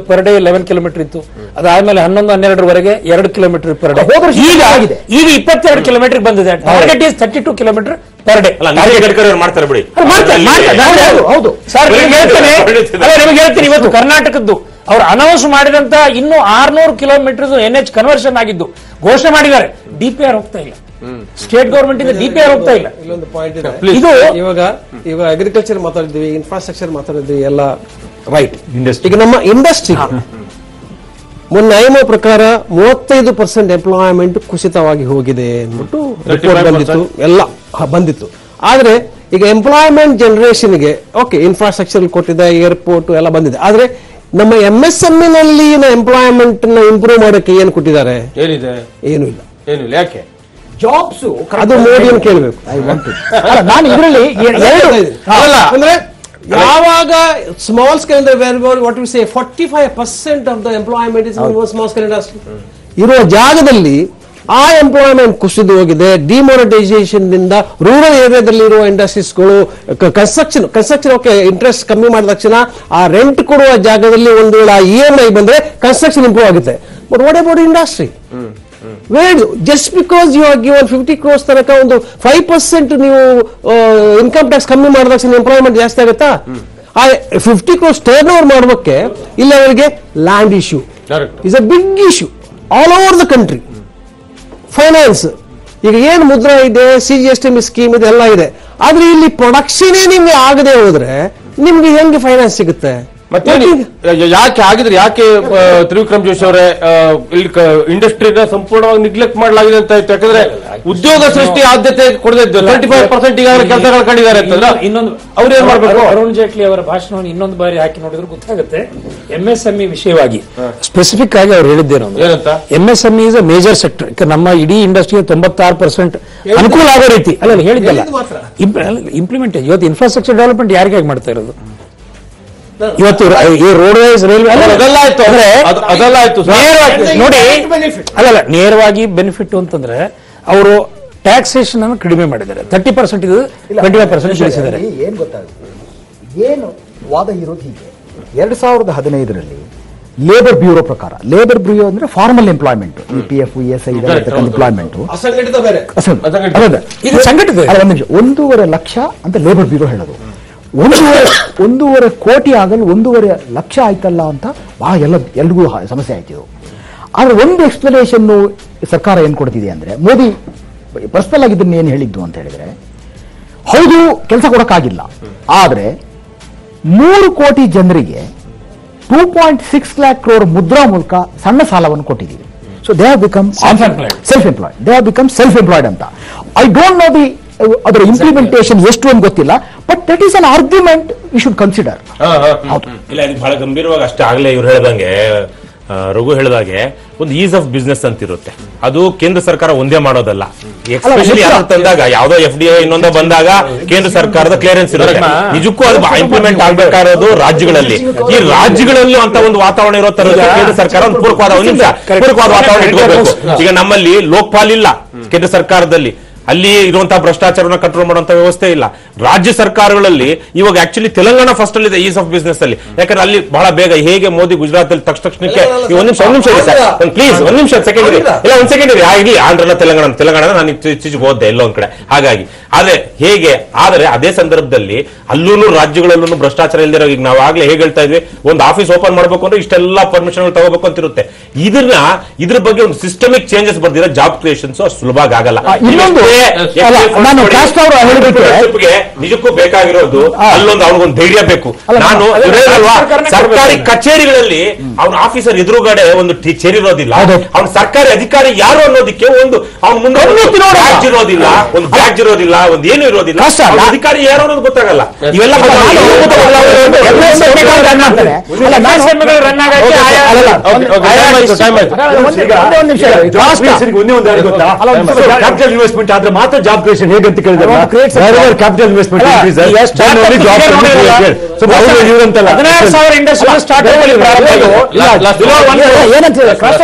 ಪರ್ ಡೇ 11 ಕಿಲೋಮೀಟರ್ ಇತ್ತು. ಅದಾದ್ಮೇಲೆ 11-12 2 ಕಿಲೋಮೀಟರ್ ಪರ್ ಡೇ. ಈಗ 22 ಕಿಲೋಮೀಟರ್ ಬಂದಿದೆ. Target is 32 kilometre per day. ಮಾಡ್ತಾರೆ ಬಿಡಿ. ಹೌದು ಸರ್, ನಿಮಗೆ ಹೇಳ್ತೀನಿ, ಇವತ್ತು ಕರ್ನಾಟಕದ್ದು ಅವ್ರು ಅನೌನ್ಸ್ ಮಾಡಿದಂತ ಇನ್ನು 600 ಕಿಲೋಮೀಟರ್ NH ಕನ್ವರ್ಷನ್ ಆಗಿದ್ದು ಘೋಷಣೆ ಮಾಡಿದ್ದಾರೆ. DPR ಹೋಗ್ತಾ ಇಲ್ಲ, ಸ್ಟೇಟ್ ಗವರ್ಮೆಂಟ್ ಇಂದ DPR ಹೋಗ್ತಾ ಇಲ್ಲ. ಇಲ್ಲೊಂದು ಪಾಯಿಂಟ್ ಇದೆ. ಇವಾಗ ಅಗ್ರಿಕಲ್ಚರ್ ಮಾತಾಡಿದ್ವಿ, ಇನ್ಫ್ರಾಸ್ಟ್ರಕ್ಚರ್ ಮಾತಾಡಿದ್ವಿ, ಎಲ್ಲ ರೈಟ್. ಈಗ ನಮ್ಮ ಇಂಡಸ್ಟ್ರಿ ಮೊನ್ನೆ ಐಎಂಒ ಪ್ರಕಾರ 35% ಎಂಪ್ಲಾಯ್ಮೆಂಟ್ ಕುಸಿತವಾಗಿ ಹೋಗಿದೆ ಅಂದ್ಬಿಟ್ಟು ರಿಪೋರ್ಟ್ ಬಂದಿತ್ತು, ಎಲ್ಲ ಬಂದಿತ್ತು. ಆದ್ರೆ ಈಗ ಎಂಪ್ಲಾಯ್ಮೆಂಟ್ ಜನರೇಷನ್ಗೆ ಓಕೆ ಇನ್ಫ್ರಾಸ್ಟ್ರಕ್ಚರ್ ಕೊಟ್ಟಿದೆ, ಏರ್ಪೋರ್ಟ್ ಎಲ್ಲ ಬಂದಿದೆ. ಆದ್ರೆ ನಮ್ಮ MSME ನಲ್ಲಿ ಎಂಪ್ಲಾಯ್ಮೆಂಟ್ ನ ಇಂಪ್ರೂವ್ ಮಾಡೋಕೆ ಏನು ಕೊಟ್ಟಿದ್ದಾರೆ? ಏನು ಇಲ್ಲ. ಯಾಕೆ? ಜಾಬ್ಸ್ ಅದು ಮೋದಿಯನ್ನು ಕೇಳಬೇಕು. ನಾನು ಇದರಲ್ಲಿ ಅಂದ್ರೆ ಯಾವಾಗ small scale what you say 45% of the employment is small scale industry ಇರುವ ಜಾಗದಲ್ಲಿ ಆ ಎಂಪ್ಲಾಯ್ಮೆಂಟ್ ಕುಸಿದು ಹೋಗಿದೆ. ಡಿಮಾನಿಟೈಸೇಷನ್ ನಿಂದ ರೂರಲ್ ಏರಿಯಾದಲ್ಲಿ ಇರುವ ಇಂಡಸ್ಟ್ರೀಸ್ಗಳು ಕನ್ಸ್ಟ್ರಕ್ಷನ್ ಓಕೆ ಇಂಟ್ರೆಸ್ಟ್ ಕಮ್ಮಿ ಮಾಡಿದ ತಕ್ಷಣ ಆ ರೆಂಟ್ ಕೊಡುವ ಜಾಗದಲ್ಲಿ ಒಂದು ವೇಳೆ EMI ಬಂದ್ರೆ ಕನ್ಸ್ಟ್ರಕ್ಷನ್ ಇಂಪ್ರೂವ್ ಆಗುತ್ತೆ. But what about industry? Just because you are given 50 crores ತನಕ ಒಂದು 5% ನೀವು ಇನ್ಕಮ್ ಟ್ಯಾಕ್ಸ್ ಕಮ್ಮಿ ಮಾಡಿದ ತಕ್ಷಣ ಎಂಪ್ಲಾಯ್ಮೆಂಟ್ ಜಾಸ್ತಿ ಆಗುತ್ತಾ? ಆ 50 crores ಟರ್ನ್ ಓವರ್ ಮಾಡೋಕ್ಕೆ ಇಲ್ಲ ಅವರಿಗೆ land issue is a big issue all over the country. Finance ಈಗ ಏನು ಮುದ್ರಾ ಇದೆ, CGST ಸ್ಕೀಮ್ ಇದೆ, ಎಲ್ಲ ಇದೆ. ಆದ್ರೆ ಇಲ್ಲಿ ಪ್ರೊಡಕ್ಷನೇ ನಿಮ್ಗೆ ಆಗದೆ ಹೋದ್ರೆ ನಿಮ್ಗೆ ಹೆಂಗೆ ಫೈನಾನ್ಸ್ ಸಿಗುತ್ತೆ? ಮತ್ತೆ ಯಾಕೆ ಆಗಿದ್ರೆ ಯಾಕೆ ತ್ರಿವಿಕ್ರಮ್ ಜೋಶಿ ಅವರೇ ಇಲ್ಲಿ ಇಂಡಸ್ಟ್ರಿನ ಸಂಪೂರ್ಣವಾಗಿ ನಿಗ್ಲೆಕ್ಟ್ ಮಾಡಲಾಗಿದೆ ಅಂತ ಇತ್ತು? ಯಾಕಂದ್ರೆ ಉದ್ಯೋಗ ಸೃಷ್ಟಿ ಆದ್ಯತೆ ಕೊಡದೇ ಇದ್ದು 35% ಈಗಾಗಲೇ ಕೆಲಸಗಳು ಕಂಡಿದ್ದಾರೆ ಅಂತಂದ್ರೆ ಇನ್ನೊಂದು ಅವ್ರು ಏನ್ ಮಾಡ್ಬೇಕು? ಅರುಣ್ ಜೇಟ್ಲಿ ಅವರ ಭಾಷಣವನ್ನು ಇನ್ನೊಂದು ಬಾರಿ ಹಾಕಿ ನೋಡಿದ್ರೆ ಗೊತ್ತಾಗುತ್ತೆ. MSME ವಿಷಯವಾಗಿ ಸ್ಪೆಸಿಫಿಕ್ ಆಗಿ ಅವ್ರು ಹೇಳಿದ್ದೇನು ಏನಂತ? MSME is a major sector. ನಮ್ಮ ಇಡೀ ಇಂಡಸ್ಟ್ರಿಗೆ 96% ಅನುಕೂಲ ಆಗೋ ರೀತಿ ಅಲ್ಲ ಹೇಳಿದ್ದಲ್ಲ. ಇಂಪ್ಲಿಮೆಂಟೇಷನ್ ಇವತ್ತು ಇನ್ಫ್ರಾಸ್ಟ್ರಕ್ಚರ್ ಡೆವಲಪ್ಮೆಂಟ್ ಯಾರಿಗಾಗಿ ಮಾಡ್ತಾ ಇರೋದು? ಇವತ್ತು ಈ ರೋಡ್ವೇಸ್ ರೈಲ್ವೆ ಅದೆಲ್ಲಾಯ್ತು ನೋಡಿ, ಅಲ್ಲಲ್ಲ ನೇರವಾಗಿ ಬೆನಿಫಿಟ್ ಅಂತಂದ್ರೆ ಅವರು ಟ್ಯಾಕ್ಸೇಷನ್ ಅನ್ನು ಕಡಿಮೆ ಮಾಡಿದ್ದಾರೆ. 30% ಇದು 25% ಇಳಿಸಿದ್ದಾರೆ. ಏನ್ ಗೊತ್ತಾಗುತ್ತೆ, ಏನು ವಾದ ಇರೋದು ಹೀಗೆ. 2015ರಲ್ಲಿ ಲೇಬರ್ ಬ್ಯೂರೋ ಪ್ರಕಾರ, ಲೇಬರ್ ಬ್ಯೂರೋ ಅಂದ್ರೆ formal employment, PF ESI employment, ಸಂಘಟಿತ 1.5 ಲಕ್ಷ ಅಂತ ಲೇಬರ್ ಬ್ಯೂರೋ ಹೇಳೋದು. 1.5 ಕೋಟಿ ಆಗಲು 1.5 ಲಕ್ಷ ಆಯ್ತಲ್ಲ ಅಂತ ಬಹಳ ಎಲ್ರಿಗೂ ಸಮಸ್ಯೆ ಆಯ್ತಿದ್ದು. ಆದ್ರೆ ಒಂದು ಎಕ್ಸ್ಪ್ಲನೇಷನ್ ಸರ್ಕಾರ ಏನ್ ಕೊಡ್ತಿದೆ ಅಂದ್ರೆ, ಮೋದಿ ಪರ್ಸನಲ್ ಆಗಿದ್ದನ್ನ ಏನ್ ಹೇಳಿದ್ದು ಅಂತ ಹೇಳಿದ್ರೆ, ಹೌದು ಕೆಲಸ ಕೊಡಕ್ಕಾಗಿಲ್ಲ, ಆದ್ರೆ 3 ಕೋಟಿ ಜನರಿಗೆ 2.6 lakh crore ಮುದ್ರಾ ಮೂಲಕ ಸಣ್ಣ ಸಾಲವನ್ನು ಕೊಟ್ಟಿದ್ದೀವಿ. So they have become self employed ಅಂತ. ಐ ಡೋಂಟ್ ನೋ ದಿ ಅದರ ಇಂಪ್ಲಿಮೆಂಟೇಷನ್ ಎಷ್ಟು ಅಂತ ಗೊತ್ತಿಲ್ಲ, but that is an argument we should consider. ಇಲ್ಲ, ಇದು ಬಹಳ ಗಂಭೀರವಾಗಿ ಅಷ್ಟೇ. ಆಗ್ಲೇ ಇವ್ರು ಹೇಳ್ದಂಗೆ, ರಘು ಹೇಳಿದಾಗೆ ಒಂದು ಈಸ್ ಆಫ್ ಬಿಸ್ನೆಸ್ ಅಂತ ಇರುತ್ತೆ. ಅದು ಕೇಂದ್ರ ಸರ್ಕಾರ ಒಂದೇ ಮಾಡೋದಲ್ಲ. ಎಸ್ಪೆಷಲಿ ತಂದಾಗ ಯಾವ್ದೋ FDI ಇನ್ನೊಂದೋ ಬಂದಾಗ ಕೇಂದ್ರ ಸರ್ಕಾರದ ಕ್ಲಿಯರೆನ್ಸ್ ಇರುತ್ತೆ. ನಿಜಕ್ಕೂ ಅದು ಇಂಪ್ಲಿಮೆಂಟ್ ಆಗ್ಬೇಕಾಗಿರೋದು ರಾಜ್ಯಗಳಲ್ಲಿ. ಈ ರಾಜ್ಯಗಳಲ್ಲಿ ಅಂತ ಒಂದು ವಾತಾವರಣ ಇರೋ ತರ ಕೇಂದ್ರ ಸರ್ಕಾರ ಒಂದು ಪೂರಕವಾದ ವಾತಾವರಣ ಇಟ್ಕೋಬೇಕು. ಈಗ ನಮ್ಮಲ್ಲಿ ಲೋಕಪಾಲ್ ಇಲ್ಲ ಕೇಂದ್ರ ಸರ್ಕಾರದಲ್ಲಿ. ಅಲ್ಲಿ ಇರುವಂತಹ ಭ್ರಷ್ಟಾಚಾರನ ಕಂಟ್ರೋಲ್ ಮಾಡುವಂತ ವ್ಯವಸ್ಥೆ ಇಲ್ಲ. ರಾಜ್ಯ ಸರ್ಕಾರಗಳಲ್ಲಿ ಇವಾಗ ಆಕ್ಚುಲಿ ತೆಲಂಗಾಣ ಫಸ್ಟ್ ಅಲ್ಲಿ ಇದೆ ಈಸ್ ಆಫ್ ಬಿಸ್ನೆಸ್ ಅಲ್ಲಿ. ಯಾಕಂದ್ರೆ ಅಲ್ಲಿ ಬಹಳ ಬೇಗ ಹೇಗೆ ಮೋದಿ ಗುಜರಾತ್ ಅಲ್ಲಿ ತಕ್ಷಣಕ್ಕೆ ಒಂದ್ ನಿಮಿಷ ಇದೆ ಸರ್, ಪ್ಲೀಸ್ ಒಂದ್ ನಿಮಿಷ ಸೆಕೆಂಡ್ ಇಲ್ಲ ಒಂದ್ ಸೆಕೆಂಡ್ ಇದೆ ಇಲ್ಲಿ ಆಂಧ್ರನ ತೆಲಂಗಾಣ ನಾನು ಇತ್ತೀಚೆಗೆ ಹೋದೆ ಎಲ್ಲೋ ಒಂದ್ ಕಡೆ. ಹಾಗಾಗಿ ಆದ್ರೆ ಹೇಗೆ ಆದರೆ ಅದೇ ಸಂದರ್ಭದಲ್ಲಿ ಅಲ್ಲೂ ರಾಜ್ಯಗಳಲ್ಲೂ ಭ್ರಷ್ಟಾಚಾರ ಇಲ್ದಿರೋ, ಈಗ ನಾವು ಆಗ್ಲೇ ಹೇಗೆ ಹೇಳ್ತಾ ಇದ್ವಿ, ಒಂದು ಆಫೀಸ್ ಓಪನ್ ಮಾಡ್ಬೇಕು ಅಂದ್ರೆ ಇಷ್ಟೆಲ್ಲ ಪರ್ಮಿಷನ್ ತಗೋಬೇಕು ಅಂತ ಇರುತ್ತೆ. ಇದ್ರ ಬಗ್ಗೆ ಒಂದು ಸಿಸ್ಟಮಿಕ್ ಚೇಂಜಸ್ ಬರ್ದಿರೋ ಜಾಬ್ ಕ್ರಿಯೇಷನ್ಸ್ ಸುಲಭ ಆಗಲ್ಲ. ನಿಜಕ್ಕೂ ಬೇಕಾಗಿರೋದು ಅಲ್ಲೊಂದು ಅವ್ನಿಗೊಂದು ಧೈರ್ಯ ಬೇಕು. ನಾನು ಸರ್ಕಾರಿ ಕಚೇರಿಗಳಲ್ಲಿ ಅವ್ನ ಆಫೀಸರ್ ಎದುರುಗಡೆ ಒಂದು ಚೇರಿರೋದಿಲ್ಲ, ಅವ್ನ ಸರ್ಕಾರಿ ಅಧಿಕಾರಿ ಯಾರು ಅನ್ನೋದಕ್ಕೆ ಒಂದು ಅವ್ನ ಮುಂದೆ ಬ್ಯಾಡ್ಜ್ ಇರೋದಿಲ್ಲ, ಒಂದು ಬ್ಯಾಡ್ಜ್ ಇರೋದಿಲ್ಲ, ಒಂದು ಏನು ಇರೋದಿಲ್ಲ, ಅಧಿಕಾರಿ ಯಾರು ಅನ್ನೋದು ಗೊತ್ತಾಗಲ್ಲ. ಇವೆಲ್ಲ ಕ್ಯಾಪಿಟಲ್ ಇನ್ವೆಸ್ಟ್ಮೆಂಟ್ ಆದ್ರೆ ಮಾತ್ರ ಜಾಬ್ ಕ್ರಿಯೇಷನ್ ಹೇಗಂತ ಕೇಳಿದ್ರೆ ಕ್ಯಾಪಿಟಲ್ ಇನ್ವೆಸ್ಟ್ಮೆಂಟ್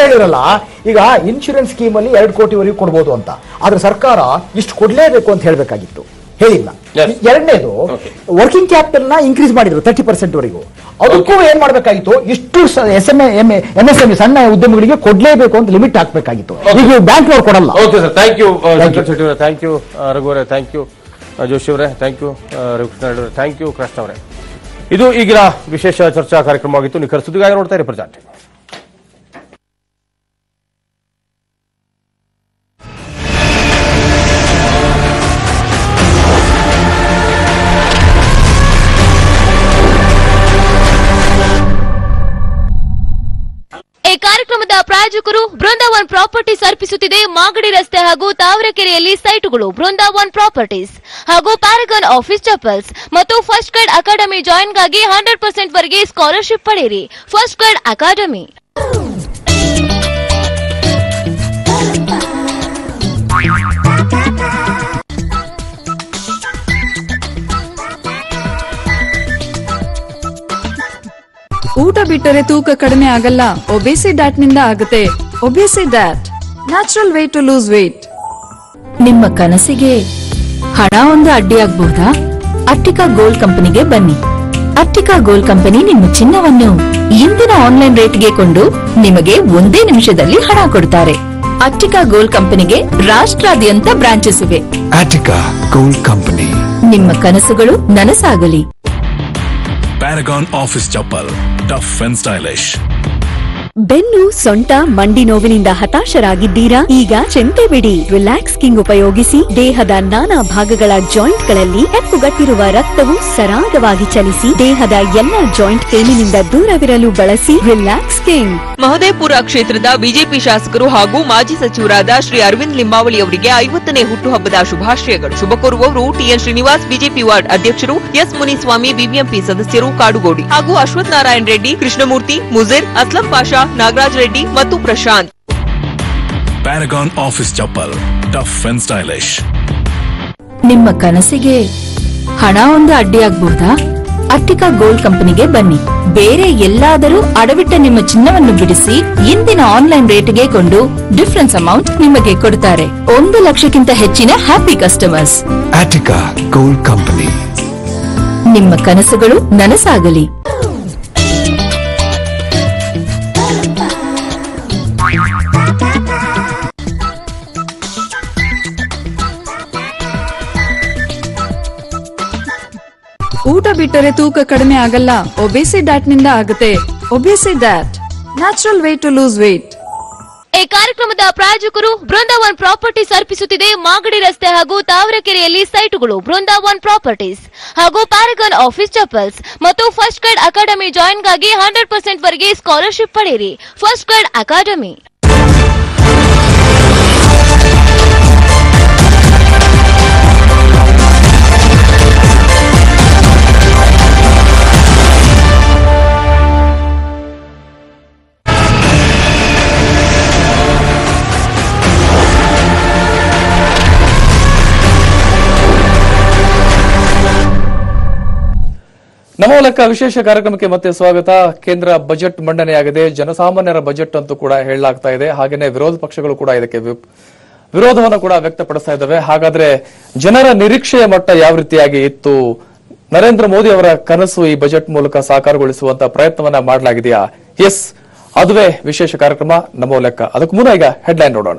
ಹೇಳಿರಲ್ಲ. ಈಗ ಇನ್ಶೂರೆನ್ಸ್ ಸ್ಕೀಮ್ ಅಲ್ಲಿ 2 ಕೋಟಿವರೆಗೂ ಕೊಡ್ಬೋದು ಅಂತ, ಆದ್ರೆ ಸರ್ಕಾರ ಇಷ್ಟು ಕೊಡ್ಲೇಬೇಕು ಅಂತ ಹೇಳ್ಬೇಕಾಗಿತ್ತು, ಹೇಳಿಲ್ಲ. ಎರಡನೇದು ವರ್ಕಿಂಗ್ ಕ್ಯಾಪಿಟಲ್ ನ ಇನ್ಕ್ರೀಸ್ ಮಾಡಿದ್ರು 30% ವರೆಗೂ. ಅದಕ್ಕೂ ಏನ್ ಮಾಡ್ಬೇಕಾಗಿತ್ತು, ಇಷ್ಟು MSME ಸಣ್ಣ ಉದ್ಯಮಿಗಳಿಗೆ ಕೊಡ್ಲೇಬೇಕು ಅಂತ ಲಿಮಿಟ್ ಹಾಕ್ಬೇಕಾಗಿತ್ತು. ಈಗ ಬ್ಯಾಂಕ್ನವ್ರು ಕೊಡಲ್ಲ. Okay sir, thank you thank you Raghu ಅವರೇ, ಥ್ಯಾಂಕ್ ಯು ಜೋಶಿ ಅವರೇ, ಥ್ಯಾಂಕ್ ಯು ರವಿಕೃಷ್ಣ ಅವರೇ, ಥ್ಯಾಂಕ್ ಯು ಕೃಷ್ಣ ಅವರೇ. ಇದು ಈಗಿನ ವಿಶೇಷ ಚರ್ಚಾ ಕಾರ್ಯಕ್ರಮವಾಗಿತ್ತು. ನಿಖರ ಸುದ್ದಿಗಾಗಿ ನೋಡ್ತಾ ಇರಿ ಪ್ರಜಾ ಟಿವಿ. ಈ ಕಾರ್ಯಕ್ರಮದ ಪ್ರಾಯೋಜಕರು ಬೃಂದಾವನ್ ಪ್ರಾಪರ್ಟೀಸ್ ಅರ್ಪಿಸುತ್ತಿದೆ ಮಾಗಡಿ ರಸ್ತೆ ಹಾಗೂ ತಾವರೆಕೆರೆಯಲ್ಲಿ ಸೈಟುಗಳು. ಬೃಂದಾವನ್ ಪ್ರಾಪರ್ಟೀಸ್ ಹಾಗೂ ಪ್ಯಾರಗಾನ್ ಆಫೀಸ್ ಚಪ್ಪಲ್ಸ್ ಮತ್ತು ಫಸ್ಟ್ ಗೈಡ್ ಅಕಾಡೆಮಿ ಜಾಯಿನ್ಗಾಗಿ 100% ವರೆಗೆ ಸ್ಕಾಲರ್ಶಿಪ್ ಪಡೆಯಿರಿ. First guide academy. ಊಟ ಬಿಟ್ಟರೆ ತೂಕ ಕಡಿಮೆ ಆಗಲ್ಲ, ಒಬೇಸಿ ಡ್ಯಾಟ್ ನಿಂದ ಆಗುತ್ತೆ. Obesi diet, natural way to lose weight. ನಿಮ್ಮ ಕನಸಿಗೆ ಹಣ ಒಂದು ಅಡ್ಡಿಯಾಗಬಹುದಾ? ಅಟ್ಟಿಕಾ ಗೋಲ್ಡ್ ಕಂಪನಿಗೆ ಬನ್ನಿ. ಅಟ್ಟಿಕಾ ಗೋಲ್ಡ್ ಕಂಪನಿ ನಿಮ್ಮ ಚಿನ್ನವನ್ನು ಇಂದಿನ ಆನ್ಲೈನ್ ರೇಟ್ಗೆ ಕೊಂಡು ನಿಮಗೆ 1 ನಿಮಿಷದಲ್ಲಿ ಹಣ ಕೊಡ್ತಾರೆ. ಅಟ್ಟಿಕಾ ಗೋಲ್ಡ್ ಕಂಪನಿಗೆ ರಾಷ್ಟ್ರಾದ್ಯಂತ ಬ್ರಾಂಚಸ್ ಇವೆ. Attica Gold Company. ನಿಮ್ಮ ಕನಸುಗಳು ನನಸಾಗಲಿ. Paragon Office Chappal. Tough and stylish. ಬೆನ್ನು, ಸೊಂಟ, ಮಂಡಿ ನೋವಿನಿಂದ ಹತಾಶರಾಗಿದ್ದೀರಾ? ಈಗ ಚಿಂತೆ ಬಿಡಿ. ರಿಲ್ಯಾಕ್ಸ್ ಕಿಂಗ್ ಉಪಯೋಗಿಸಿ ದೇಹದ ನಾನಾ ಭಾಗಗಳ ಜಾಯಿಂಟ್ ಗಳಲ್ಲಿ ಹೆಪ್ಪುಗಟ್ಟಿರುವ ರಕ್ತವು ಸರಾಗವಾಗಿ ಚಲಿಸಿ ದೇಹದ ಎಲ್ಲ ಜಾಯಿಂಟ್ ಪೇನಿನಿಂದ ದೂರವಿರಲು ಬಳಸಿ ರಿಲ್ಯಾಕ್ಸ್ ಕಿಂಗ್. ಮಹದೇವಪುರ ಕ್ಷೇತ್ರದ ಬಿಜೆಪಿ ಶಾಸಕರು ಹಾಗೂ ಮಾಜಿ ಸಚಿವರಾದ ಶ್ರೀ ಅರವಿಂದ್ ಲಿಂಬಾವಳಿ ಅವರಿಗೆ 50ನೇ ಹುಟ್ಟುಹಬ್ಬದ ಶುಭಾಶಯಗಳು. ಶುಭ ಕೋರುವವರು ಟಿಎನ್ ಶ್ರೀನಿವಾಸ್, ಬಿಜೆಪಿ ವಾರ್ಡ್ ಅಧ್ಯಕ್ಷರು, ಎಸ್ ಮುನಿಸ್ವಾಮಿ, ಬಿಬಿಎಂಪಿ ಸದಸ್ಯರು, ಕಾಡುಗೋಡಿ ಹಾಗೂ ಅಶ್ವಥ್ ನಾರಾಯಣ ರೆಡ್ಡಿ, ಕೃಷ್ಣಮೂರ್ತಿ, ಮುಜೀರ್, ಅಸ್ಲಂ ಪಾಷಾ, ನಾಗರಾಜ್ ರೆಡ್ಡಿ ಮತ್ತು Prashant. Paragon Office Chappal. Tough and stylish. ನಿಮ್ಮ ಕನಸಿಗೆ ಹಣ ಒಂದು ಅಡ್ಡಿಯಾಗಬಹುದಾ? ಅಟ್ಟಿಕಾ ಗೋಲ್ಡ್ ಕಂಪನಿಗೆ ಬನ್ನಿ. ಬೇರೆ ಎಲ್ಲಾದರೂ ಅಡವಿಟ್ಟ ನಿಮ್ಮ ಚಿನ್ನವನ್ನು ಬಿಡಿಸಿ ಇಂದಿನ ಆನ್ಲೈನ್ ರೇಟ್ಗೆ ಕೊಂಡು ಡಿಫರೆನ್ಸ್ ಅಮೌಂಟ್ ನಿಮಗೆ ಕೊಡುತ್ತಾರೆ. 1 ಲಕ್ಷಕ್ಕಿಂತ ಹೆಚ್ಚಿನ happy customers. Attica Gold Company. ನಿಮ್ಮ ಕನಸುಗಳು ನನಸಾಗಲಿ. ಊಟ ಬಿಟ್ಟರೆ ತೂಕ ಕಡಿಮೆ ಆಗಲ್ಲ, ಒಬೇಸಿ ಡ್ಯಾಟ್ ನಿಂದ ಆಗುತ್ತೆ. Obesi diet, natural way to lose weight. ಈ ಕಾರ್ಯಕ್ರಮದ ಪ್ರಾಯೋಜಕರು ಬೃಂದಾವನ್ ಪ್ರಾಪರ್ಟೀಸ್ ಅರ್ಪಿಸುತ್ತಿದೆ ಮಾಗಡಿ ರಸ್ತೆ ಹಾಗೂ ತಾವರೆಕೆರೆಯಲ್ಲಿ ಸೈಟುಗಳು. ಬೃಂದಾವನ್ ಪ್ರಾಪರ್ಟೀಸ್ ಹಾಗೂ ಪ್ಯಾರಗಾನ್ ಆಫೀಸ್ ಚಪ್ಪಲ್ಸ್ ಮತ್ತು ಫಸ್ಟ್ ಗೈಡ್ ಅಕಾಡೆಮಿ ಜಾಯಿನ್ಗಾಗಿ 100% ವರೆಗೆ ಸ್ಕಾಲರ್ಶಿಪ್ ಪಡೆಯಿರಿ. First guide academy. ನಮೋ ಲೆಕ್ಕ ವಿಶೇಷ ಕಾರ್ಯಕ್ರಮಕ್ಕೆ ಮತ್ತೆ ಸ್ವಾಗತ. ಕೇಂದ್ರ ಬಜೆಟ್ ಮಂಡನೆಯಾಗಿದೆ. ಜನಸಾಮಾನ್ಯರ ಬಜೆಟ್ ಅಂತೂ ಕೂಡ ಹೇಳಲಾಗ್ತಾ ಇದೆ. ಹಾಗೇನೆ ವಿರೋಧ ಪಕ್ಷಗಳು ಕೂಡ ಇದಕ್ಕೆ ವಿರೋಧವನ್ನು ಕೂಡ ವ್ಯಕ್ತಪಡಿಸ್ತಾ ಇದ್ದಾವೆ. ಹಾಗಾದ್ರೆ ಜನರ ನಿರೀಕ್ಷೆಯ ಮಟ್ಟ ಯಾವ ರೀತಿಯಾಗಿ ಇತ್ತು? ನರೇಂದ್ರ ಮೋದಿ ಅವರ ಕನಸು ಈ ಬಜೆಟ್ ಮೂಲಕ ಸಾಕಾರಗೊಳಿಸುವಂತ ಪ್ರಯತ್ನವನ್ನ ಮಾಡಲಾಗಿದೆಯಾ? ಎಸ್, ಅದುವೇ ವಿಶೇಷ ಕಾರ್ಯಕ್ರಮ ನಮ್ಮ ಲೆಕ್ಕ. ಅದಕ್ಕೂ ಮುನ್ನ ಈಗ ಹೆಡ್ಲೈನ್ ನೋಡೋಣ.